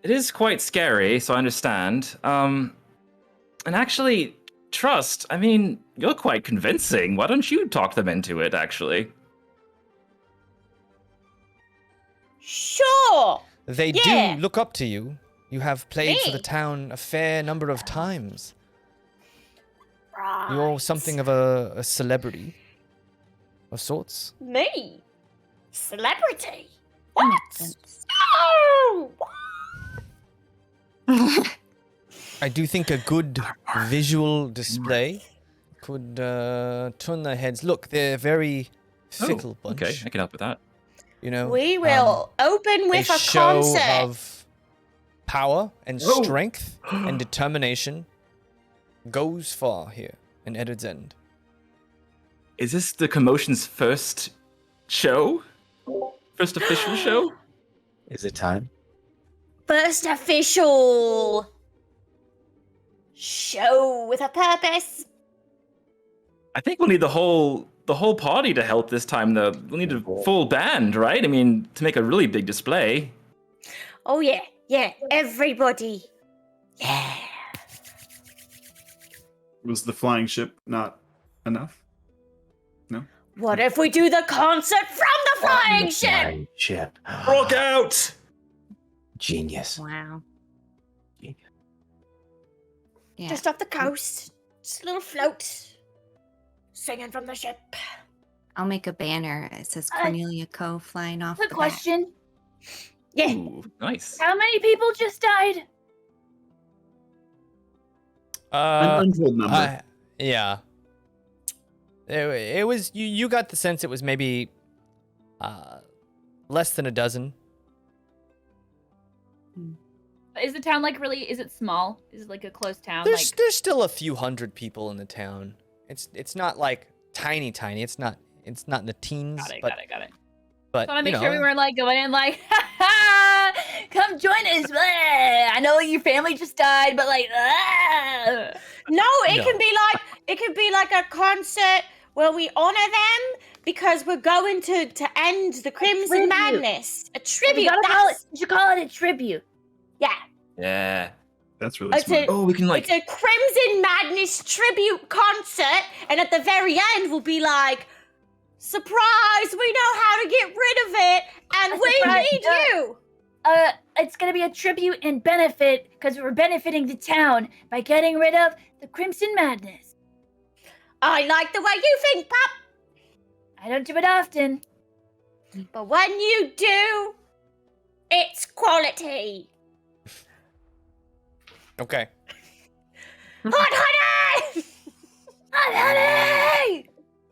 It is quite scary, so I understand. And actually, Trust, I mean, you're quite convincing. Why don't you talk them into it, actually? Sure. they Yeah. do look up to you. You have played for the Me? town a fair number of times. Right. You're something of a celebrity of sorts. Me? Celebrity? That What? makes sense. No! I do think a good visual display could turn their heads. Look, they're a very fickle bunch. Okay, I can help with that. You know, We will open with a a show concert. of power and Oh. strength and determination goes far here in Ered's End. Is this the Commotion's first show? First official show? Is it time? First official show with a purpose. I think we'll need the whole party to help this time, though. We'll need a full band, right? I mean, to make a really big display. Oh yeah, everybody. Yeah. Was the flying ship not enough? What if we do the concert from the flying ship? Flying ship. Rock out! Genius. Wow. Yeah. Just off the coast, just a little float, singing from the ship. I'll make a banner. It says Cornelia Co. flying off Quick the question. Yeah. Ooh, nice. How many people just died? An untold number. Yeah. It was you got the sense it was maybe less than a dozen. Is the town like really? Is it small? Is it like a close town? There's still a few hundred people in the town. It's not like tiny. It's not in the teens. Got it. but, Got it. Got it. But I want to you make sure we know, weren't like going in like, ha ha, come join us. Blah. I know your family just died, but like, ah. No, it No. can be like a concert where we honor them because we're going to end the Crimson tribute. Madness. A You tribute. gotta call it. That's, You should call it a tribute. yeah. Yeah. That's really It's smart. a, Oh, we can like. it's a Crimson Madness tribute concert, and at the very end, we'll be like, surprise, we know how to get rid of it, and we Surprise, need yeah. you. It's gonna be a tribute and benefit because we're benefiting the town by getting rid of the Crimson Madness. I like the way you think, Pop, I don't do it often. but when you do, it's quality. okay. honey! Hot honey!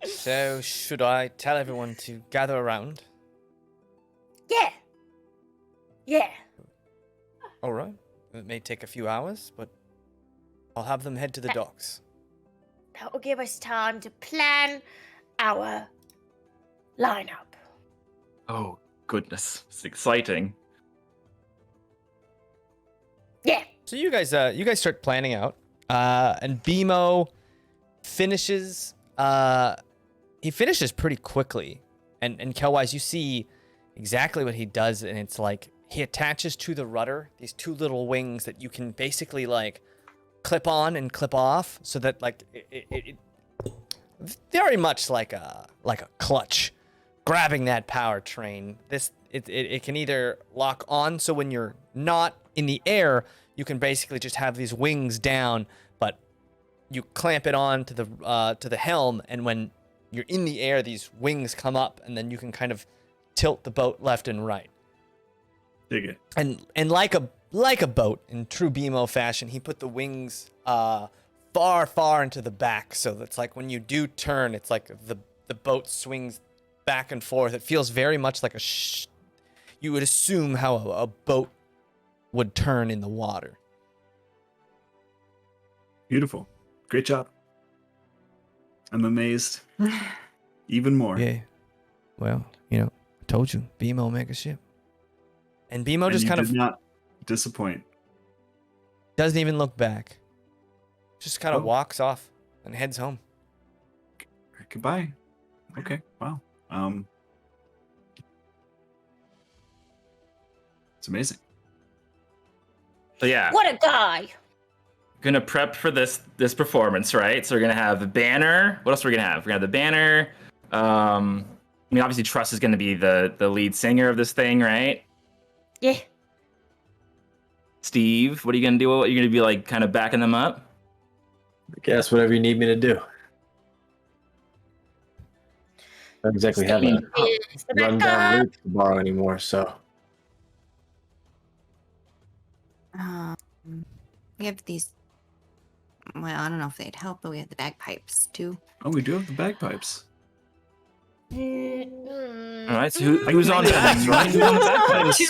So, should I tell everyone to gather around? Yeah. Yeah. All right. It may take a few hours, but I'll have them head to the docks. That will give us time to plan our lineup. Oh, goodness. It's exciting. Yeah. So you guys start planning out, and BMO finishes. He finishes pretty quickly, and Kelwise, you see exactly what he does, and it's like he attaches to the rudder these two little wings that you can basically like clip on and clip off, so that like it very much like a clutch, grabbing that powertrain. It can either lock on, so when you're not in the air, you can basically just have these wings down, but you clamp it on to the helm, and when you're in the air, these wings come up, and then you can kind of tilt the boat left and right. Dig it. And like a boat in true BMO fashion, he put the wings far into the back, so that's like when you do turn, it's like the boat swings back and forth. It feels very much like you would assume how a boat would turn in the water. Beautiful. Great job. I'm amazed. Even more. Yeah. Well, I told you, BMO make a ship. And BMO And just you kind of did not disappoint. doesn't even look back. Just kind of Oh. walks off and heads home. Goodbye. Okay. Wow. It's amazing. So yeah, What a guy. gonna prep for this performance, right? So we're gonna have the banner. What else are we gonna have? We're gonna have the banner. Obviously Trust is gonna be the lead singer of this thing, right? Yeah. Steve, what are you gonna do? Are you gonna be like kind of backing them up? I guess whatever you need me to do. I don't exactly have a Is the rundown backup. loop to borrow anymore, so We have these. Well, I don't know if they'd help, but we have the bagpipes too. Oh, we do have the bagpipes. All right, so who's on bags, right? Who's on the bagpipes?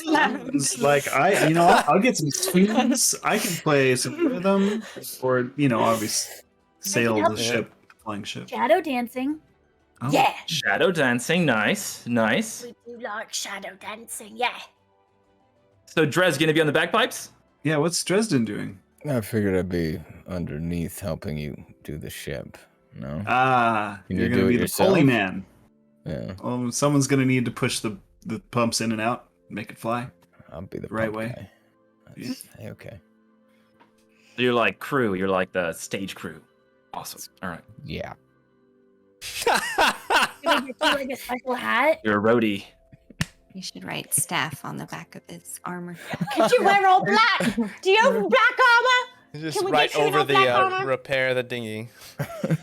It's like I'll get some tunes. I can play some rhythm, or obviously sail the ship, flying ship. Shadow dancing. Oh, Yeah. Shadow dancing, nice. We do like shadow dancing, yeah. So Drez gonna be on the bagpipes? Yeah. What's Dresden doing? I figured I'd be underneath helping you do the ship. No? Ah, Can you're you gonna do it be the yourself? pulley man. Yeah, Someone's gonna need to push the pumps in and out, make it fly. I'll be the Right pump way. guy. That's okay. So you're like crew. You're like the stage crew. Awesome. All right. Yeah. Can we get you like a special hat? You're a roadie. You should write staff on the back of his armor. Could you wear all black? Do you have black armor? Just Can we right get you in over a black the armor? repair the dinghy.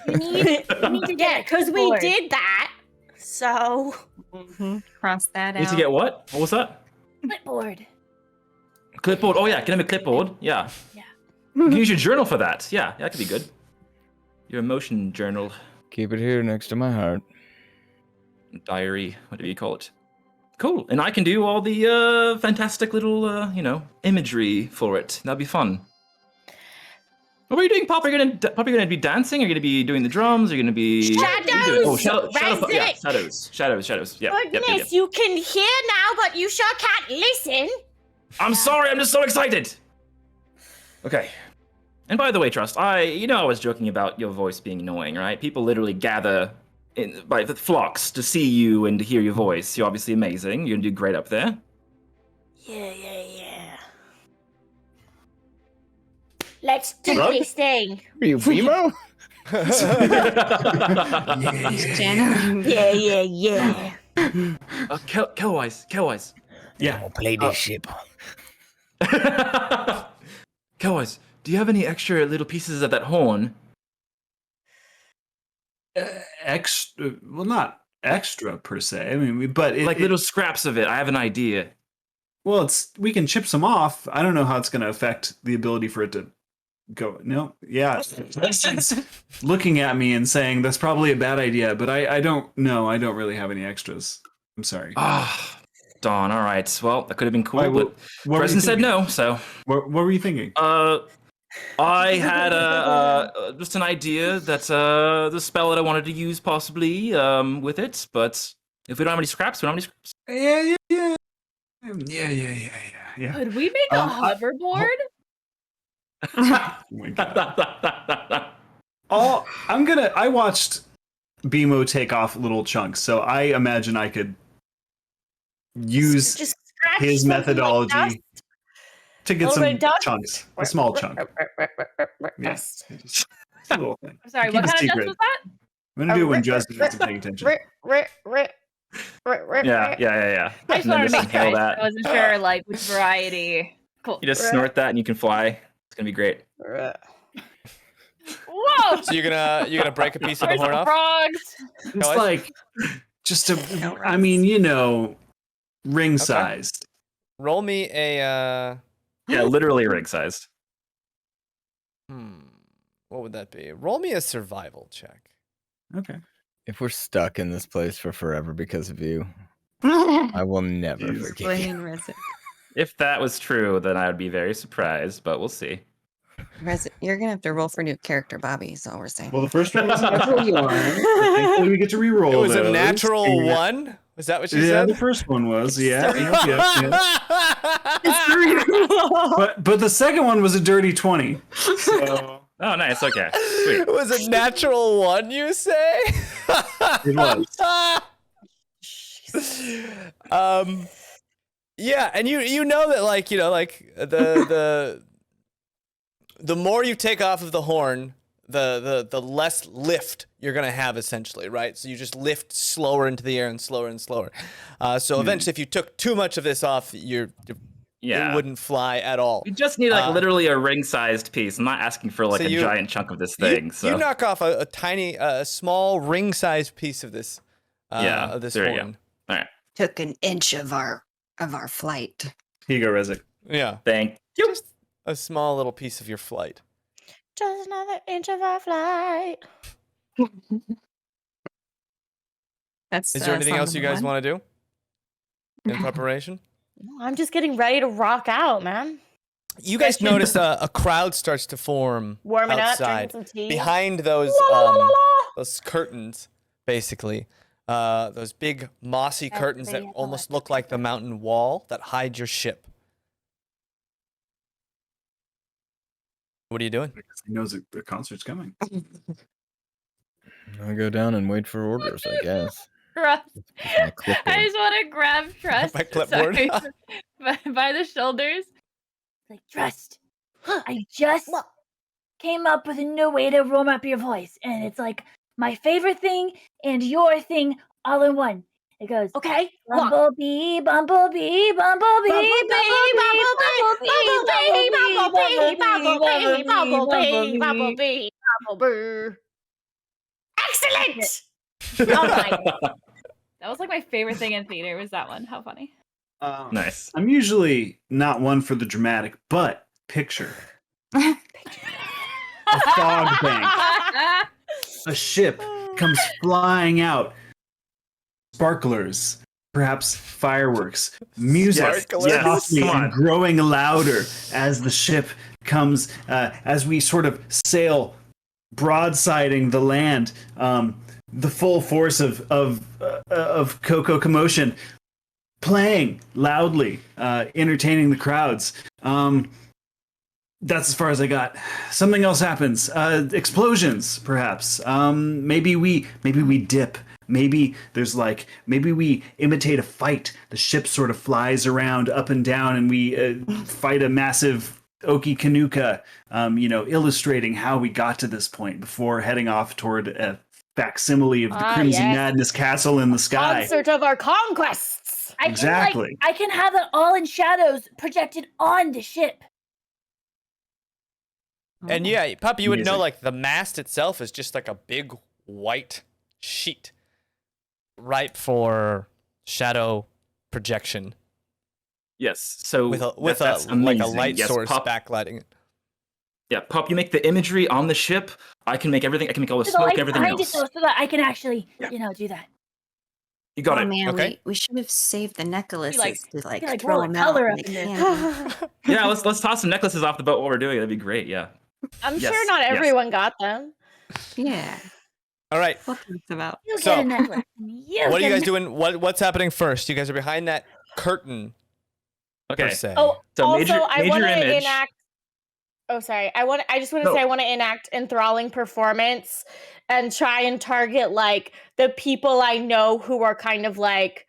We need to get Yeah, because we clipboard. did that. So Cross that You need out. to get what? What was that? clipboard. Clipboard. Oh yeah, get him a clipboard. Yeah. Yeah. You can use your journal for that. Yeah, that could be good. Your emotion journal, Keep it here next to my heart. diary, whatever you call it. Cool. And I can do all the fantastic little, imagery for it. That'd be fun. What are you doing, Pop? Are you gonna be dancing? Are you gonna be doing the drums? Are you gonna be Shadows! Oh, shadows. Yeah, Rezik! shadows. Yeah. goodness, you can hear now, but you sure can't listen. I'm sorry. I'm just so excited. Okay. And by the way, Trust, I was joking about your voice being annoying, right? People literally gather by the flocks to see you and to hear your voice. You're obviously amazing. You're gonna do great up there. Yeah. Let's do this thing. Are you BMO? Jen. Yeah. Kelwise. Yeah. I'll play this ship. Kelwise, do you have any extra little pieces of that horn? Extra. Well, not extra per se. I mean, but Like little scraps of it. I have an idea. Well, we can chip some off. I don't know how it's going to affect the ability for it to go. No, yeah. Dresden's looking at me and saying that's probably a bad idea, but I don't know. I don't really have any extras. I'm sorry. Ah, darn. All right. Well, that could have been cool, Why, but what were you Dresden said thinking? no. So, What were you thinking? I had just an idea that the spell that I wanted to use possibly with it, but if we don't have any scraps, we don't have any scraps. Yeah. Could we make a hoverboard? Oh my God. I watched BMO take off little chunks, so I imagine I could use Just scratch his something like methodology dust. to get Little some bit of dust. chunks, a small chunk. Yeah. Dust. Just a little thing. I'm sorry, Keep what it kind of dust secret. was that? I'm gonna do it when Dresden isn't paying attention. Yeah. I just And then wanted to just make sure. inhale that. I wasn't sure like which variety. Cool. You just snort that and you can fly. It's gonna be great. Whoa! So you're gonna break a piece of the Where's horn the off? frogs? It's like just a, I mean, ring sized. Roll me a Yeah, literally ring sized. what would that be? Roll me a survival check. Okay. If we're stuck in this place for forever because of you, I will never forgive you. Explain Rezik. If that was true, then I would be very surprised, but we'll see. Rezik, you're gonna have to roll for new character, Bobby. Is all we're saying. Well, the first one was a natural one. Thankfully, we get to re-roll. It was a those. natural Yeah. one. Was that what you Yeah, said? the first one was. Yeah. But the second one was a dirty 20. So Oh, nice. Okay. Sweet. It was a natural one, you say? it was. Yeah, and you know that like the more you take off of the horn, the less lift you're gonna have essentially, right? So you just lift slower into the air and slower and slower. So eventually, if you took too much of this off, it wouldn't fly at all. We just need like literally a ring-sized piece. I'm not asking for like So a giant chunk of this thing. You knock off a small ring-sized piece of this. Of this there you horn. go. All right. Took an inch of our flight. Here you go, Rezik. Yeah, Thank you. just a small little piece of your flight. Just another inch of our flight. That's. Is there anything else you guys want to do in preparation? No, I'm just getting ready to rock out, man. You guys notice a crowd starts to form Warming outside up, drinking some tea. behind those La, la, la, la. those curtains, basically. Those big mossy curtains that almost look like the mountain wall that hide your ship. What are you doing? Because he knows the concert's coming. I'll go down and wait for orders, I guess. Trust. My clipboard. I just want to grab Trust My clipboard. sorry, by the shoulders. Like, Trust, I just What? came up with a new way to warm up your voice. And it's like my favorite thing and your thing all in one. It goes, Okay. What? Bumblebee, bumblebee, bumblebee, Bumblebee. Excellent! Oh my. That was like my favorite thing in theater was that one. How funny. Nice. I'm usually not one for the dramatic, but picture a fog bank. A ship comes flying out. Sparklers, perhaps fireworks, music Sparklers? softly Come on. and growing louder as the ship comes, as we sort of sail broadsiding the land. The full force of Coco Commotion playing loudly, entertaining the crowds. That's as far as I got. Something else happens. Explosions, perhaps. Maybe we dip. Maybe we imitate a fight. The ship sort of flies around up and down, and we fight a massive OkeeKanuka. Illustrating how we got to this point before heading off toward a facsimile of the Crimson yes. Madness castle in the sky. Concert of our conquests. Exactly. I can have it all in shadows projected on the ship. And yeah, Puppy, you would know Amazing. like the mast itself is just like a big white sheet, ripe for shadow projection Yes. So with a that's like a amazing. light Yes, source Pop- backlighting it. Yeah, Pup, you make the imagery on the ship. I can make everything. I can make all the So smoke, I everything find it else. so that I can actually, Yeah. do that. You got Oh it. man, Okay. we should have saved the necklaces to like like, throw roll a them color out. up in the in this. candy. Yeah, let's toss some necklaces off the boat while we're doing it. That'd be great. Yeah. I'm Yes, sure not yes. everyone got them. Yeah, All right. what that's about. You So, get a necklace. You What are you get a guys doing? What's happening first? You guys are behind that curtain, per Okay. se. Oh, So also, major- I major want to image. enact. Oh, sorry. I just want to No. say I want to enact enthralling performance and try and target like the people I know who are kind of like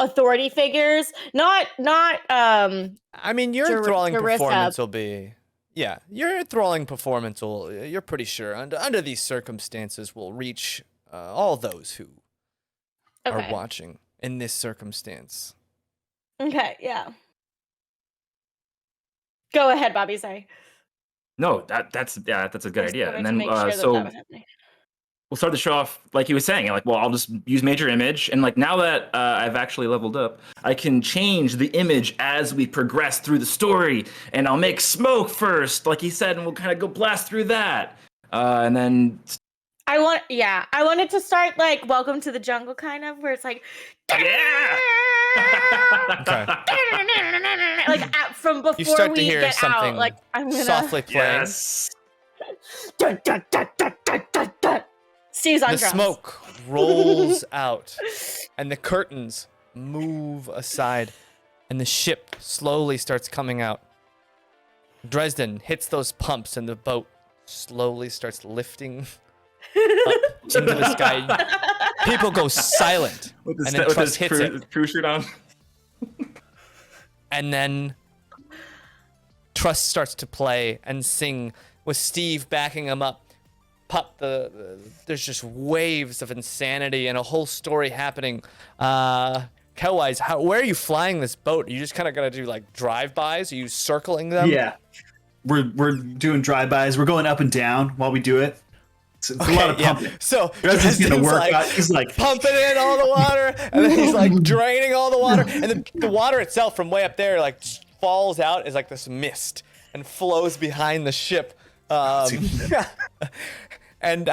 authority figures. Not. I mean, your enthralling Jarissa. performance will be. Yeah, your enthralling performance will. You're pretty sure under these circumstances will reach all those who are Okay. watching in this circumstance. Okay. Yeah. Go ahead, Bobby. Sorry. No, that's a good I just idea. wanted And to then make sure that so that was happening. we'll start the show off like he was saying. Like, well, I'll just use major image, and like now that I've actually leveled up, I can change the image as we progress through the story. And I'll make smoke first, like he said, and we'll kind of go blast through that. And then I wanted to start like Welcome to the Jungle kind of where it's like yeah. Okay. like from before You start we to hear get something out. Like I'm gonna softly playing. Yes. Dun, dun, dun, dun, dun, dun, dun. Steve's on The drums. smoke rolls out, and the curtains move aside, and the ship slowly starts coming out. Dresden hits those pumps, and the boat slowly starts lifting up into the sky. People go silent, With and then Trust hits it, crew shirt on. and then Trust starts to play and sing with Steve backing him up. Pup, there's just waves of insanity and a whole story happening. Kelwise, where are you flying this boat? Are you just kind of gonna do like drive-bys? Are you circling them? Yeah, we're doing drive-bys. We're going up and down while we do it. It's a lot of pumping. So Dresden's gonna Dresden's work like out. He's like pumping in all the water, and then he's like draining all the water, and the water itself from way up there like just falls out as like this mist and flows behind the ship. And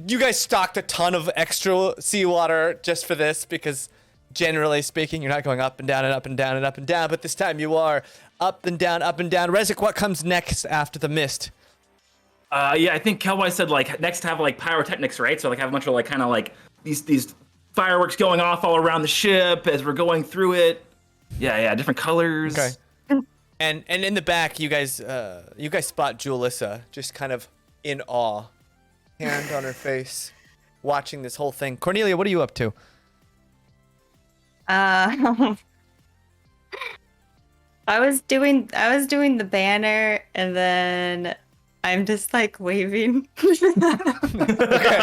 you guys stocked a ton of extra seawater just for this because generally speaking, you're not going up and down and up and down and up and down, but this time you are up and down, up and down. Rezik, what comes next after the mist? Yeah, I think Kelwise said like next to have like pyrotechnics, right? So like have a bunch of like kind of like these fireworks going off all around the ship as we're going through it. Yeah, different colors. Okay. And in the back, you guys spot Julissa just kind of in awe, hand on her face, watching this whole thing. Cornelia, what are you up to? I was doing the banner, and then I'm just like waving. Okay.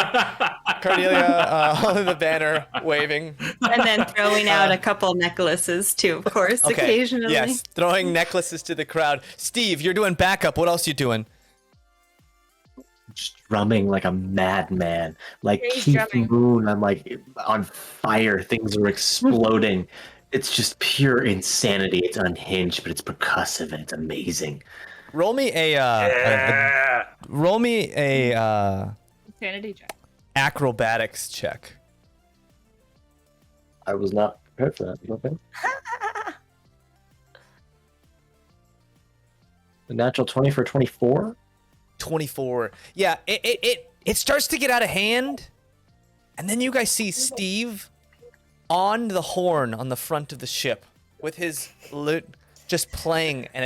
Cornelia, holding the banner, waving. And then throwing out a couple necklaces too, of course, Okay. occasionally. Yes, throwing necklaces to the crowd. Steve, you're doing backup. What else you doing? Just drumming like a madman, like Yeah, he's Keith drumming. Moon. I'm like on fire. Things are exploding. It's just pure insanity. It's unhinged, but it's percussive and it's amazing. Roll me a Sanity check. acrobatics check. I was not prepared for that. Okay. The natural 20 for 24. 24. Yeah, it starts to get out of hand, and then you guys see Steve on the horn on the front of the ship with his lute just playing, and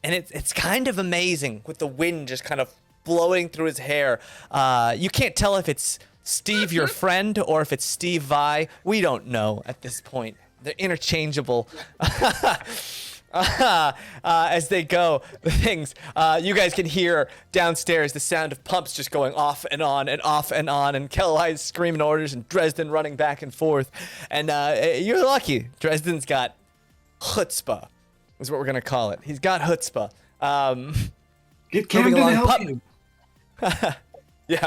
it's kind of amazing with the wind just kind of blowing through his hair. You can't tell if it's Steve, your friend, or if it's Steve Vai. We don't know at this point. They're interchangeable. As they go, the things you guys can hear downstairs, the sound of pumps just going off and on and off and on, and Kelwise screaming orders and Dresden running back and forth. And you're lucky. Dresden's got chutzpah, is what we're gonna call it. He's got chutzpah. get Moving Camden to along, help Pup. you.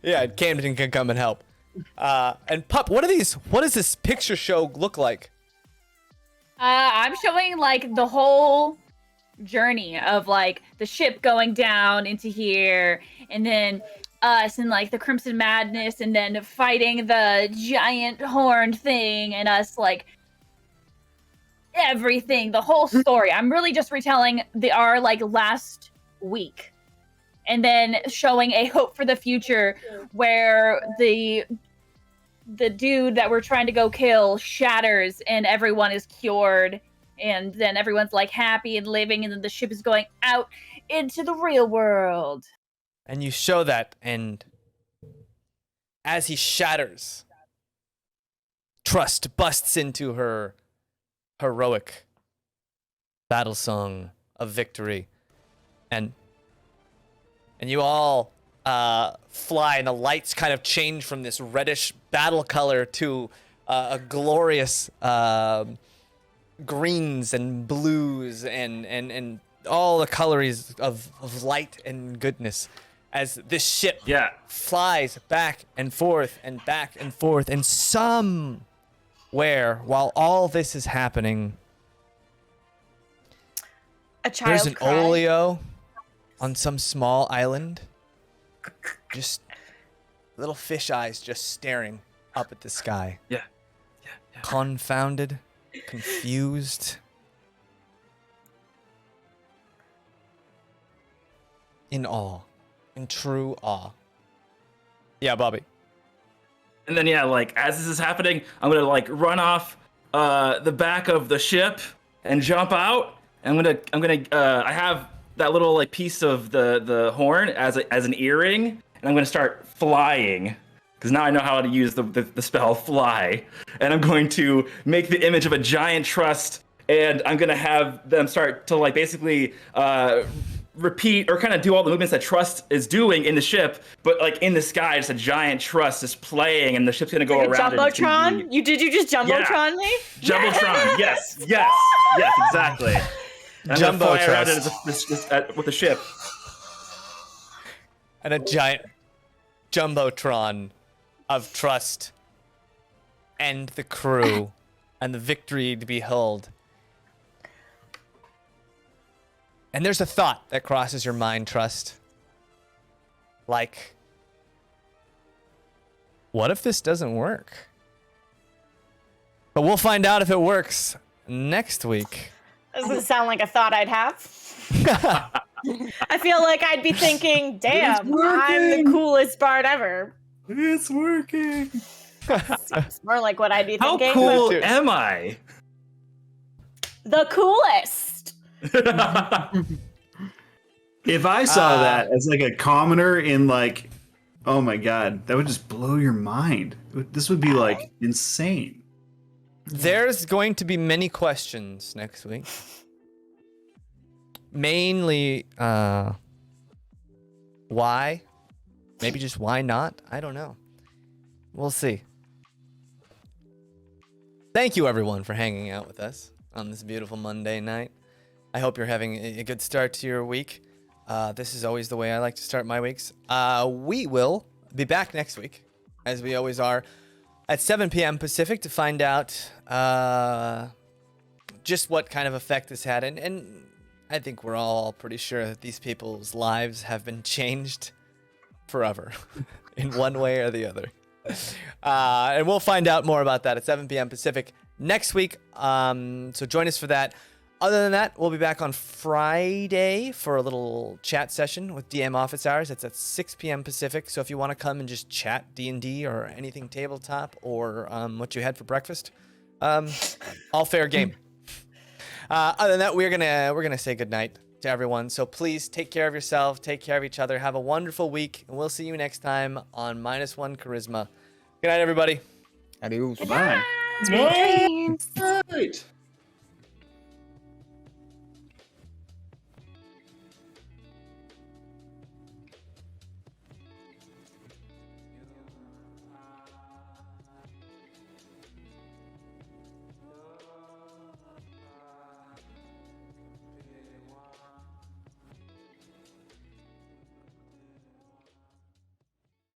yeah, Camden can come and help. And Pup, what does this picture show look like? I'm showing like the whole journey of like the ship going down into here, and then us and like the Crimson Madness, and then fighting the giant horn thing, and us like everything, the whole story. I'm really just retelling our like last week, and then showing a hope for the future where the dude that we're trying to go kill shatters and everyone is cured, and then everyone's like happy and living, and then the ship is going out into the real world. And you show that, and as he shatters, Trust busts into her heroic battle song of victory, and you all fly, and the lights kind of change from this reddish battle color to a glorious greens and blues and all the colors of light and goodness as this ship flies back and forth and back and forth, and somewhere while all this is happening, A child there's an cried. oleo on some small island, just little fish eyes just staring up at the sky. Yeah. Confounded, confused. In awe. In true awe. Yeah, Bobby. And then like as this is happening, I'm gonna like run off the back of the ship and jump out. And I have that little like piece of the horn as an earring, and I'm gonna start flying. Because now I know how to use the spell fly. And I'm going to make the image of a giant trust, and I'm gonna have them start to like basically repeat or kind of do all the movements that Trust is doing in the ship, but like in the sky, just a giant Trust is playing, and the ship's gonna go Like a around. Jumbotron? Did you just Jumbotron me? Jumbotron, yes, exactly. And I'm gonna fly around it with the ship. And a giant Jumbotron of Trust and the crew and the victory to be held. And there's a thought that crosses your mind, Trust. Like, what if this doesn't work? But we'll find out if it works next week. Doesn't sound like a thought I'd have. I feel like I'd be thinking, damn, I'm the coolest bard ever. It's working. It's more like what I'd be How thinking. cool but am I? The coolest. If I saw that as like a commoner in like, oh my god, that would just blow your mind. This would be like insane. There's going to be many questions next week. Mainly, why? Maybe just why not? I don't know. We'll see. Thank you, everyone, for hanging out with us on this beautiful Monday night. I hope you're having a good start to your week. This is always the way I like to start my weeks. We will be back next week, as we always are, at 7 p.m. Pacific to find out just what kind of effect this had. And I think we're all pretty sure that these people's lives have been changed forever in one way or the other. And we'll find out more about that at 7 p.m. Pacific next week. So join us for that. Other than that, we'll be back on Friday for a little chat session with DM Office Hours. It's at 6 p.m. Pacific. So if you want to come and just chat D&D or anything tabletop or what you had for breakfast, all fair game. Other than that, we're gonna say goodnight to everyone. So please take care of yourself, take care of each other, have a wonderful week, and we'll see you next time on MinusOneCharisma. Good night, everybody. Adios. Bye. Dreams. Right.